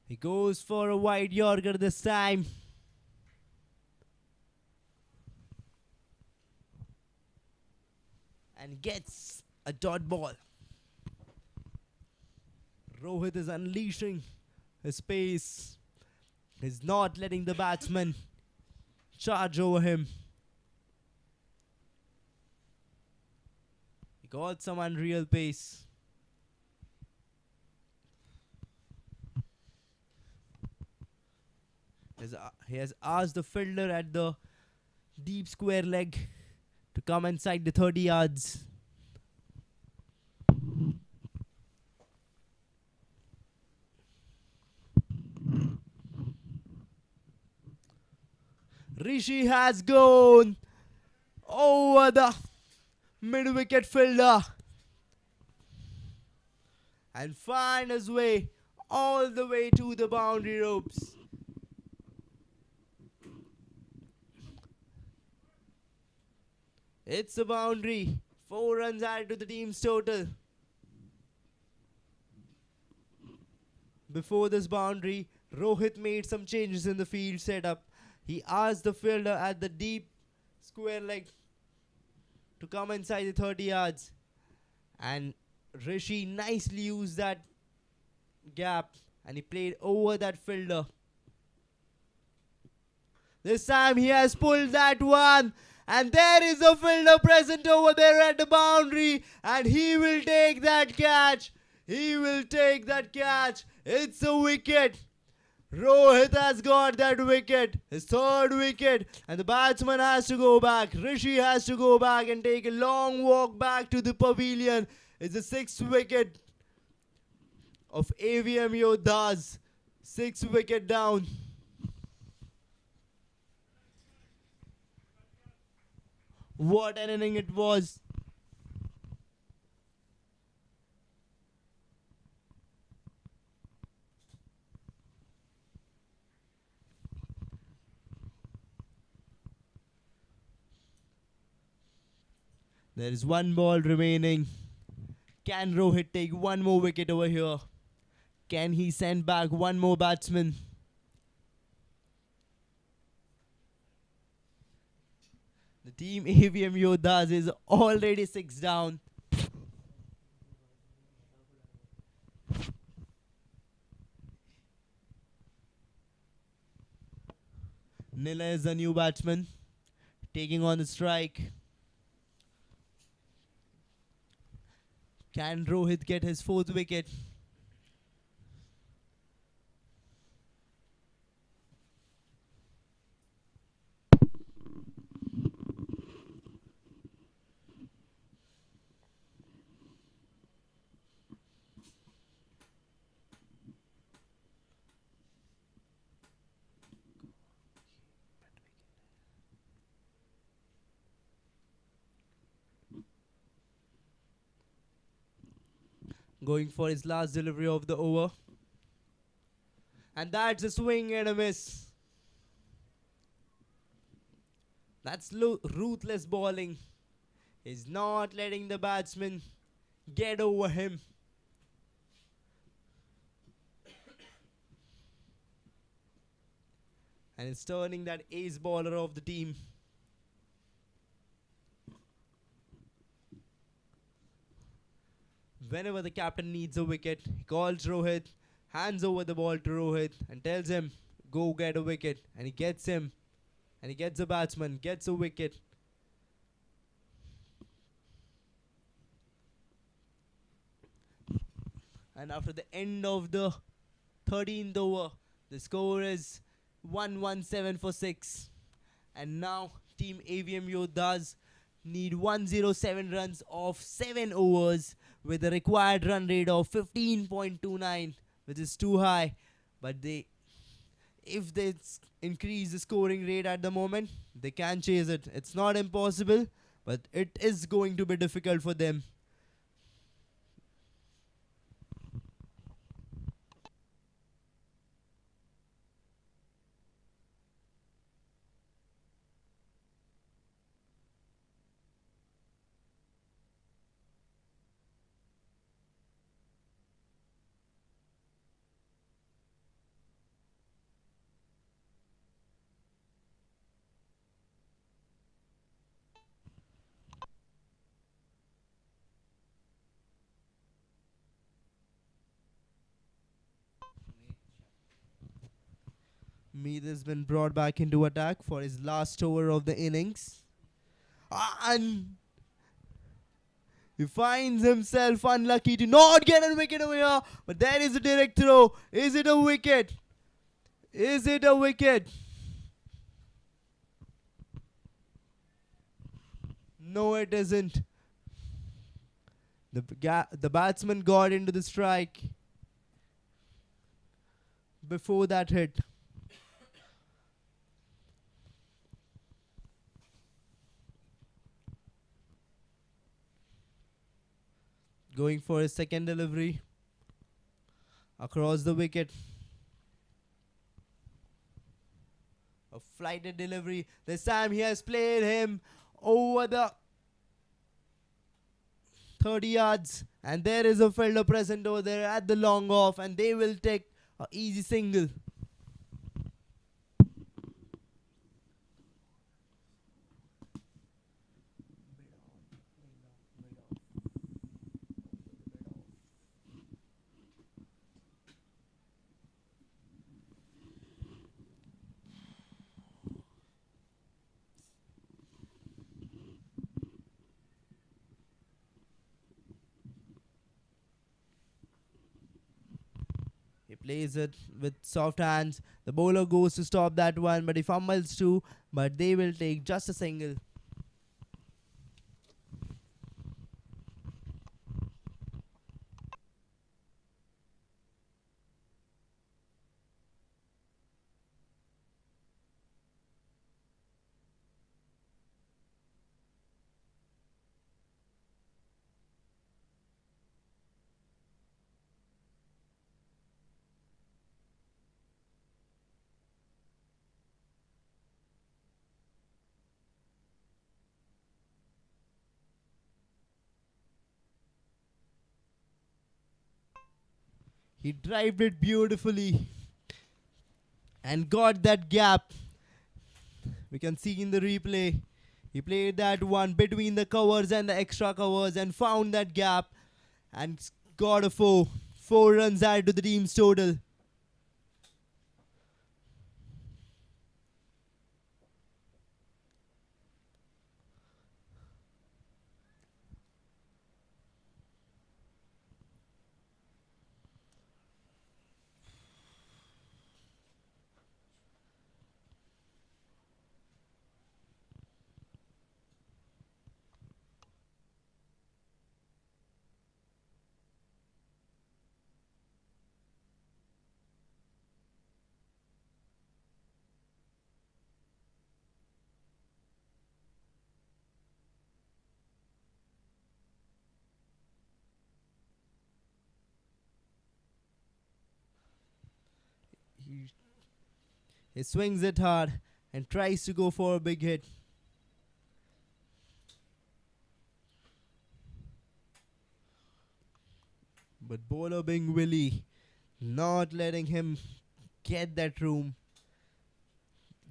He goes for a wide Yorker this time. And gets a dot ball. Rohit is unleashing his pace. He's not letting the batsman charge over him. He got some unreal pace. He has asked the fielder at the deep square leg to come inside the 30 yards. Rishi has gone over the mid-wicket fielder and find his way all the way to the boundary ropes. It's a boundary. 4 runs added to the team's total. Before this boundary, Rohit made some changes in the field setup. He asked the fielder at the deep square leg to come inside the 30 yards. And Rishi nicely used that gap and he played over that fielder. This time he has pulled that one. And there is a fielder present over there at the boundary. And he will take that catch. He will take that catch. It's a wicket. Rohit has got that wicket. His 3rd wicket. And the batsman has to go back. Rishi has to go back and take a long walk back to the pavilion. It's the 6th wicket of Avm Yoddhas. 6th wicket down. What an inning it was. There is 1 ball remaining. Can Rohit take 1 more wicket over here? Can he send back 1 more batsman? The team Avm Yoddhas is already 6 down. Nila is the new batsman taking on the strike. Can Rohit get his 4th wicket? going for his last delivery of the over. And that's a swing and a miss. That's ruthless bowling. He's not letting the batsman get over him. And it's turning that ace bowler of the team. Whenever the captain needs a wicket, he calls Rohit, hands over the ball to Rohit and tells him, go get a wicket. And he gets him. And he gets a batsman, gets a wicket. And after the end of the 13th over, the score is 117 for 6. And now Team Avm Yoddhas need 107 runs of 7 overs with a required run rate of 15.29, which is too high. But if they increase the scoring rate at the moment, they can chase it. It's not impossible, but it is going to be difficult for them. Mead has been brought back into attack for his last over of the innings. And he finds himself unlucky to not get a wicket over here. But there is a direct throw. Is it a wicket? Is it a wicket? No, it isn't. The batsman got into the strike before that hit. Going for his second delivery across the wicket. A flighted delivery. This time he has played him over the 30 yards. And there is a fielder present over there at the long off. And they will take an easy single. He plays it with soft hands. The bowler goes to stop that one, but he fumbles too. But they will take just a single. He drived it beautifully and got that gap. We can see in the replay. He played that one between the covers and the extra covers and found that gap and got a 4. 4 runs added to the team's total. He swings it hard and tries to go for a big hit. But bowler being Willie, not letting him get that room,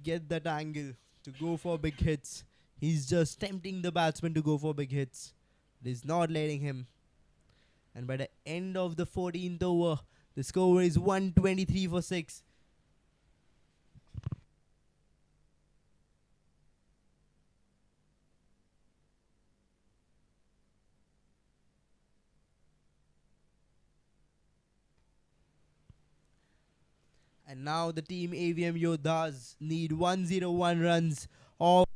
get that angle to go for big hits. He's just tempting the batsman to go for big hits. He's not letting him. And by the end of the 14th over, the score is 123 for 6. And now the team AVM Yoddhas need 101 runs off.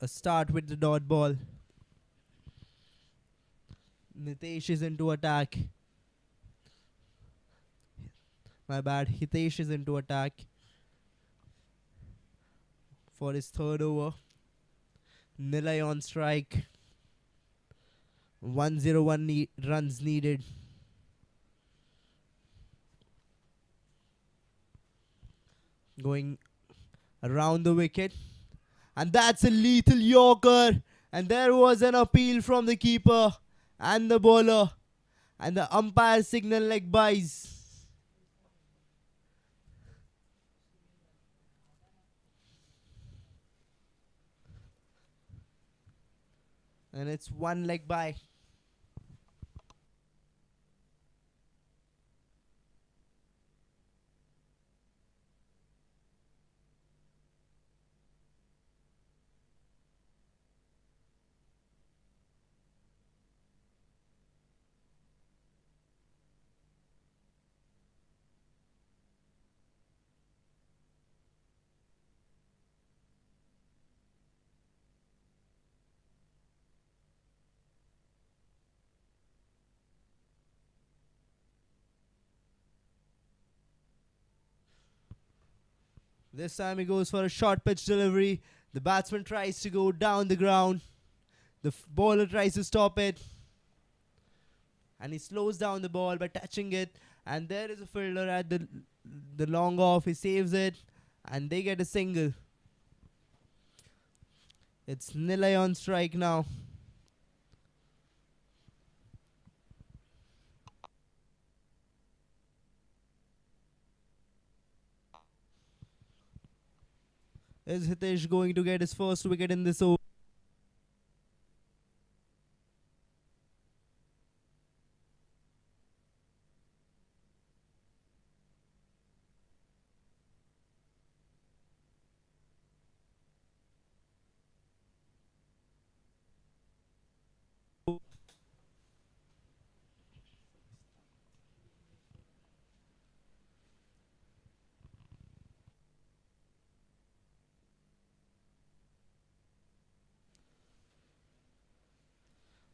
A start with the dot ball. Nitesh is into attack. My bad. Hitesh is into attack for his third over. Nilay on strike. 101 runs needed. Going around the wicket. And that's a lethal Yorker. And there was an appeal from the keeper and the bowler. And the umpire signal leg byes. And it's one leg by. This time he goes for a short pitch delivery. The batsman tries to go down the ground. The bowler tries to stop it. And he slows down the ball by touching it. And there is a fielder at the long off. He saves it. And they get a single. It's Nilay on strike now. Is Hitesh going to get his first wicket in this over?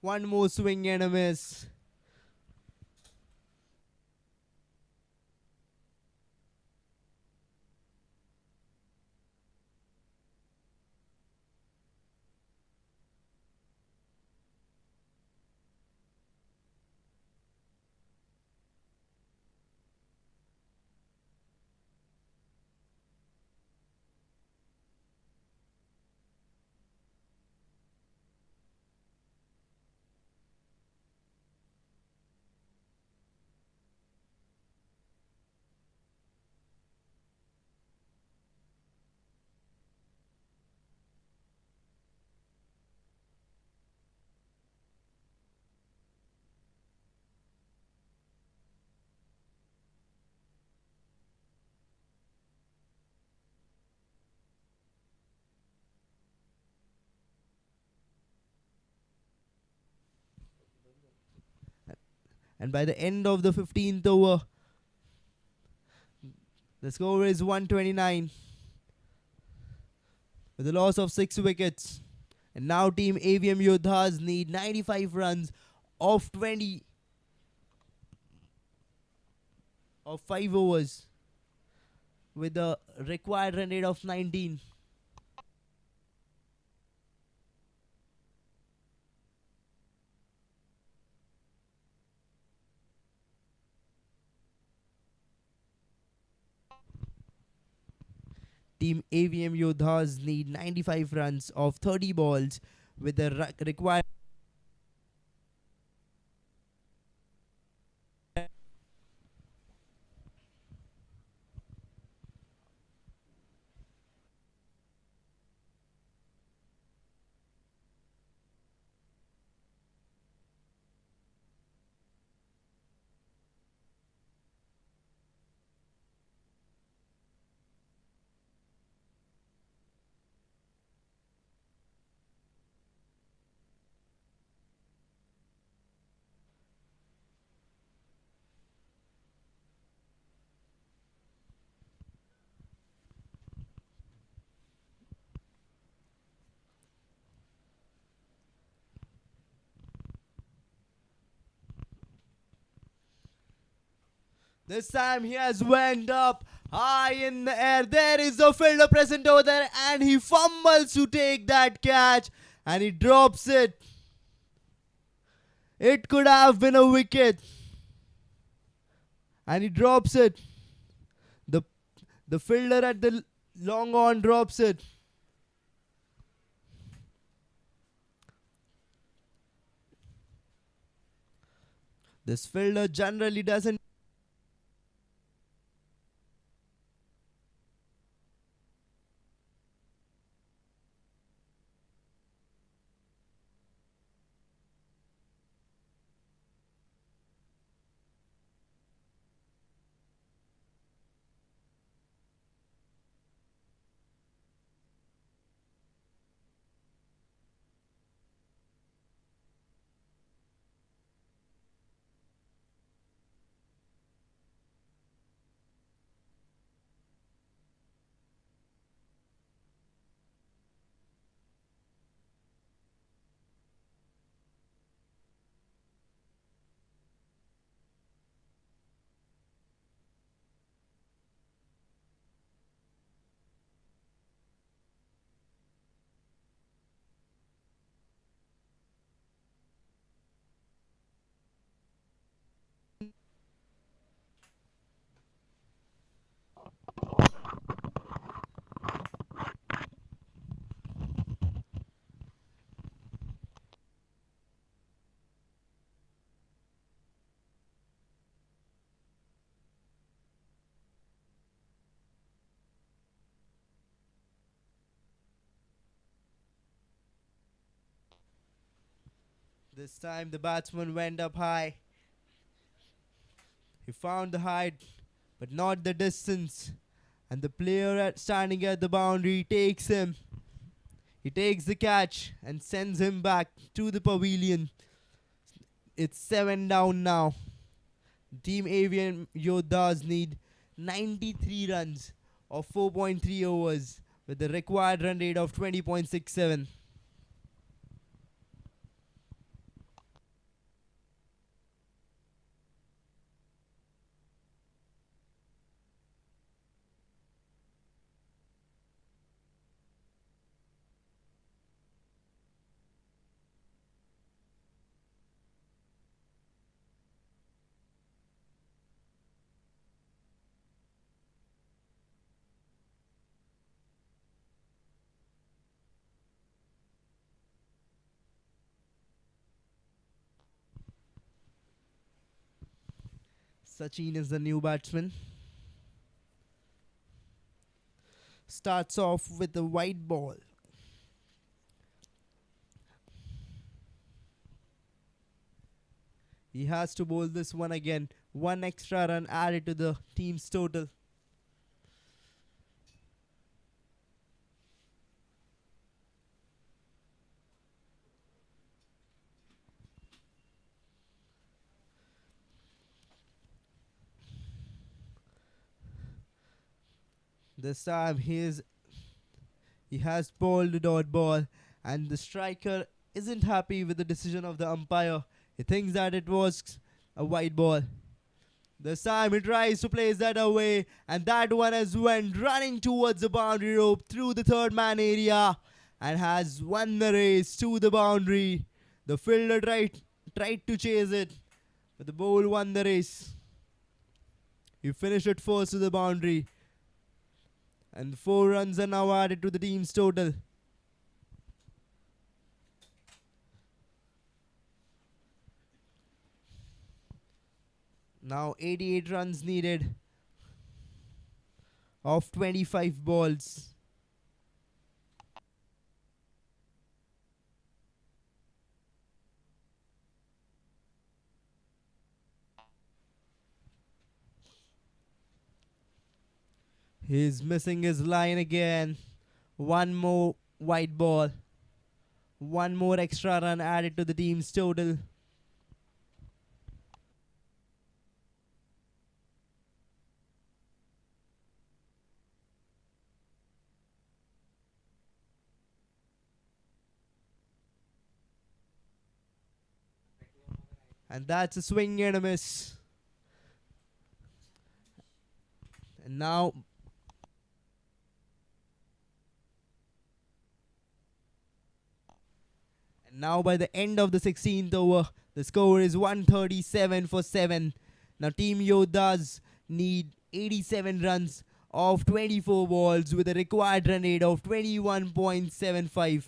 One more swing and a miss. And by the end of the 15th over, the score is 129 with a loss of 6 wickets. And now Team Avm Yoddhas need 95 runs of 20 of 5 overs with a required run rate of 19. Team Avm Yoddhas need 95 runs of 30 balls with the required. This time he has went up high in the air. There is the fielder present over there and he fumbles to take that catch and he drops it. It could have been a wicket. And he drops it. The the fielder at the long on drops it. This fielder generally doesn't. This time the batsman went up high. He found the height, but not the distance. And the player standing at the boundary takes him. He takes the catch and sends him back to the pavilion. It's 7 down now. Team Avm Yoddhas need 93 runs of 4.3 overs with the required run rate of 20.67. Sachin is the new batsman. Starts off with a white ball. He has to bowl this one again. One extra run added to the team's total. This time he has bowled the dot ball, and the striker isn't happy with the decision of the umpire. He thinks that it was a white ball. This time he tries to place that away, and that one has went running towards the boundary rope through the third man area and has won the race to the boundary. The fielder tried to chase it, but the ball won the race. He finished it first to the boundary, and 4 runs are now added to the team's total. Now 88 runs needed of 25 balls. He's missing his line again. One more white ball. One more extra run added to the team's total. And that's a swing and a miss. And now by the end of the 16th over, the score is 137 for 7. Now Team Yoddhas need 87 runs of 24 balls with a required run rate of 21.75.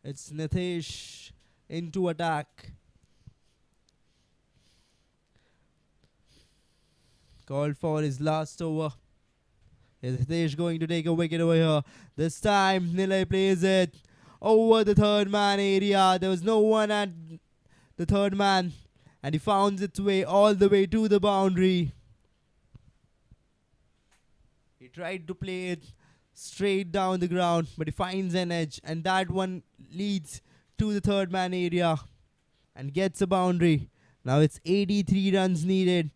It's Nitesh into attack. Called for his last over. Is Nitesh going to take a wicket over here? This time Nilay plays it over the third man area. There was no one at the third man, and he found its way all the way to the boundary. He tried to play it straight down the ground, but he finds an edge, and that one leads to the third man area and gets a boundary. Now it's 83 runs needed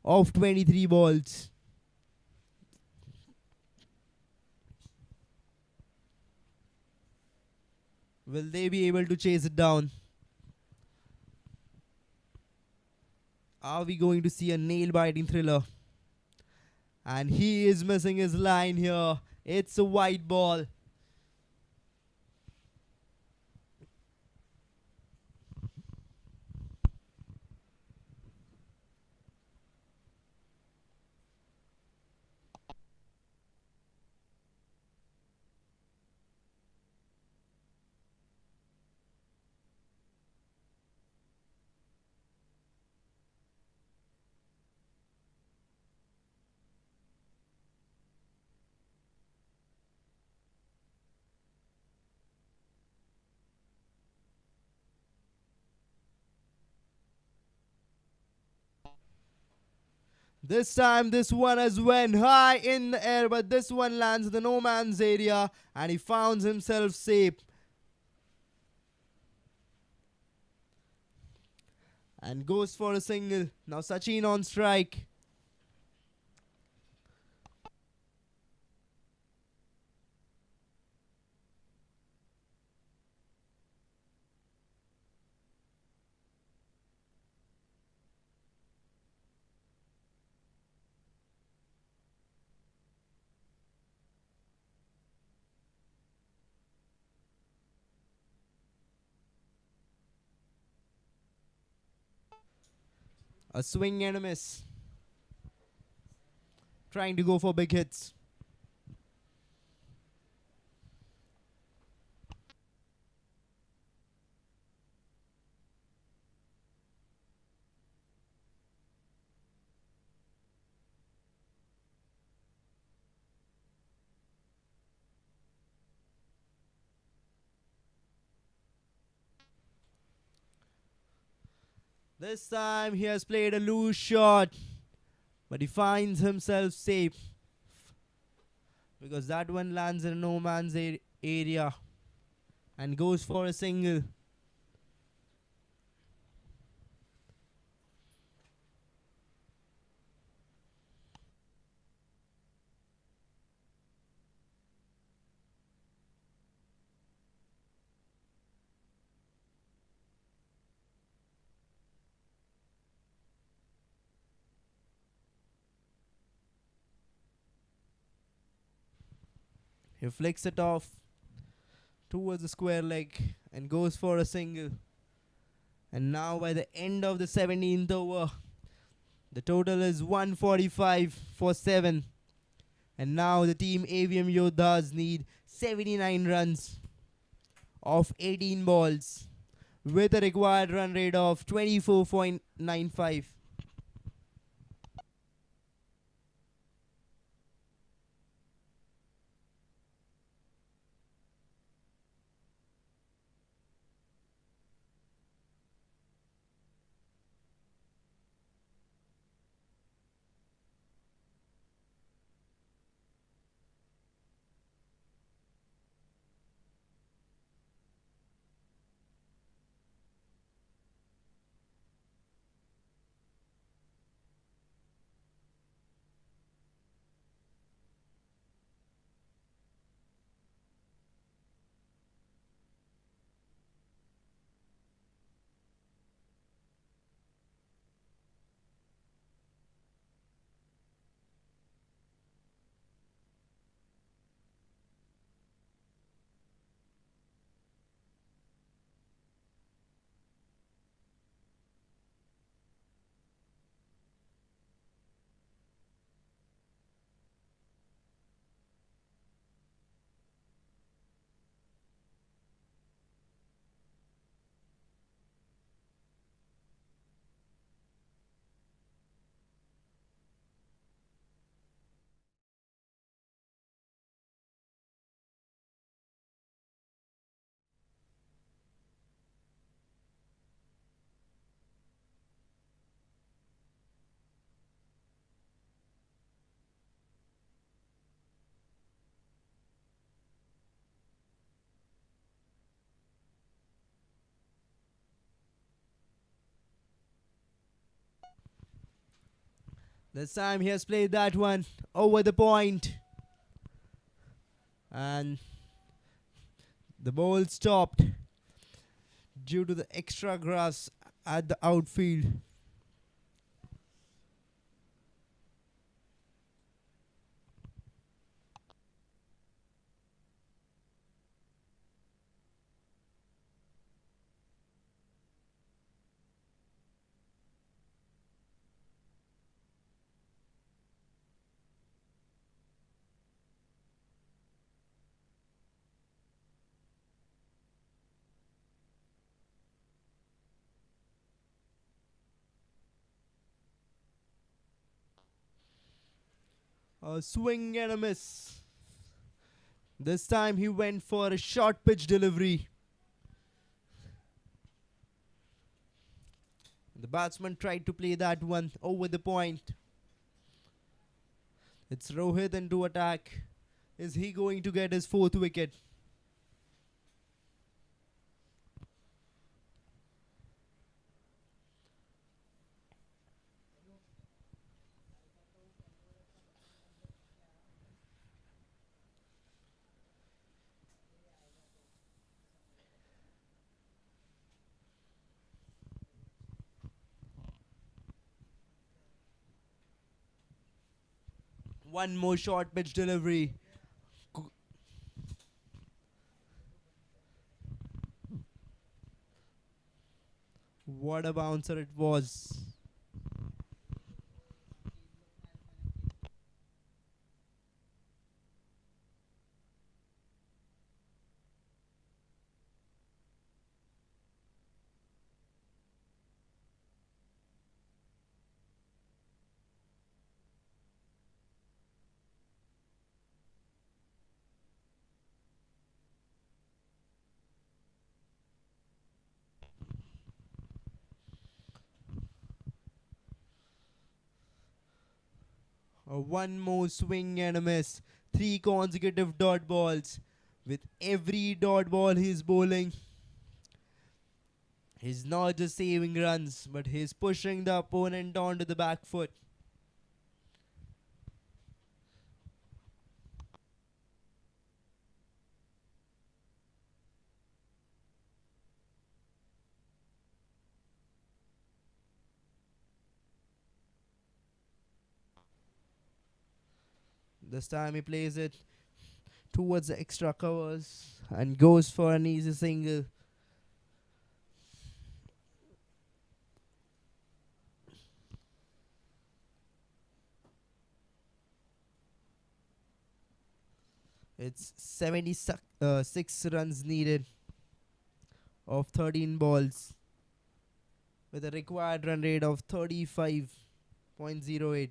of 23 balls. Will they be able to chase it down? Are we going to see a nail-biting thriller? And he is missing his line here. It's a white ball. This time, this one has went high in the air, but this one lands in the no man's area, and he finds himself safe. And goes for a single. Now Sachin on strike. A swing and a miss. Trying to go for big hits. This time he has played a loose shot, but he finds himself safe because that one lands in a no man's area and goes for a single. He flicks it off towards the square leg and goes for a single. And now by the end of the 17th over, the total is 145 for 7. And now the team AVM Yoddhas need 79 runs of 18 balls with a required run rate of 24.95. This time he has played that one over the point, and the ball stopped due to the extra grass at the outfield. A swing and a miss. This time he went for a short pitch delivery. The batsman tried to play that one over the point. It's Rohit into attack. Is he going to get his fourth wicket? One more short pitch delivery. What a bouncer it was. One more swing and a miss. Three consecutive dot balls. With every dot ball he's bowling, he's not just saving runs, but he's pushing the opponent onto the back foot. This time he plays it towards the extra covers and goes for an easy single. It's 76 runs needed of 13 balls with a required run rate of 35.08.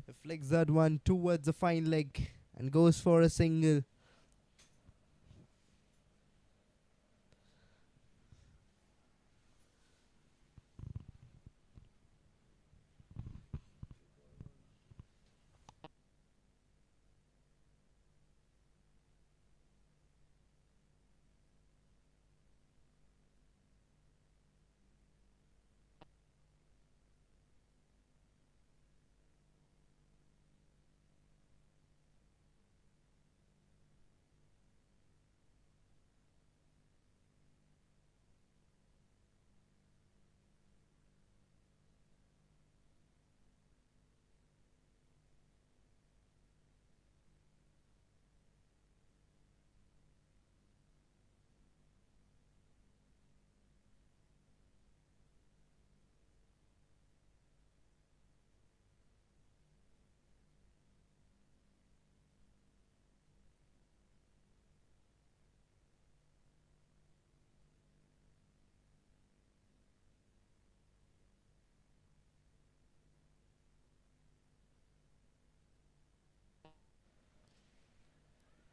He flicks that one towards the fine leg and goes for a single.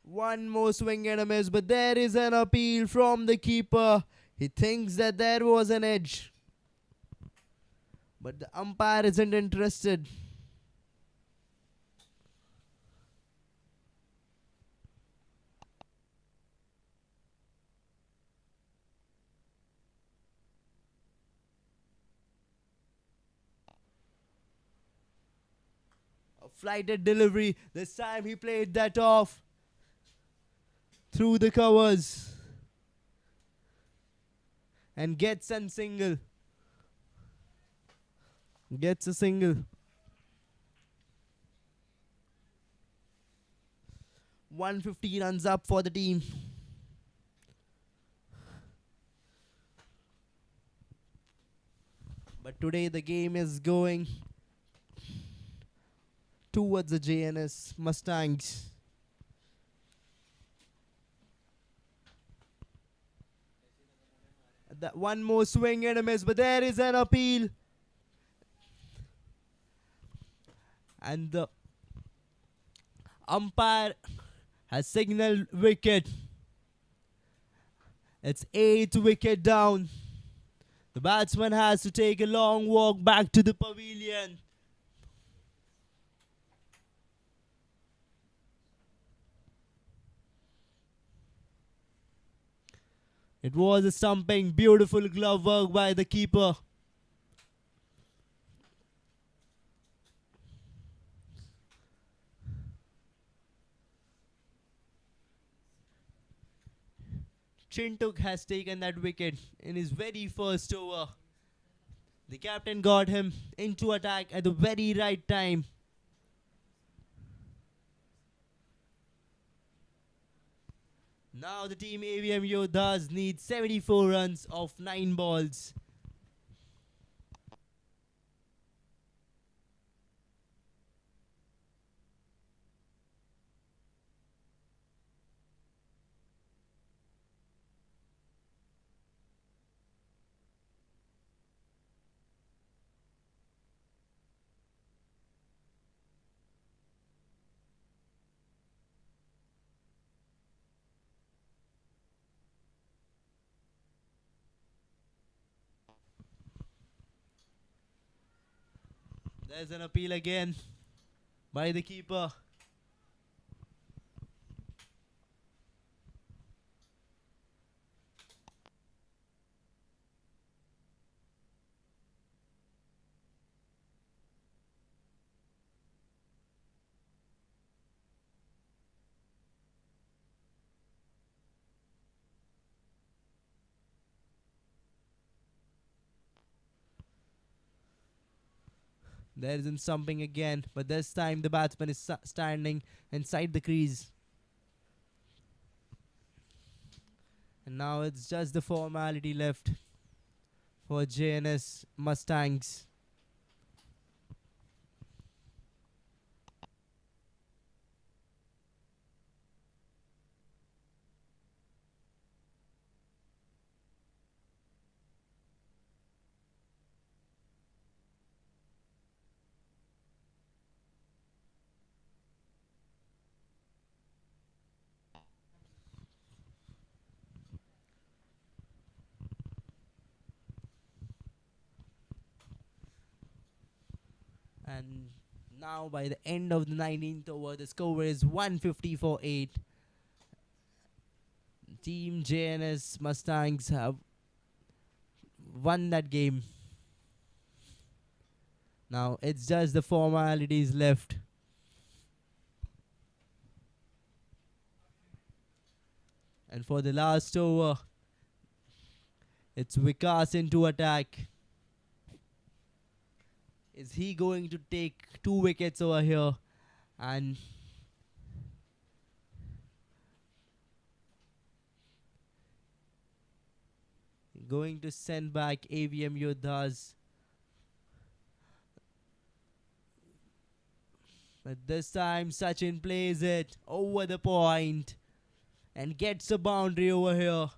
One more swing and a miss, but there is an appeal from the keeper. He thinks that there was an edge, but the umpire isn't interested. A flighted delivery. This time he played that off through the covers and gets a single. Gets a single. 150 runs up for the team. But today the game is going towards the Jns Mustangs. That one more swing and a miss, but there is an appeal. And the umpire has signaled wicket. It's 8th wicket down. The batsman has to take a long walk back to the pavilion. It was a stumping, beautiful glove work by the keeper. Chintuk has taken that wicket in his very first over. The captain got him into attack at the very right time. Now the team Avm Yoddhas needs 74 runs of 9 balls. There's an appeal again by the keeper. There isn't stumping again, but this time the batsman is standing inside the crease. And now it's just the formality left for Jns Mustangs. And now by the end of the 19th over, the score is 150 for 8. Team JNS Mustangs have won that game. Now it's just the formalities left. And for the last over, it's Vikas into attack. Is he going to take 2 wickets over here? And going to send back Avm Yoddhas. But this time Sachin plays it over the point and gets a boundary over here.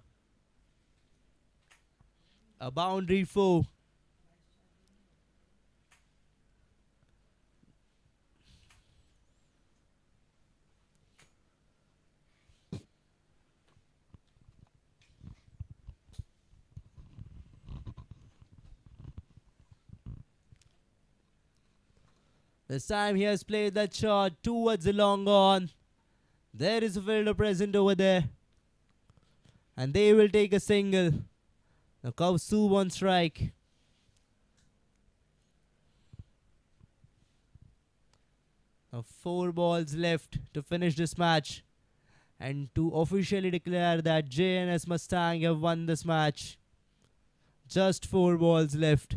A boundary 4. This time he has played that shot towards the long on. There is a fielder present over there. And they will take a single. Now Kausu on strike. Now 4 balls left to finish this match. And to officially declare that JNS Mustang have won this match. Just 4 balls left.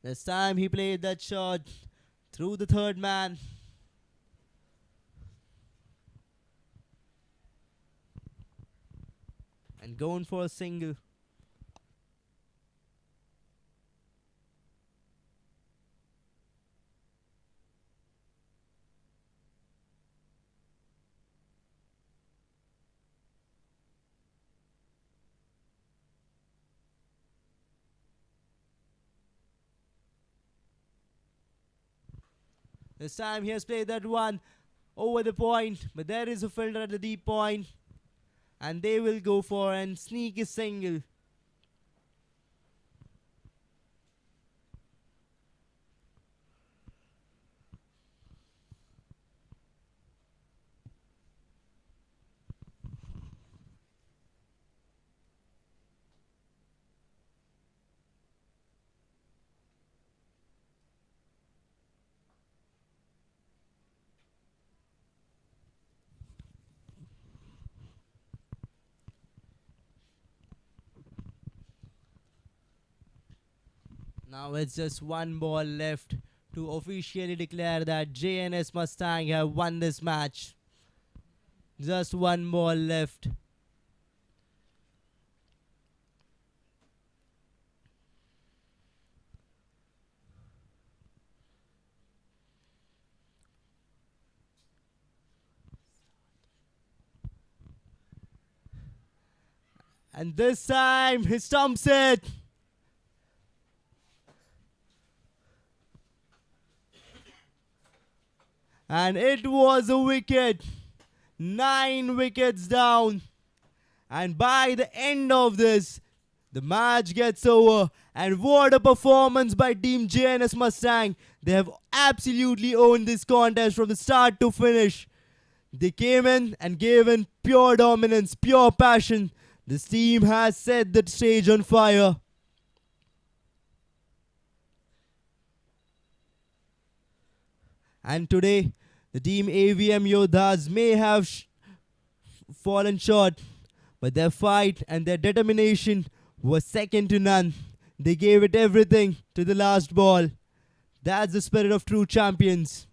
This time he played that shot through the third man. And going for a single. This time he has played that one over the point, but there is a fielder at the deep point, and they will go for and sneak a single. Now it's just 1 ball left to officially declare that JNS Mustang have won this match. Just 1 ball left. And this time he stumps it. And it was a wicket. 9 wickets down. And by the end of this, the match gets over. And what a performance by Team JNS Mustang. They have absolutely owned this contest from the start to finish. They came in and gave in pure dominance, pure passion. This team has set the stage on fire. And today, the Team Avm Yoddhas may have fallen short, but their fight and their determination was second to none. They gave it everything to the last ball. That's the spirit of true champions.